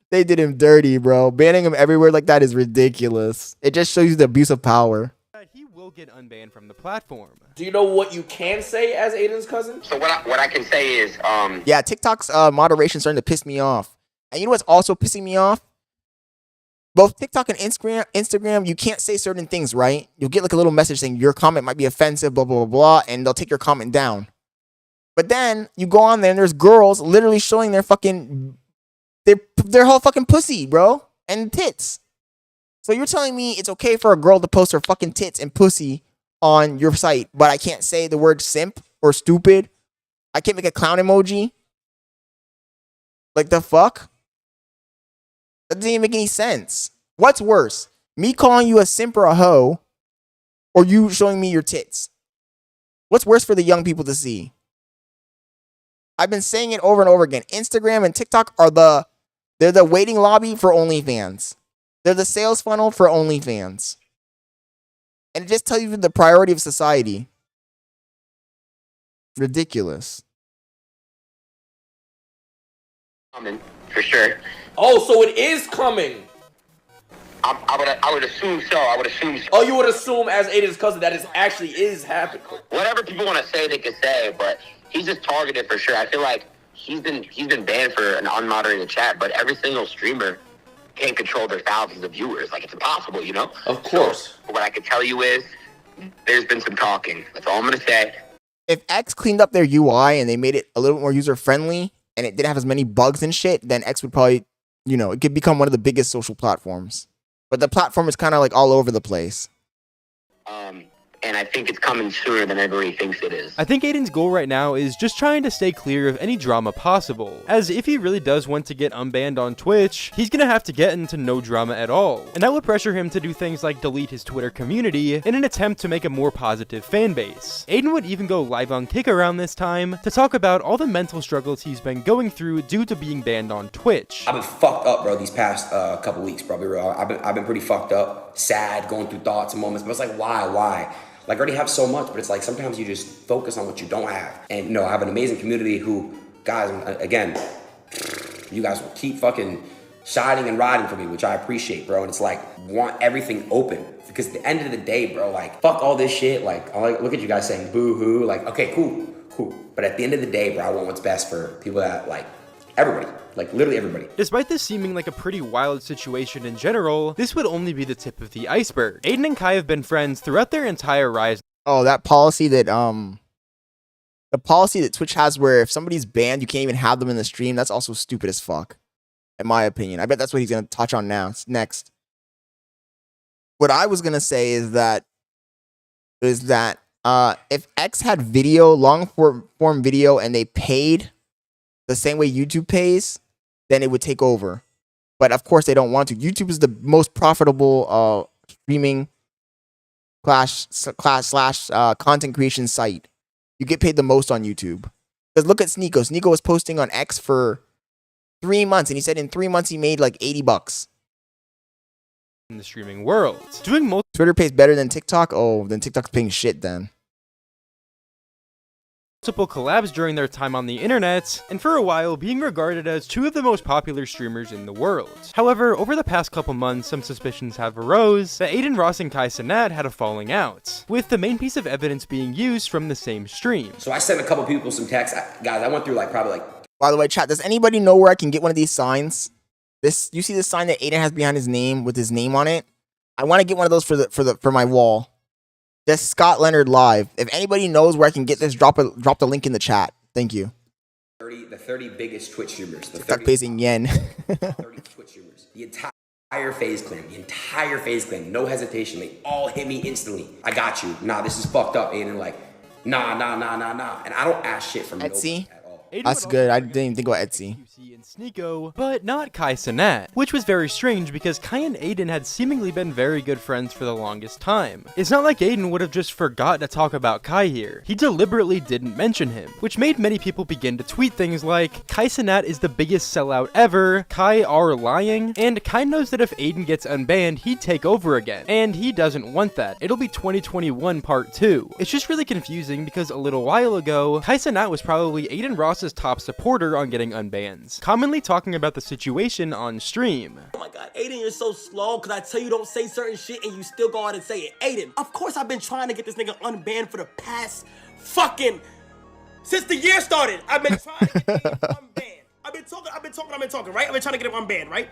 A: They did him dirty, bro. Banning him everywhere like that is ridiculous. It just shows you the abuse of power.
T: he will get unbanned from the platform.
W: Do you know what you can say as Aiden's cousin?
B: So what I can say is
A: yeah, TikTok's moderation starting to piss me off. And you know what's also pissing me off? Both TikTok and Instagram, you can't say certain things, right? You'll get like a little message saying your comment might be offensive, blah, blah, blah, blah, and they'll take your comment down. But then you go on there and there's girls literally showing their fucking, their whole fucking pussy, bro, and tits. So you're telling me it's okay for a girl to post her fucking tits and pussy on your site, but I can't say the word simp or stupid? I can't make a clown emoji? Like the fuck? That doesn't even make any sense. What's worse? Me calling you a simp or a hoe, or you showing me your tits? What's worse for the young people to see? I've been saying it over and over again. Instagram and TikTok are they're the waiting lobby for OnlyFans. They're the sales funnel for OnlyFans. And it just tells you the priority of society. Ridiculous.
B: Coming for sure.
W: Oh, so it is coming.
B: I would assume so. I would assume so.
W: Oh, you would assume as Aiden's cousin that actually is happening.
B: Whatever people want to say, they can say, but he's just targeted for sure. I feel like he's been banned for an unmoderated chat, but every single streamer can't control their thousands of viewers. Like, it's impossible, you know?
W: Of course.
B: So, what I can tell you is there's been some talking. That's all I'm going to say.
A: If X cleaned up their UI and they made it a little bit more user-friendly and it didn't have as many bugs and shit, then X would probably, you know, it could become one of the biggest social platforms. But the platform is kind of like all over the place.
B: And I think it's coming sooner than everybody thinks it is.
T: I think Aiden's goal right now is just trying to stay clear of any drama possible, as if he really does want to get unbanned on Twitch, he's gonna have to get into no drama at all, and that would pressure him to do things like delete his Twitter community in an attempt to make a more positive fan base. Aiden would even go live on Kick around this time to talk about all the mental struggles he's been going through due to being banned on Twitch.
C: I've been fucked up, bro, these past couple weeks, bro, be real. I've been pretty fucked up, sad, going through thoughts and moments, but it's like, why? Like, I already have so much, but it's like sometimes you just focus on what you don't have. And, you know, I have an amazing community who, guys, again, you guys will keep fucking shining and riding for me, which I appreciate, bro. And it's like, want everything open. Because at the end of the day, bro, like, fuck all this shit. Like, look at you guys saying boo-hoo. Like, okay, cool. But at the end of the day, bro, I want what's best for people that, like, everybody. Like, literally everybody.
T: Despite this seeming like a pretty wild situation in general, this would only be the tip of the iceberg. Aiden and Kai have been friends throughout their entire rise.
A: Oh, that policy that the policy that Twitch has where if somebody's banned, you can't even have them in the stream, that's also stupid as fuck, in my opinion. I bet that's what he's gonna touch on next. What I was gonna say is that if X had video, long form video, and they paid the same way YouTube pays, then it would take over. But of course they don't want to. YouTube is the most profitable streaming slash content creation site. You get paid the most on YouTube. Because look at Sneeko. Sneeko was posting on X for 3 months, and he said in 3 months he made like $80
T: in the streaming world. Doing
A: Twitter pays better than TikTok. Oh, then TikTok's paying shit then.
T: Multiple collabs during their time on the internet, and for a while being regarded as two of the most popular streamers in the world. However, over the past couple months, some suspicions have arose that Adin Ross and Cenat had a falling out, with the main piece of evidence being used from the same stream.
C: So I sent a couple people some texts. Guys, I went through probably
A: By the way, chat, does anybody know where I can get one of these signs? You see this sign that Adin has behind his name with his name on it? I want to get one of those for my wall. This Scott Leonard live. If anybody knows where I can get this, drop the link in the chat. Thank you.
C: the 30 biggest Twitch streamers. The
A: TikTok pays in yen.
C: 30 Twitch streamers. The entire FaZe clan, no hesitation. They all hit me instantly. I got you. Nah, this is fucked up. And like, nah. And I don't ask shit from
A: Etsy.
C: At all.
A: That's good. I didn't even think about Etsy.
T: And Sneeko, but not Cenat, which was very strange because Kai and Adin had seemingly been very good friends for the longest time. It's not like Adin would have just forgot to talk about Kai here. He deliberately didn't mention him, which made many people begin to tweet things like, Cenat is the biggest sellout ever, Kai are lying, and Kai knows that if Adin gets unbanned, he'd take over again, and he doesn't want that. It'll be 2021 part 2. It's just really confusing because a little while ago, Cenat was probably Adin Ross's top supporter on getting unbanned, commonly talking about the situation on stream.
F: Oh my god, Adin, you're so slow because I tell you don't say certain shit and you still go out and say it. Adin, of course I've been trying to get this nigga unbanned for the past since the year started. I've been trying to get him unbanned. I've been talking, right? I've been trying to get him unbanned, right?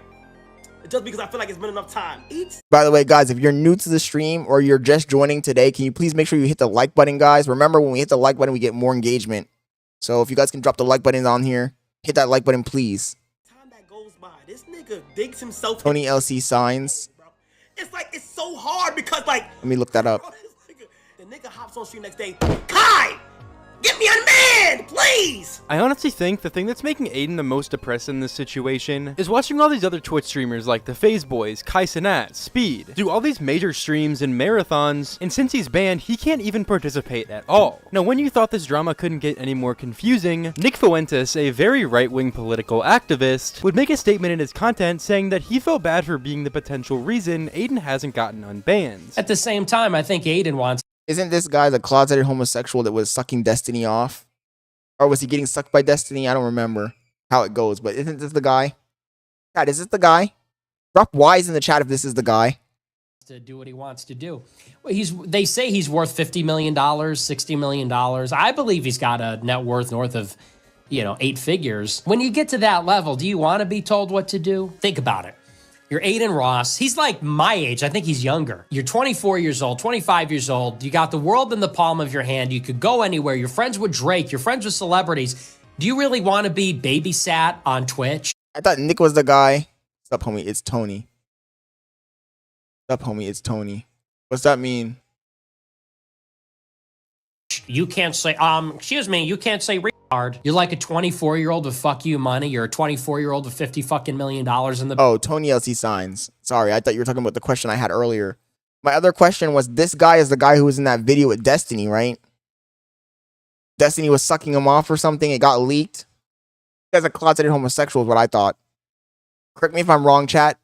F: Just because I feel like it's been enough time.
A: By the way, guys, if you're new to the stream or you're just joining today, can you please make sure you hit the like button, guys? Remember, when we hit the like button, we get more engagement. So if you guys can drop the like button on here, hit that like button, please.
F: Time that goes by, this nigga digs himself.
A: Tony LC signs.
F: It's like, it's so hard because like.
A: Let me look that up.
F: The nigga hops on stream next day. Kai! Get me unbanned, please!
T: I honestly think the thing that's making Adin the most depressed in this situation is watching all these other Twitch streamers like the FaZe Boys, Cenat, Speed, do all these major streams and marathons, and since he's banned, he can't even participate at all. Now, when you thought this drama couldn't get any more confusing, Nick Fuentes, a very right-wing political activist, would make a statement in his content saying that he felt bad for being the potential reason Adin hasn't gotten unbanned.
G: At the same time, I think Adin wants...
A: Isn't this guy the closeted homosexual that was sucking Destiny off? Or was he getting sucked by Destiny? I don't remember how it goes, but isn't this the guy? Chat, is this the guy? Drop Y's in the chat if this is the guy.
G: To do what he wants to do. Well, they say he's worth $50 million, $60 million. I believe he's got a net worth north of, 8 figures. When you get to that level, do you want to be told what to do? Think about it. You're Adin Ross. He's like my age. I think he's younger. You're 24 years old, 25 years old. You got the world in the palm of your hand. You could go anywhere. You're friends with Drake. You're friends with celebrities. Do you really want to be babysat on Twitch?
A: I thought Nick was the guy. What's up, homie? It's Tony. What's up, homie? It's Tony. What's that mean?
G: You can't say, excuse me, you can't say retard. You're like a 24-year-old with fuck you money. You're a 24-year-old with $50 million in the...
A: Oh, Tony LC signs. Sorry, I thought you were talking about the question I had earlier. My other question was, this guy is the guy who was in that video with Destiny, right? Destiny was sucking him off or something. It got leaked. This guy's a closeted homosexual is what I thought. Correct me if I'm wrong, chat.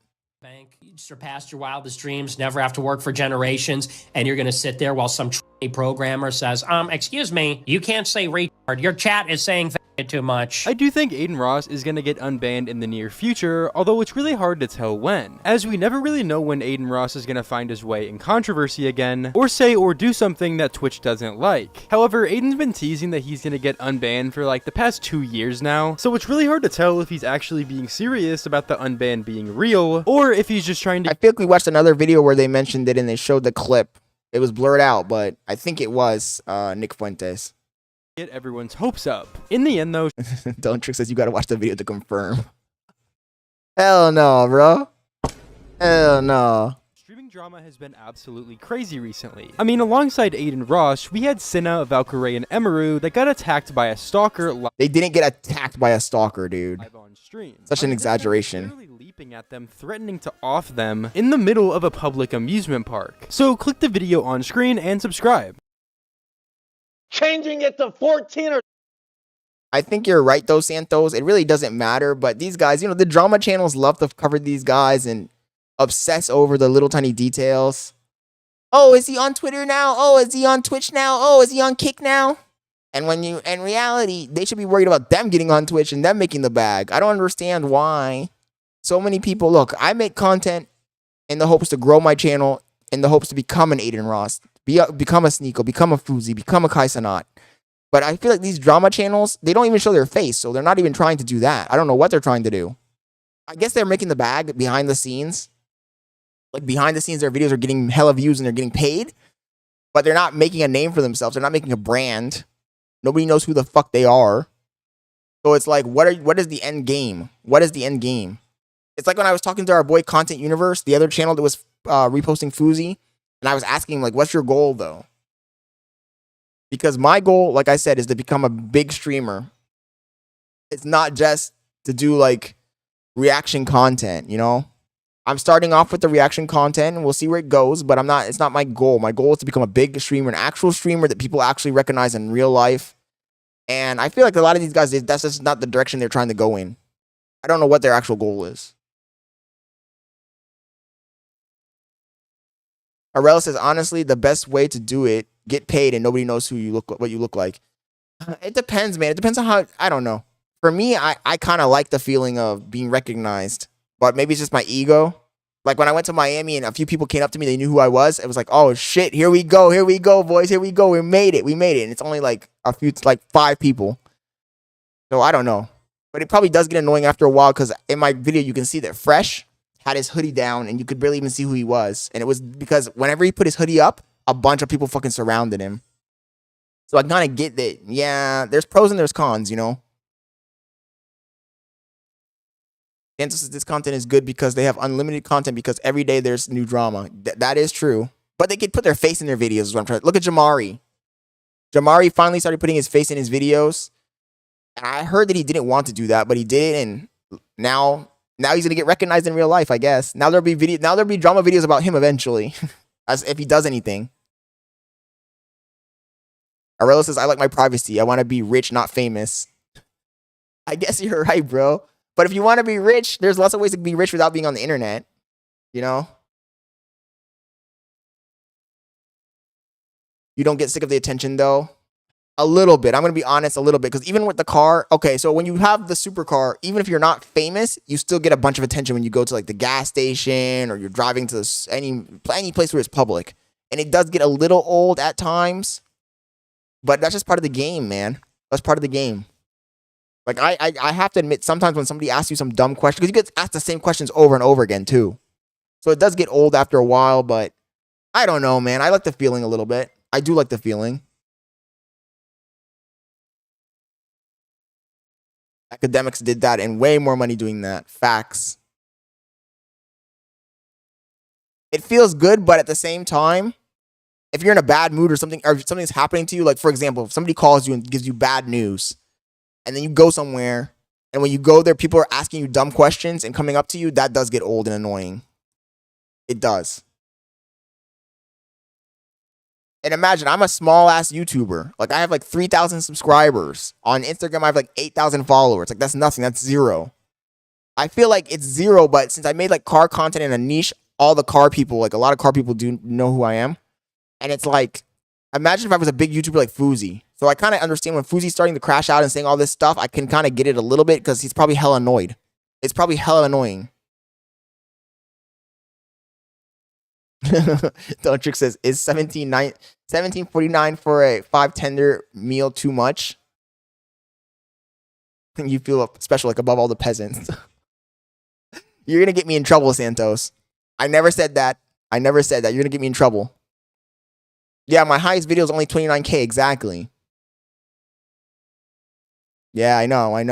G: You surpassed your wildest dreams, never have to work for generations, and you're going to sit there while some programmer says, excuse me, you can't say retard. Your chat is saying too much.
T: I do think Adin Ross is going to get unbanned in the near future, although it's really hard to tell when, as we never really know when Adin Ross is going to find his way in controversy again, or say or do something that Twitch doesn't like. However, Adin's been teasing that he's going to get unbanned for like the past 2 years now, so it's really hard to tell if he's actually being serious about the unban being real, or if he's just trying to...
A: I feel like we watched another video where they mentioned it and they showed the clip. It was blurred out, but I think it was Nick Fuentes.
T: Get everyone's hopes up. In the end, though...
A: Don't Trick says you gotta watch the video to confirm. Hell no, bro. Hell no.
T: Streaming drama has been absolutely crazy recently. I mean, alongside Adin Ross, we had Cenat, Valkyrae, and Emeru that got attacked by a stalker.
A: They didn't get attacked by a stalker, dude.
T: On stream.
A: Such an exaggeration.
T: snapping at them, threatening to off them in the middle of a public amusement park. So click the video on screen and subscribe.
H: Changing it to 14 or...
A: I think you're right though, Santos. It really doesn't matter, but these guys, you know, the drama channels love to cover these guys and obsess over the little tiny details. Oh, is he on Twitter now? Oh, is he on Twitch now? Oh, is he on Kick now? And when you, in reality, they should be worried about them getting on Twitch and them making the bag. I don't understand why so many people, look, I make content in the hopes to grow my channel, in the hopes to become an Aiden Ross, become a Sneeko, become a Fousey, become a Cenat. But I feel like these drama channels, they don't even show their face, so they're not even trying to do that. I don't know what they're trying to do. I guess they're making the bag behind the scenes. Like, behind the scenes, their videos are getting hella views and they're getting paid, but they're not making a name for themselves. They're not making a brand. Nobody knows who the fuck they are. So it's like, what is the end game? What is the end game? It's like when I was talking to our boy Content Universe, the other channel that was reposting Fousey, and I was asking him, like, what's your goal, though? Because my goal, like I said, is to become a big streamer. It's not just to do, like, reaction content, you know? I'm starting off with the reaction content, and we'll see where it goes, but it's not my goal. My goal is to become a big streamer, an actual streamer that people actually recognize in real life. And I feel like a lot of these guys, that's just not the direction they're trying to go in. I don't know what their actual goal is. Arella says, honestly, the best way to do it, get paid and nobody knows what you look like. It depends, man. It depends on how, I don't know. For me, I kind of like the feeling of being recognized, but maybe it's just my ego. Like when I went to Miami and a few people came up to me, they knew who I was. It was like, oh shit, here we go, boys, here we go. We made it. And it's only like a few, like 5 people. So I don't know. But it probably does get annoying after a while because in my video, you can see that Fresh had his hoodie down and you could barely even see who he was. And it was because whenever he put his hoodie up, a bunch of people fucking surrounded him. So I kind of get that, yeah, there's pros and there's cons, you know? Santos says this content is good because they have unlimited content because every day there's new drama. That is true. But they could put their face in their videos is what I'm trying to... Look at Jamari. Jamari finally started putting his face in his videos. And I heard that he didn't want to do that, but he did it, and now he's gonna get recognized in real life, I guess. Now there'll be drama videos about him eventually. As if he does anything. Arella says, I like my privacy. I want to be rich, not famous. I guess you're right, bro. But if you want to be rich, there's lots of ways to be rich without being on the internet. You know? You don't get sick of the attention, though? A little bit. I'm going to be honest, a little bit. Because even with the car, okay, so when you have the supercar, even if you're not famous, you still get a bunch of attention when you go to like the gas station or you're driving to any place where it's public. And it does get a little old at times. But that's just part of the game, man. That's part of the game. Like, I have to admit, sometimes when somebody asks you some dumb question, because you get asked the same questions over and over again, too. So it does get old after a while, but I don't know, man. I like the feeling a little bit. I do like the feeling. Academics did that and way more money doing that. Facts. It feels good, but at the same time, if you're in a bad mood or something's happening to you, like for example, if somebody calls you and gives you bad news, and then you go somewhere, and when you go there, people are asking you dumb questions and coming up to you, that does get old and annoying. It does. And imagine, I'm a small-ass YouTuber. Like, I have, like, 3,000 subscribers. On Instagram, I have, like, 8,000 followers. Like, that's nothing. That's 0. I feel like it's 0, but since I made, like, car content in a niche, all the car people, like, a lot of car people do know who I am. And it's like, imagine if I was a big YouTuber like Fousey. So I kind of understand when Fousey's starting to crash out and saying all this stuff, I can kind of get it a little bit because he's probably hella annoyed. It's probably hella annoying. Trick says, is $17.49 for a 5 tender meal too much? You feel special, like above all the peasants. You're going to get me in trouble, Santos. I never said that. I never said that. You're going to get me in trouble. Yeah, my highest video is only 29K, exactly. Yeah, I know. I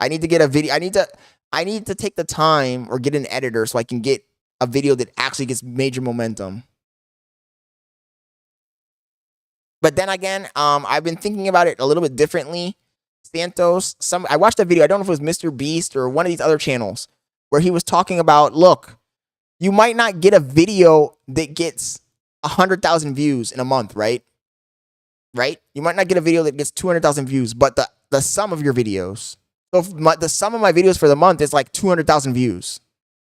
A: need to get a video. I need to take the time or get an editor so I can get a video that actually gets major momentum. But then again, I've been thinking about it a little bit differently Santos, I watched that video. I don't know if it was Mr. Beast or one of these other channels where he was talking about, look, you might not get a video that gets 100,000 views in a month, right? Right? You might not get a video that gets 200,000 views, but the sum of your videos. So the sum of my videos for the month is like 200,000 views.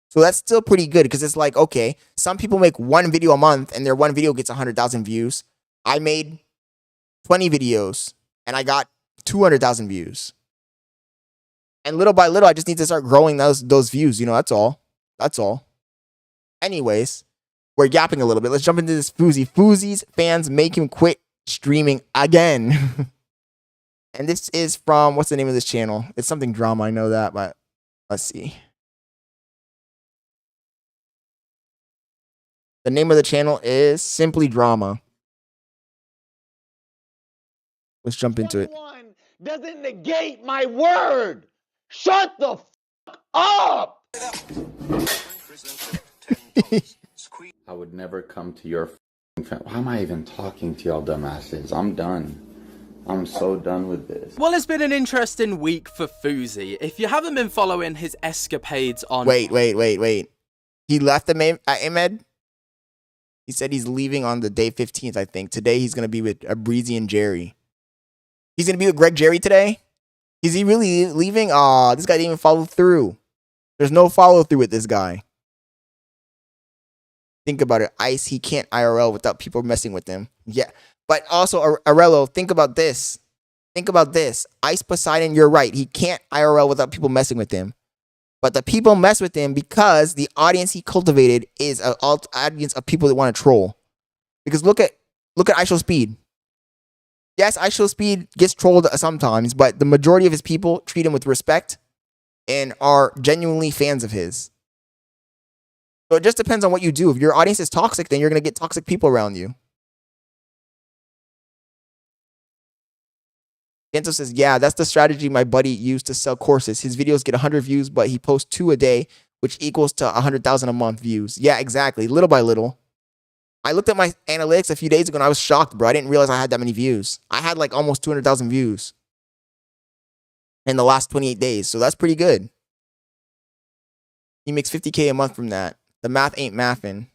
A: So that's still pretty good because it's like, okay, some people make one video a month and their one video gets 100,000 views. I made 20 videos and I got 200,000 views. And little by little, I just need to start growing those views. You know, that's all. That's all. Anyways, we're yapping a little bit. Let's jump into this Fousey. Fousey's fans make him quit streaming again. And this is from, what's the name of this channel? It's something drama, I know that, but let's see. The name of the channel is Simply Drama. Let's jump into it.
H: Doesn't negate my word. Shut the fuck up.
L: I would never come to your family. Why am I even talking to y'all dumbasses? I'm done. I'm so done with this.
T: Well, it's been an interesting week for Fousey. If you haven't been following his escapades on...
A: Wait. He left the Ahmed? He said he's leaving on the day 15th, I think. Today he's going to be with Breezy and Jerry. He's going to be with Greg Jerry today? Is he really leaving? Aw, this guy didn't even follow through. There's no follow through with this guy. Think about it. Ice, he can't IRL without people messing with him. Yeah. But also, Arello, think about this. Think about this. Ice Poseidon, you're right. He can't IRL without people messing with him. But the people mess with him because the audience he cultivated is an audience of people that want to troll. Because look at IShowSpeed. Yes, IShowSpeed gets trolled sometimes, but the majority of his people treat him with respect and are genuinely fans of his. So it just depends on what you do. If your audience is toxic, then you're going to get toxic people around you. Gento says, yeah, that's the strategy my buddy used to sell courses. His videos get 100 views, but he posts 2 a day, which equals to 100,000 a month views. Yeah, exactly. Little by little. I looked at my analytics a few days ago and I was shocked, bro. I didn't realize I had that many views. I had like almost 200,000 views in the last 28 days. So that's pretty good. He makes 50K a month from that. The math ain't mathing.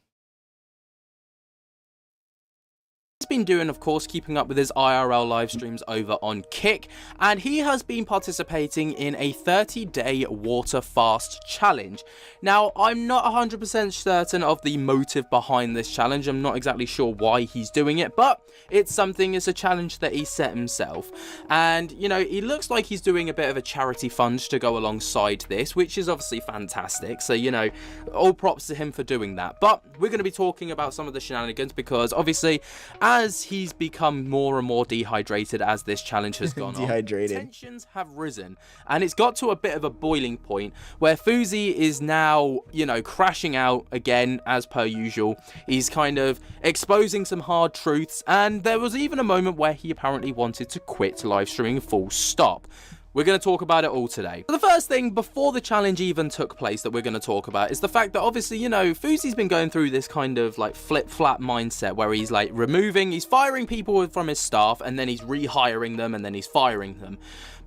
T: He's been doing, of course, keeping up with his IRL live streams over on Kick, and he has been participating in a 30-day water fast challenge. Now, I'm not 100% certain of the motive behind this challenge. I'm not exactly sure why he's doing it, but it's a challenge that he set himself. And, you know, he looks like he's doing a bit of a charity fund to go alongside this, which is obviously fantastic. So, you know, all props to him for doing that. But we're going to be talking about some of the shenanigans because, obviously, as he's become more and more dehydrated as this challenge has gone on, tensions have risen, and it's got to a bit of a boiling point where Fousey is now, you know, crashing out again as per usual. He's kind of exposing some hard truths, and there was even a moment where he apparently wanted to quit live streaming full stop. We're going to talk about it all today. The first thing before the challenge even took place that we're going to talk about is the fact that obviously, you know, Fousey's been going through this kind of like flip-flap mindset where he's like he's firing people from his staff and then he's rehiring them and then he's firing them.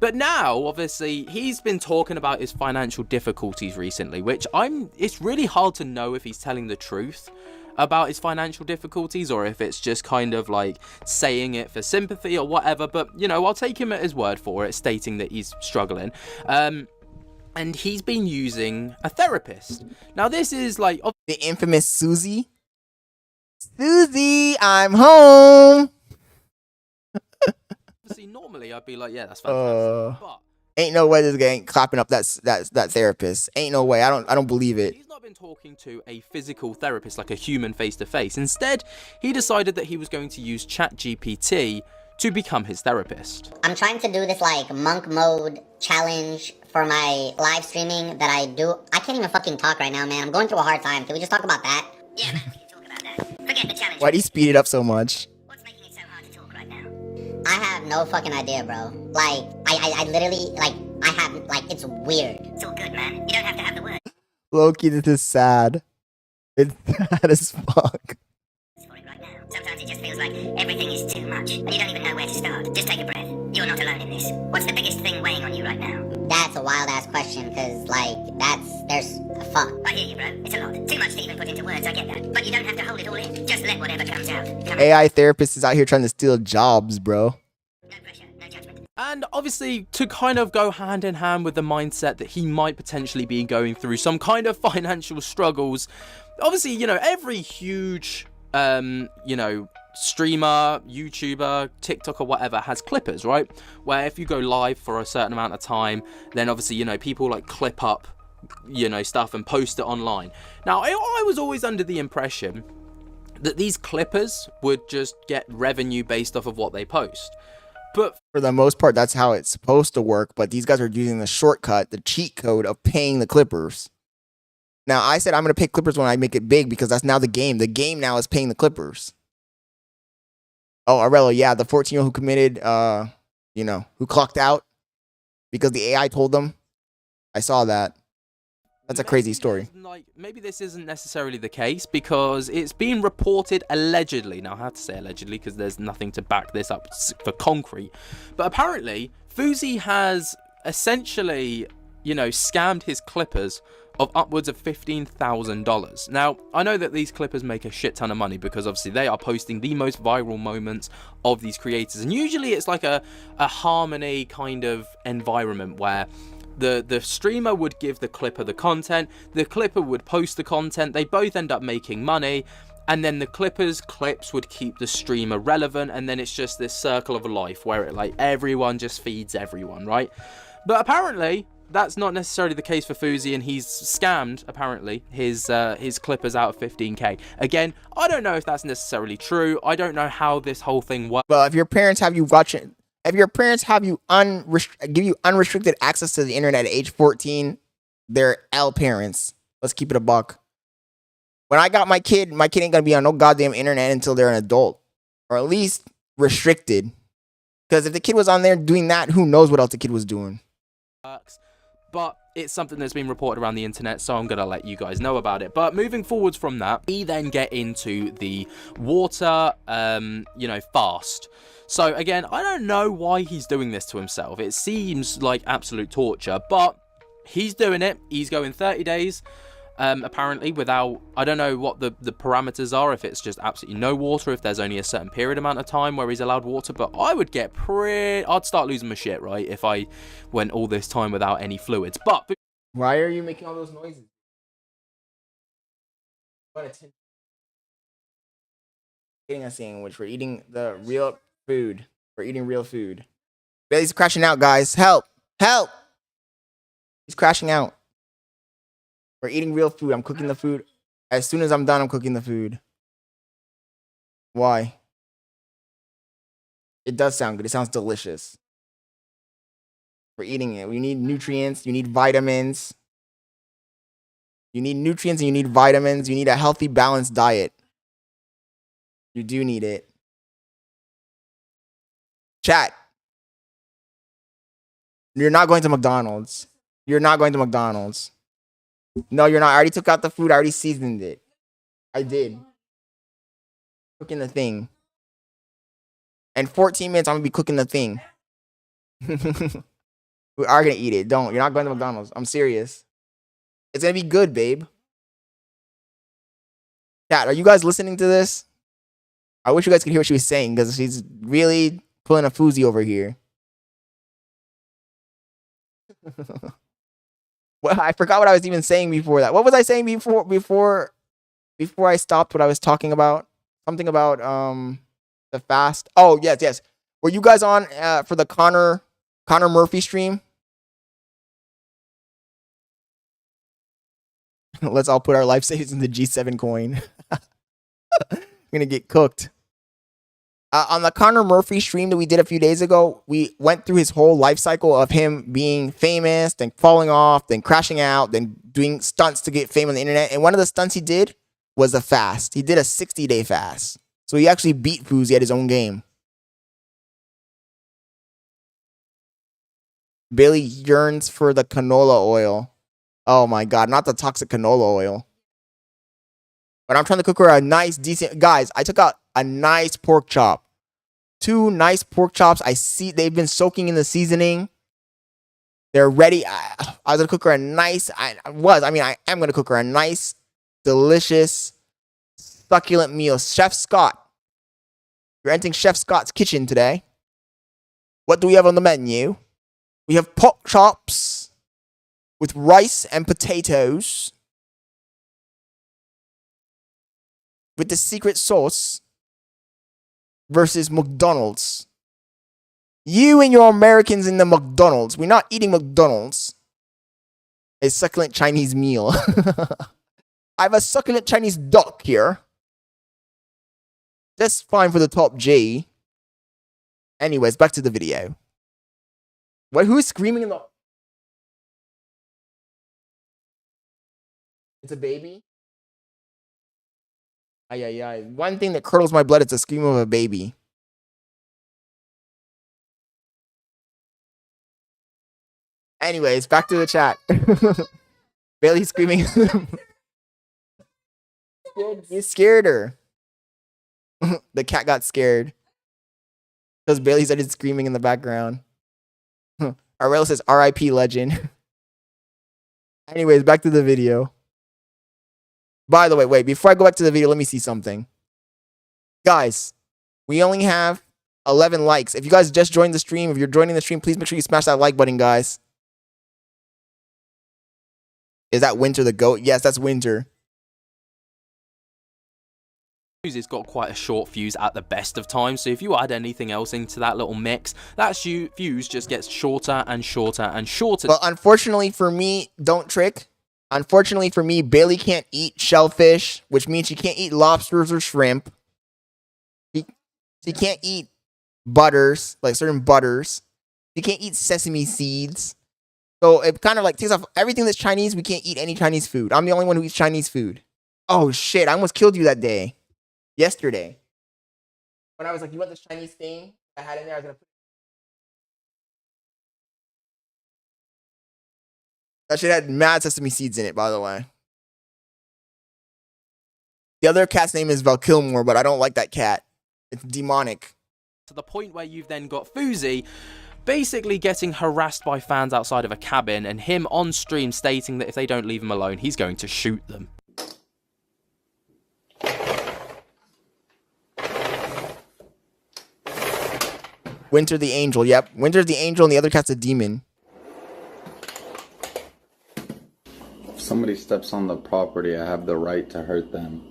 T: But now, obviously, he's been talking about his financial difficulties recently, which it's really hard to know if he's telling the truth about his financial difficulties or if it's just kind of like saying it for sympathy or whatever, but you know, I'll take him at his word for it, stating that he's struggling. And he's been using a therapist. Now this is like
A: the infamous Susie. Susie, I'm home.
T: Obviously, normally I'd be like, yeah, that's fantastic. But
A: ain't no way this guy ain't clapping up that therapist. Ain't no way. I don't believe it.
T: He's not been talking to a physical therapist like a human face-to-face. Instead, he decided that he was going to use ChatGPT to become his therapist.
M: I'm trying to do this like monk mode challenge for my live streaming that I do. I can't even fucking talk right now, man. I'm going through a hard time. Can we just talk about that? Yeah, man, we can talk about that. Forget the challenge.
A: Why'd he speed it up so much?
M: I have no fucking idea, bro. Like, I literally, like, it's weird. It's all good, man. You don't have to have the word.
A: Loki, this is sad. It's sad as fuck.
M: Sometimes it just feels feels like everything is too much, and you don't even know where to start. Just take a breath. You're not alone in this. What's the biggest thing weighing on you right now? That's a wild-ass question, because, like, there's a fuck. I hear you, bro. It's a lot. Too much to even put into words, I get that. But you don't have to hold it all in. Just let whatever comes out.
A: AI therapist is out here trying to steal jobs, bro.
T: And obviously, to kind of go hand in hand with the mindset that he might potentially be going through some kind of financial struggles, obviously, you know, every huge, you know, streamer, YouTuber, TikTok or whatever has clippers, right? Where if you go live for a certain amount of time, then obviously, you know, people like clip up, you know, stuff and post it online. Now, I was always under the impression that these clippers would just get revenue based off of what they post. But
A: for the most part, that's how it's supposed to work. But these guys are using the shortcut, the cheat code of paying the clippers. Now, I said I'm going to pay clippers when I make it big because that's now the game. The game now is paying the clippers. Oh, Arello, yeah, the 14-year-old who committed, you know, who clocked out because the AI told them. I saw that. That's a crazy story.
T: Like, maybe this isn't necessarily the case because it's been reported allegedly. Now, I have to say allegedly because there's nothing to back this up for concrete. But apparently, Fousey has essentially, you know, scammed his clippers of upwards of $15,000. Now, I know that these clippers make a shit ton of money because obviously they are posting the most viral moments of these creators. And usually it's like a harmony kind of environment where the streamer would give the clipper the content, the clipper would post the content, they both end up making money, and then the clippers' clips would keep the streamer relevant, and then it's just this circle of life where it like everyone just feeds everyone, right? But apparently that's not necessarily the case for Fousey, and he's scammed apparently his clippers out of 15k. Again, I don't know if that's necessarily true. I don't know how this whole thing works.
A: Well, if your parents have you watching, if your parents have you give you unrestricted access to the internet at age 14, they're L parents. Let's keep it a buck. When I got my kid ain't gonna be on no goddamn internet until they're an adult, or at least restricted. Because if the kid was on there doing that, who knows what else the kid was doing.
T: But it's something that's been reported around the internet, so I'm going to let you guys know about it. But moving forwards from that, we then get into the water, you know, fast. So again, I don't know why he's doing this to himself. It seems like absolute torture, but he's doing it. He's going 30 days, apparently, without, I don't know what the parameters are, if it's just absolutely no water, if there's only a certain period amount of time where he's allowed water, but I would get I'd start losing my shit, right, if I went all this time without any fluids. But
A: why are you making all those noises? Getting a sandwich. We're eating the real food. We're eating real food. Bailey's crashing out, guys. Help! Help! He's crashing out. We're eating real food. I'm cooking the food. As soon as I'm done, I'm cooking the food. Why? It does sound good. It sounds delicious. We're eating it. We need nutrients. You need vitamins. You need nutrients and you need vitamins. You need a healthy, balanced diet. You do need it. Chat. You're not going to McDonald's. You're not going to McDonald's. No, you're not. I already took out the food. I already seasoned it. I did. Cooking the thing. In 14 minutes, I'm going to be cooking the thing. We are going to eat it. Don't. You're not going to McDonald's. I'm serious. It's going to be good, babe. Chat, are you guys listening to this? I wish you guys could hear what she was saying because she's really pulling a Fousey over here. Well, I forgot what I was even saying before that. What was I saying before I stopped what I was talking about? Something about the fast. Oh, yes. Were you guys on for the Connor Murphy stream? Let's all put our life savings in the G7 coin. I'm gonna get cooked. On the Connor Murphy stream that we did a few days ago, we went through his whole life cycle of him being famous, then falling off, then crashing out, then doing stunts to get fame on the internet. And one of the stunts he did was a fast. He did a 60-day fast. So he actually beat Fousey at his own game. Billy yearns for the canola oil. Oh my God, not the toxic canola oil. But I'm trying to cook her a nice, decent... Guys, I took out a nice pork chop. 2 nice pork chops. I see they've been soaking in the seasoning. They're ready. I was gonna cook her a nice. I am gonna cook her a nice, delicious, succulent meal. Chef Scott, you're entering Chef Scott's kitchen today. What do we have on the menu? We have pork chops with rice and potatoes with the secret sauce versus McDonald's. You and your Americans in the McDonald's. We're not eating McDonald's. A succulent Chinese meal. I have a succulent Chinese duck here. That's fine for the top G. Anyways, back to the video. What? Who's screaming in the... It's a baby? Ay, ay, ay. One thing that curdles my blood is the scream of a baby. Anyways, back to the chat. Bailey's screaming. You scared her. The cat got scared. Because Bailey started screaming in the background. Aurelio says, RIP legend. Anyways, back to the video. By the way, wait, before I go back to the video, let me see something. Guys, we only have 11 likes. If you guys just joined the stream, if you're joining the stream, please make sure you smash that like button, guys. Is that Winter the goat? Yes, that's Winter.
T: It's got quite a short fuse at the best of times, so if you add anything else into that little mix, that fuse just gets shorter and shorter and shorter.
A: Well, unfortunately for me, don't trick. Unfortunately for me, Bailey can't eat shellfish, which means she can't eat lobsters or shrimp. She can't eat butters, like certain butters. She can't eat sesame seeds. So it kind of like takes off everything that's Chinese. We can't eat any Chinese food. I'm the only one who eats Chinese food. Oh shit, I almost killed you that day. Yesterday. When I was like, you want this Chinese thing I had in there? I was gonna put... That shit had mad sesame seeds in it, by the way. The other cat's name is Val Kilmore, but I don't like that cat. It's demonic.
T: To the point where you've then got Fousey basically getting harassed by fans outside of a cabin, and him on stream stating that if they don't leave him alone, he's going to shoot them.
A: Winter the Angel, yep. Winter's the angel and the other cat's a demon.
L: If somebody steps on the property, I have the right to hurt them.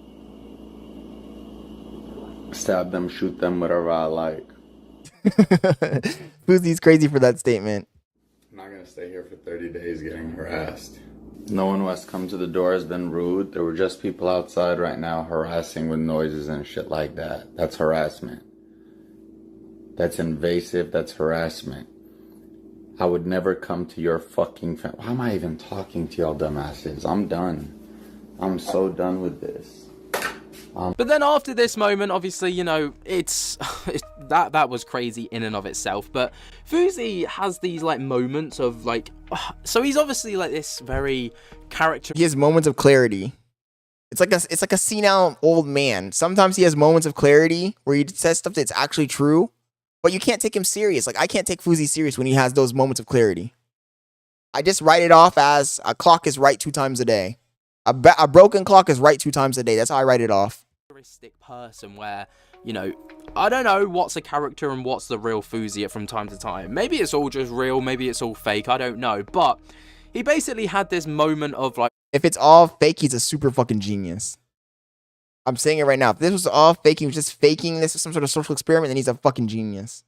L: Stab them, shoot them, whatever I like.
A: Fousey's crazy for that statement.
L: I'm not gonna stay here for 30 days getting harassed. No one who has come to the door has been rude. There were just people outside right now harassing with noises and shit like that. That's harassment. That's invasive. That's harassment. I would never come to your fucking family. Why am I even talking to y'all dumbasses? I'm done. I'm so done with this.
T: But then after this moment, obviously, you know, that was crazy in and of itself. But Fousey has these like moments of like, so he's obviously like this very character.
A: He has moments of clarity. It's like a senile old man. Sometimes he has moments of clarity where he says stuff that's actually true, but you can't take him serious. Like I can't take Fousey serious when he has those moments of clarity. I just write it off as a clock is right 2 times a day. A broken clock is right 2 times a day. That's how I write it off.
T: Person where, you know, I don't know what's a character and what's the real Fousey from time to time. Maybe it's all just real, maybe it's all fake, I don't know. But he basically had this moment of like,
A: if it's all fake, he's a super fucking genius. I'm saying it right now. If this was all fake, he was just faking this was some sort of social experiment, then he's a fucking genius.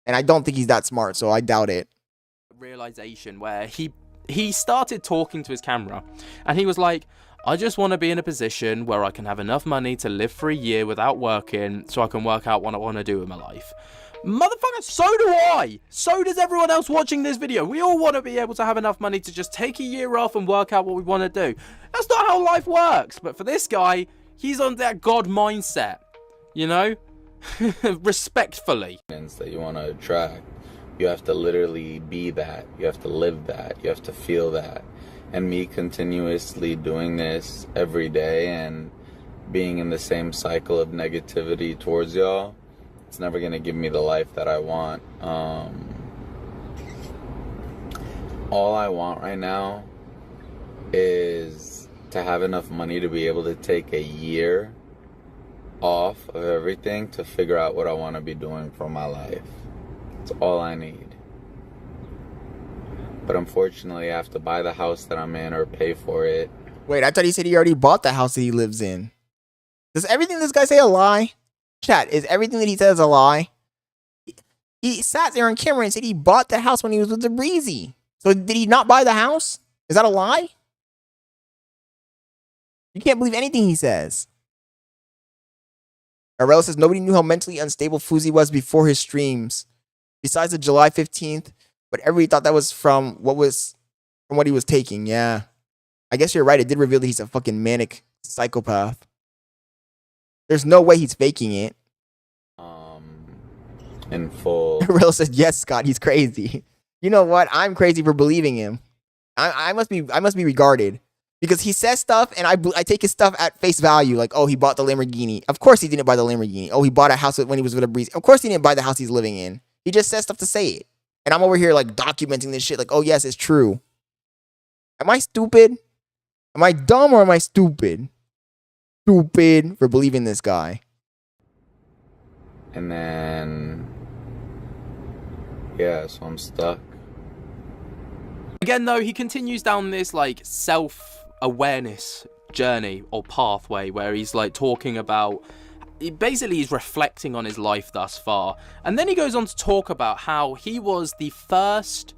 A: And I don't think he's that smart, so I doubt it.
T: Realization where he started talking to his camera and he was like, I just want to be in a position where I can have enough money to live for a year without working so I can work out what I want to do in my life. Motherfucker, so do I! So does everyone else watching this video. We all want to be able to have enough money to just take a year off and work out what we want to do. That's not how life works. But for this guy, he's on that God mindset, you know? Respectfully.
L: That you want to attract. You have to literally be that. You have to live that. You have to feel that. And me continuously doing this every day and being in the same cycle of negativity towards y'all, it's never gonna give me the life that I want. All I want right now is to have enough money to be able to take a year off of everything to figure out what I want to be doing for my life. That's all I need. But unfortunately, I have to buy the house that I'm in or pay for it.
A: Wait, I thought he said he already bought the house that he lives in. Does everything this guy say a lie? Chat, is everything that he says a lie? He sat there on camera and said he bought the house when he was with the Breezy. So did he not buy the house? Is that a lie? You can't believe anything he says. Arella says nobody knew how mentally unstable Fousey was before his streams. Besides the July 15th, but everybody thought that was from what he was taking. Yeah. I guess you're right. It did reveal that he's a fucking manic psychopath. There's no way he's faking it.
L: In full.
A: Arella says, yes, Scott, he's crazy. You know what? I'm crazy for believing him. I must be regarded. Because he says stuff and I take his stuff at face value. Like, oh, he bought the Lamborghini. Of course he didn't buy the Lamborghini. Oh, he bought a house when he was with a Breeze. Of course he didn't buy the house he's living in. He just says stuff to say it. And I'm over here like documenting this shit. Like, oh, yes, it's true. Am I stupid? Am I dumb or am I stupid? Stupid for believing this guy.
L: And then, yeah, so I'm stuck.
T: Again, though, he continues down this, like, self-awareness journey or pathway where he's, like, talking about... Basically, he's reflecting on his life thus far. And then he goes on to talk about how he was the first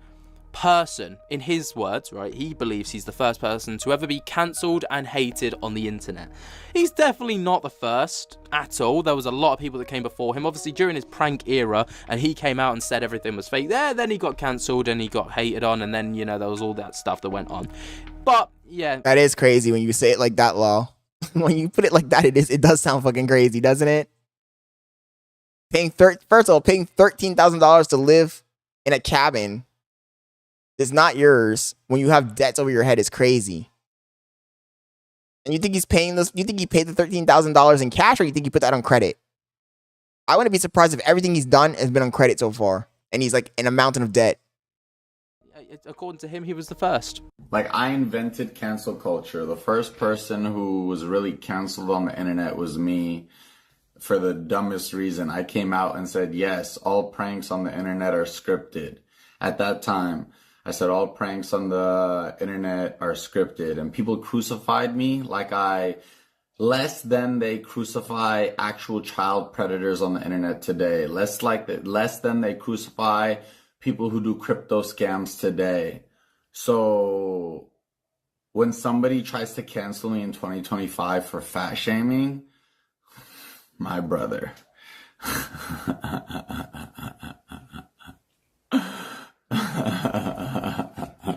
T: person, in his words, right? He believes he's the first person to ever be cancelled and hated on the internet. He's definitely not the first at all. There was a lot of people that came before him, obviously during his prank era, and he came out and said everything was fake there. Then he got cancelled and he got hated on, and then, you know, there was all that stuff that went on. But, yeah.
A: That is crazy when you say it like that, Law. When you put it like that, it does sound fucking crazy, doesn't it? First of all, paying $13,000 to live in a cabin is not yours when you have debts over your head is crazy. And you think he's paying this? You think he paid the $13,000 in cash, or you think he put that on credit? I wouldn't be surprised if everything he's done has been on credit so far, and he's like in a mountain of debt.
T: According to him, he was the first.
L: Like, I invented cancel culture. The first person who was really canceled on the internet was me. For the dumbest reason, I came out and said, yes, all pranks on the internet are scripted. At that time, I said all pranks on the internet are scripted, and people crucified me less than they crucify actual child predators on the internet today. Less than they crucify people who do crypto scams today. So when somebody tries to cancel me in 2025 for fat shaming, my brother.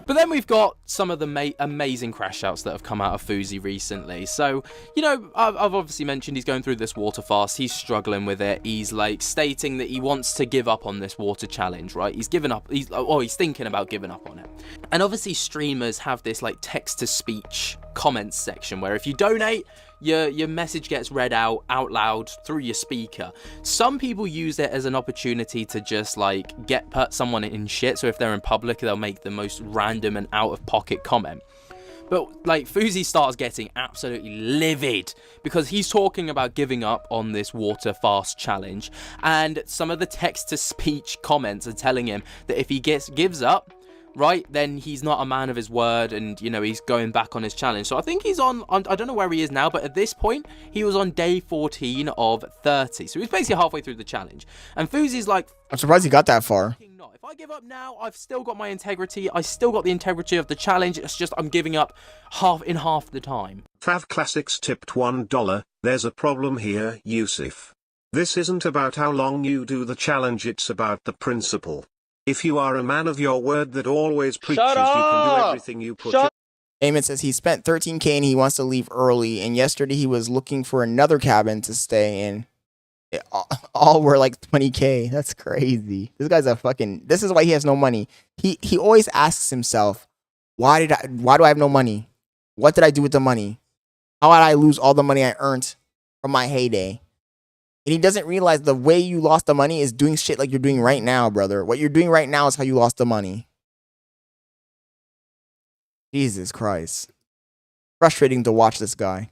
T: But then we've got some of the amazing crash outs that have come out of Fousey recently. So, you know, I've obviously mentioned he's going through this water fast. He's struggling with it. He's like stating that he wants to give up on this water challenge, right? He's given up. He's thinking about giving up on it. And obviously streamers have this like text-to-speech comments section where if you donate, your message gets read out loud through your speaker. Some people use it as an opportunity to just like put someone in shit. So if they're in public, they'll make the most random and out of pocket comment. But like Fousey starts getting absolutely livid because he's talking about giving up on this water fast challenge, and some of the text to speech comments are telling him that if he gives up, right, then he's not a man of his word, and, you know, he's going back on his challenge. So I think he's on I don't know where he is now, but at this point, he was on day 14 of 30. So he's basically halfway through the challenge. And Fousey's like,
A: I'm surprised he got that far.
T: If I give up now, I've still got my integrity. I still got the integrity of the challenge. It's just I'm giving up half the time.
I: Fav Classics tipped $1. There's a problem here, Yusuf. This isn't about how long you do the challenge, it's about the principle. If you are a man of your word that always preaches, you can do everything you put your...
A: Eamon says he spent $13K and he wants to leave early. And yesterday he was looking for another cabin to stay in. All were like $20K. That's crazy. This guy's a fucking... This is why he has no money. He always asks himself, why do I have no money? What did I do with the money? How did I lose all the money I earned from my heyday. And he doesn't realize the way you lost the money is doing shit like you're doing right now, brother. What you're doing right now is how you lost the money. Jesus Christ. Frustrating to watch this guy.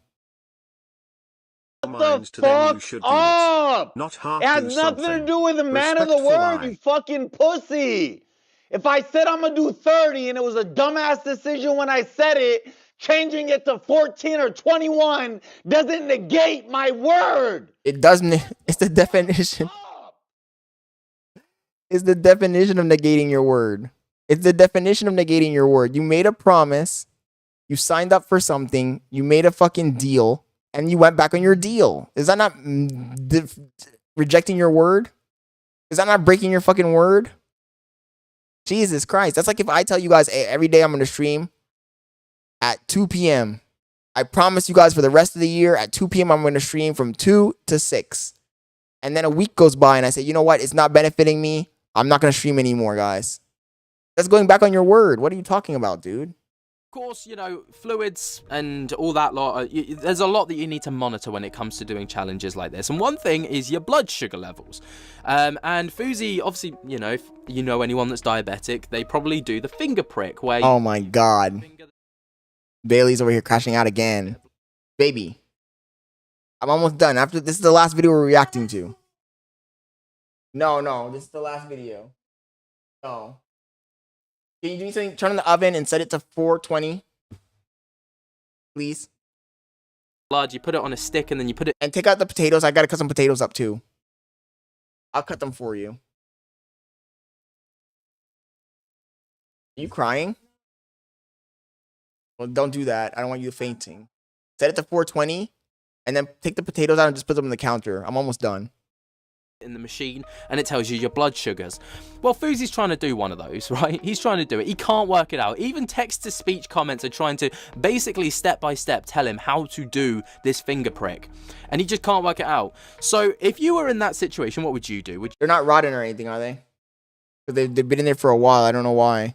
H: Shut the fuck up! It has nothing to do with the man of the word, you fucking pussy! If I said I'm gonna do 30 and it was a dumbass decision when I said it, changing it to 14 or 21 doesn't negate my word!
A: It doesn't. It's the definition. It's the definition of negating your word. It's the definition of negating your word. You made a promise. You signed up for something. You made a fucking deal. And you went back on your deal. Is that not rejecting your word? Is that not breaking your fucking word? Jesus Christ. That's like if I tell you guys, hey, every day I'm going to stream at 2 p.m. I promise you guys for the rest of the year at 2 p.m. I'm going to stream from 2 to 6. And then a week goes by and I say, you know what? It's not benefiting me. I'm not going to stream anymore, guys. That's going back on your word. What are you talking about, dude?
T: Of course, you know, fluids and all that lot, there's a lot that you need to monitor when it comes to doing challenges like this. And one thing is your blood sugar levels. And Fousey, obviously, you know, if you know anyone that's diabetic, they probably do the finger prick where...
A: Oh my God. Bailey's over here crashing out again. Baby. I'm almost done. After this is the last video we're reacting to. No, this is the last video. No. Can you do something? Turn on the oven and set it to 420. Please.
T: Blood, you put it on a stick and then you put it...
A: And take out the potatoes. I gotta cut some potatoes up too. I'll cut them for you. Are you crying? Well, don't do that. I don't want you fainting. Set it to 420. And then take the potatoes out and just put them on the counter. I'm almost done.
T: In the machine, and it tells you your blood sugars. Well, Fousey's trying to do one of those, right? He's trying to do it. He can't work it out. Even text-to-speech comments are trying to basically step-by-step tell him how to do this finger prick, and he just can't work it out. So if you were in that situation, what would you do?
A: They're not rotten or anything, are they? Because they've been in there for a while. I don't know why.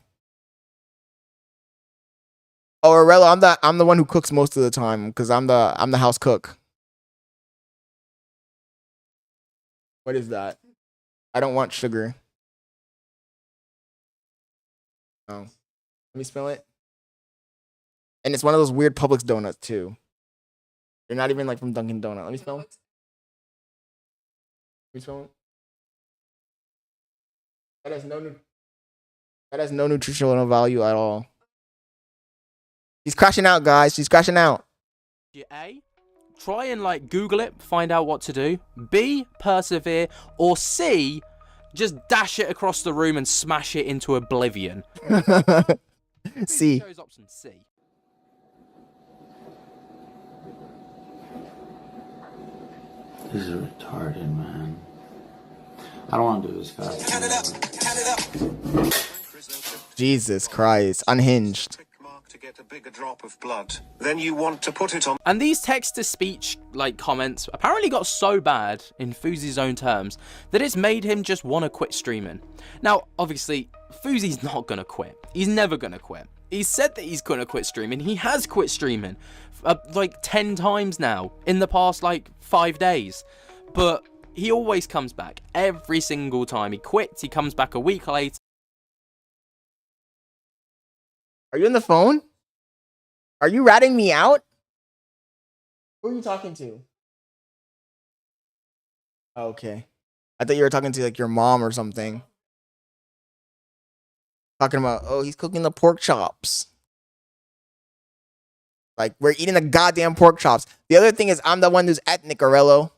A: Oh, Arella, I'm the one who cooks most of the time because I'm the house cook. What is that? I don't want sugar. Oh. Let me smell it. And it's one of those weird Publix donuts, too. They're not even like from Dunkin' Donut. Let me smell it. Let me smell it. That has no nutritional value at all. She's crashing out, guys. She's crashing out.
T: A, try and like Google it, find out what to do. B, persevere. Or C, just dash it across the room and smash it into oblivion.
A: C.
T: Chose option C.
L: This is retarded, man. I don't want to do this fast.
A: Jesus Christ. Unhinged.
I: To get a bigger drop of blood, then you want to put it on.
T: And these text-to-speech like comments apparently got so bad in Fousey's own terms that it's made him just want to quit streaming. Now, obviously, Fousey's not gonna quit. He's never gonna quit. He said that he's gonna quit streaming. He has quit streaming like 10 times now in the past like 5 days. But he always comes back. Every single time he quits, he comes back a week later.
A: Are you on the phone? Are you ratting me out? Who are you talking to? Okay. I thought you were talking to like your mom or something. Talking about, oh, he's cooking the pork chops. Like, we're eating the goddamn pork chops. The other thing is, I'm the one who's ethnic, Arello.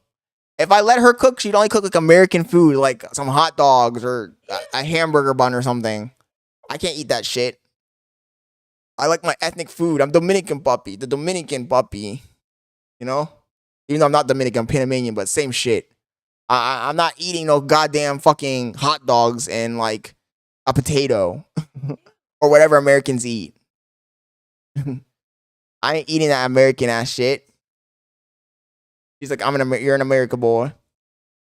A: If I let her cook, she'd only cook like American food, like some hot dogs or a hamburger bun or something. I can't eat that shit. I like my ethnic food. I'm Dominican puppy. The Dominican puppy. You know? Even though I'm not Dominican, I'm Panamanian, but same shit. I'm not eating no goddamn fucking hot dogs and like a potato. Or whatever Americans eat. I ain't eating that American ass shit. He's like, you're an American boy.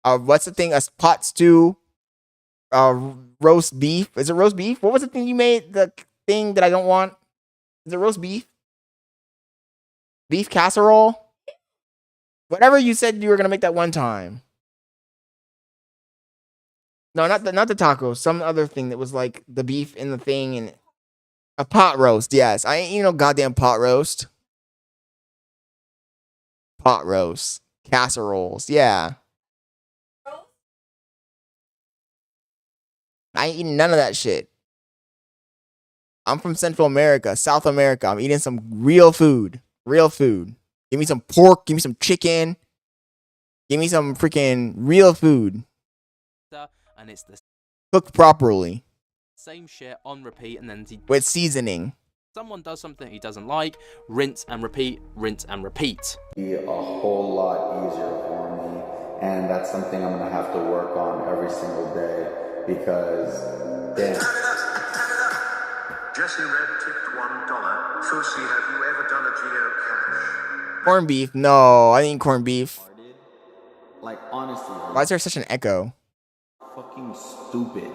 A: What's the thing? A pot stew. Roast beef. Is it roast beef? What was the thing you made? The thing that I don't want? Is it roast beef? Beef casserole? Whatever you said you were gonna make that one time. No, not the tacos. Some other thing that was like the beef in the thing and a pot roast. Yes, I ain't no goddamn pot roast. Pot roast, casseroles. Yeah, I ain't eating none of that shit. I'm from Central America, South America. I'm eating some real food. Real food. Give me some pork. Give me some chicken. Give me some freaking real food.
K: And it's the
A: Cooked properly.
K: same shit on repeat, and then
A: With seasoning.
K: someone does something he doesn't like, rinse and repeat, rinse and repeat.
L: Be a whole lot easier for me, and that's something I'm gonna have to work on every single day because damn.
I: Jesse Red tipped $1. Fousey, have you ever done a geocache?
A: Corned beef. No, I ain't corned beef.
L: Like honestly,
A: Why is there such an echo?
L: fucking stupid.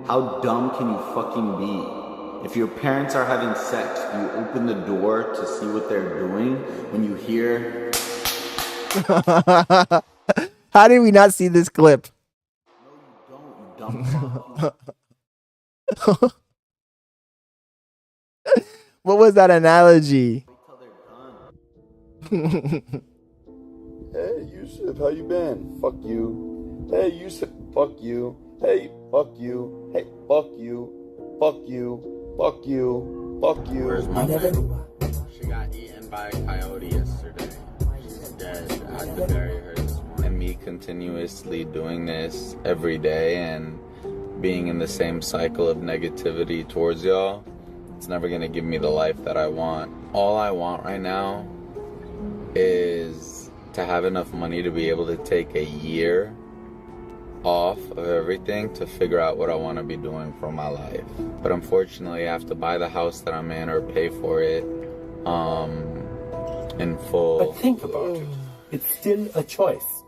L: How dumb can you fucking be? If your parents are having sex, do you open the door to see what they're doing when you hear?
A: How did we not see this clip?
L: No, you don't, you dumb fuck.
A: What was that analogy?
N: Hey, Yusuf, how you been? Fuck you. Hey, Yusuf, fuck you. Hey, fuck you. Hey, fuck you. Fuck you. Fuck you. Fuck you.
L: Where's my friend? She got eaten by a coyote yesterday. She's dead. At the very hurts. And me continuously doing this every day and being in the same cycle of negativity towards y'all, it's never gonna give me the life that I want. All I want right now is to have enough money to be able to take a year off of everything to figure out what I want to be doing for my life. But unfortunately, I have to buy the house that I'm in or pay for it in full.
Q: But think about it. It's still a choice.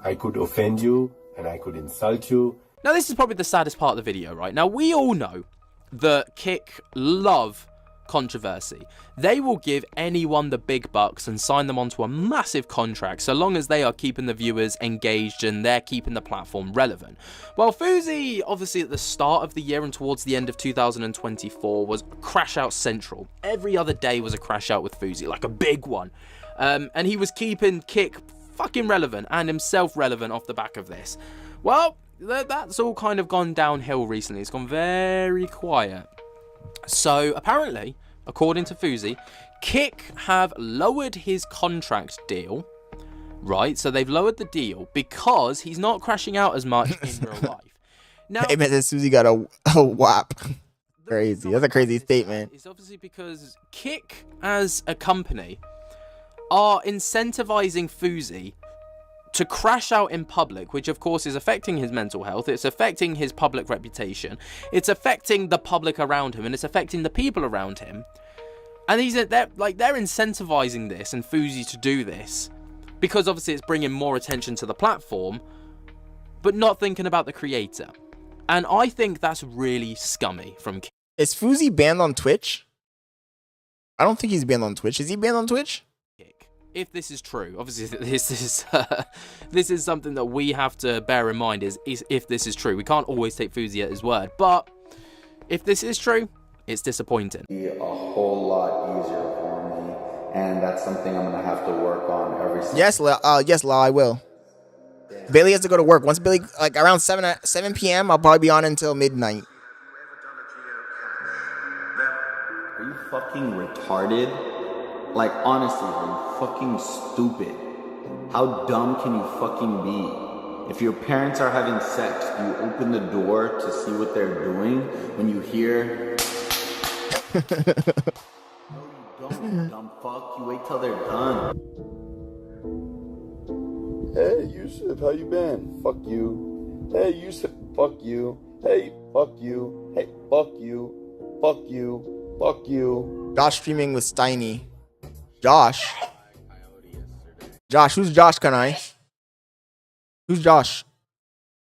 Q: I could offend you and I could insult you.
K: Now, this is probably the saddest part of the video, right? Now, we all know that Kick love controversy. They will give anyone the big bucks and sign them onto a massive contract so long as they are keeping the viewers engaged and they're keeping the platform relevant. Well, Fousey, obviously at the start of the year and towards the end of 2024, was crash out central. Every other day was a crash out with Fousey, like a big one. And he was keeping Kick fucking relevant and himself relevant off the back of this. Well, that's all kind of gone downhill recently. It's gone very quiet. So apparently, according to Fousey, Kick have lowered his contract deal, right? So they've lowered the deal because he's not crashing out as much in real life. Now,
A: Hey man, Susie got a WAP. Crazy. That's a crazy statement.
K: It's obviously because Kick as a company are incentivizing Fousey to crash out in public, which of course is affecting his mental health, it's affecting his public reputation, it's affecting the public around him, and it's affecting the people around him. And they're incentivizing this and Fousey to do this because obviously it's bringing more attention to the platform, but not thinking about the creator. And I think that's really scummy from Kick.
A: Is Fousey banned on Twitch? I don't think he's banned on Twitch. Is he banned on Twitch?
K: If this is true, obviously this is something that we have to bear in mind is if this is true. We can't always take Fousey at his word, but if this is true, it's disappointing.
L: Be a whole lot easier for me, and that's something I'm gonna have to work on every single
A: Yes, Lau, I will. Bailey has to go to work. Once Bailey, like around 7 p.m., I'll probably be on until midnight.
L: Are you fucking retarded? Like, honestly, are you fucking stupid? How dumb can you fucking be? If your parents are having sex, do you open the door to see what they're doing when you hear? No, you don't, you dumb fuck. You wait till they're done.
N: Hey, Yusuf, how you been? Fuck you. Hey, Yusuf, fuck you. Hey, fuck you. Hey, fuck you. Fuck you. Fuck you.
A: Josh streaming with Steiny. Josh? Josh, who's Josh, can I? Who's Josh?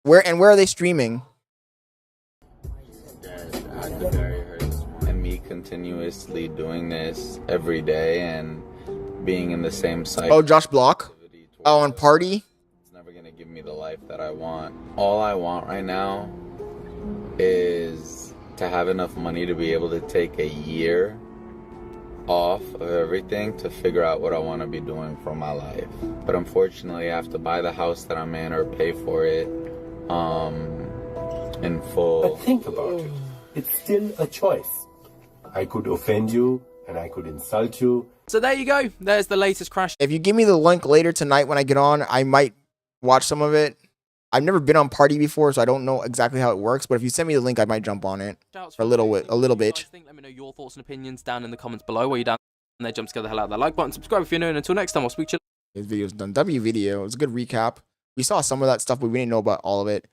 A: Where are they streaming?
L: And me continuously doing this every day and being in the same cycle.
A: Oh, Josh Block?
I: for.
A: on party?
L: It's never gonna give me the life that I want. All I want right now is to have enough money to be able to take a year off of everything to figure out what I want to be doing for my life. But unfortunately, I have to buy the house that I'm in or pay for it in full.
Q: But think about it. It's still a choice. I could offend you and I could insult you.
K: So there you go. There's the latest crash.
A: If you give me the link later tonight when I get on, I might watch some of it. I've never been on party before, so I don't know exactly how it works. But if you send me the link, I might jump on it for a little bit.
K: Let me know your thoughts and opinions down in the comments below. While you're down there, jump together, hell out that like button, subscribe if you're new, and until next time, I'll speak to you.
A: This video's done. W video. It was a good recap. We saw some of that stuff, but we didn't know about all of it.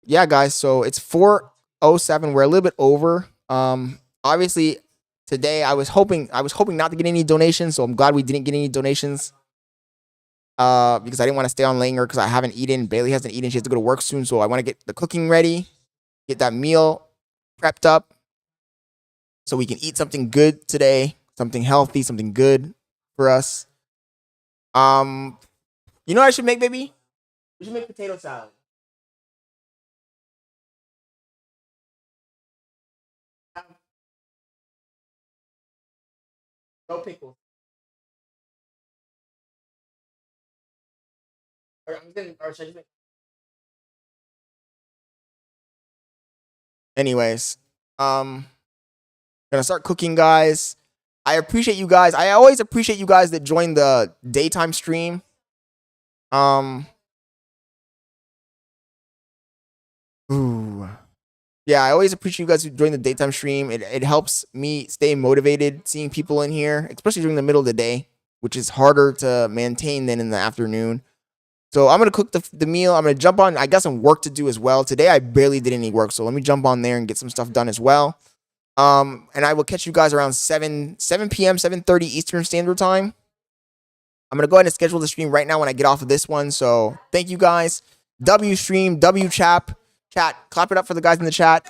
A: Yeah, guys. So it's 4:07. We're a little bit over. Obviously, today I was hoping not to get any donations, so I'm glad we didn't get any donations. Because I didn't want to stay on later because I haven't eaten. Bailey hasn't eaten. She has to go to work soon, so I want to get the cooking ready, get that meal prepped up, so we can eat something good today, something healthy, something good for us. You know what I should make, baby? We should make potato salad. No pickles. Anyways, gonna start cooking, guys. I appreciate you guys. I always appreciate you guys that join the daytime stream. Yeah, I always appreciate you guys who join the daytime stream. It helps me stay motivated seeing people in here, especially during the middle of the day, which is harder to maintain than in the afternoon. So I'm going to cook the meal. I'm going to jump on. I got some work to do as well. Today, I barely did any work. So let me jump on there and get some stuff done as well. And I will catch you guys around 7 p.m., 7:30 Eastern Standard Time. I'm going to go ahead and schedule the stream right now when I get off of this one. So thank you guys. W stream, W chat. Clap it up for the guys in the chat.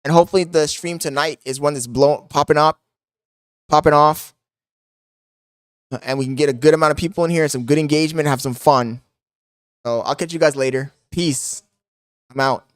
A: And hopefully the stream tonight is one that's popping off. And we can get a good amount of people in here and some good engagement, have some fun. So I'll catch you guys later. Peace. I'm out.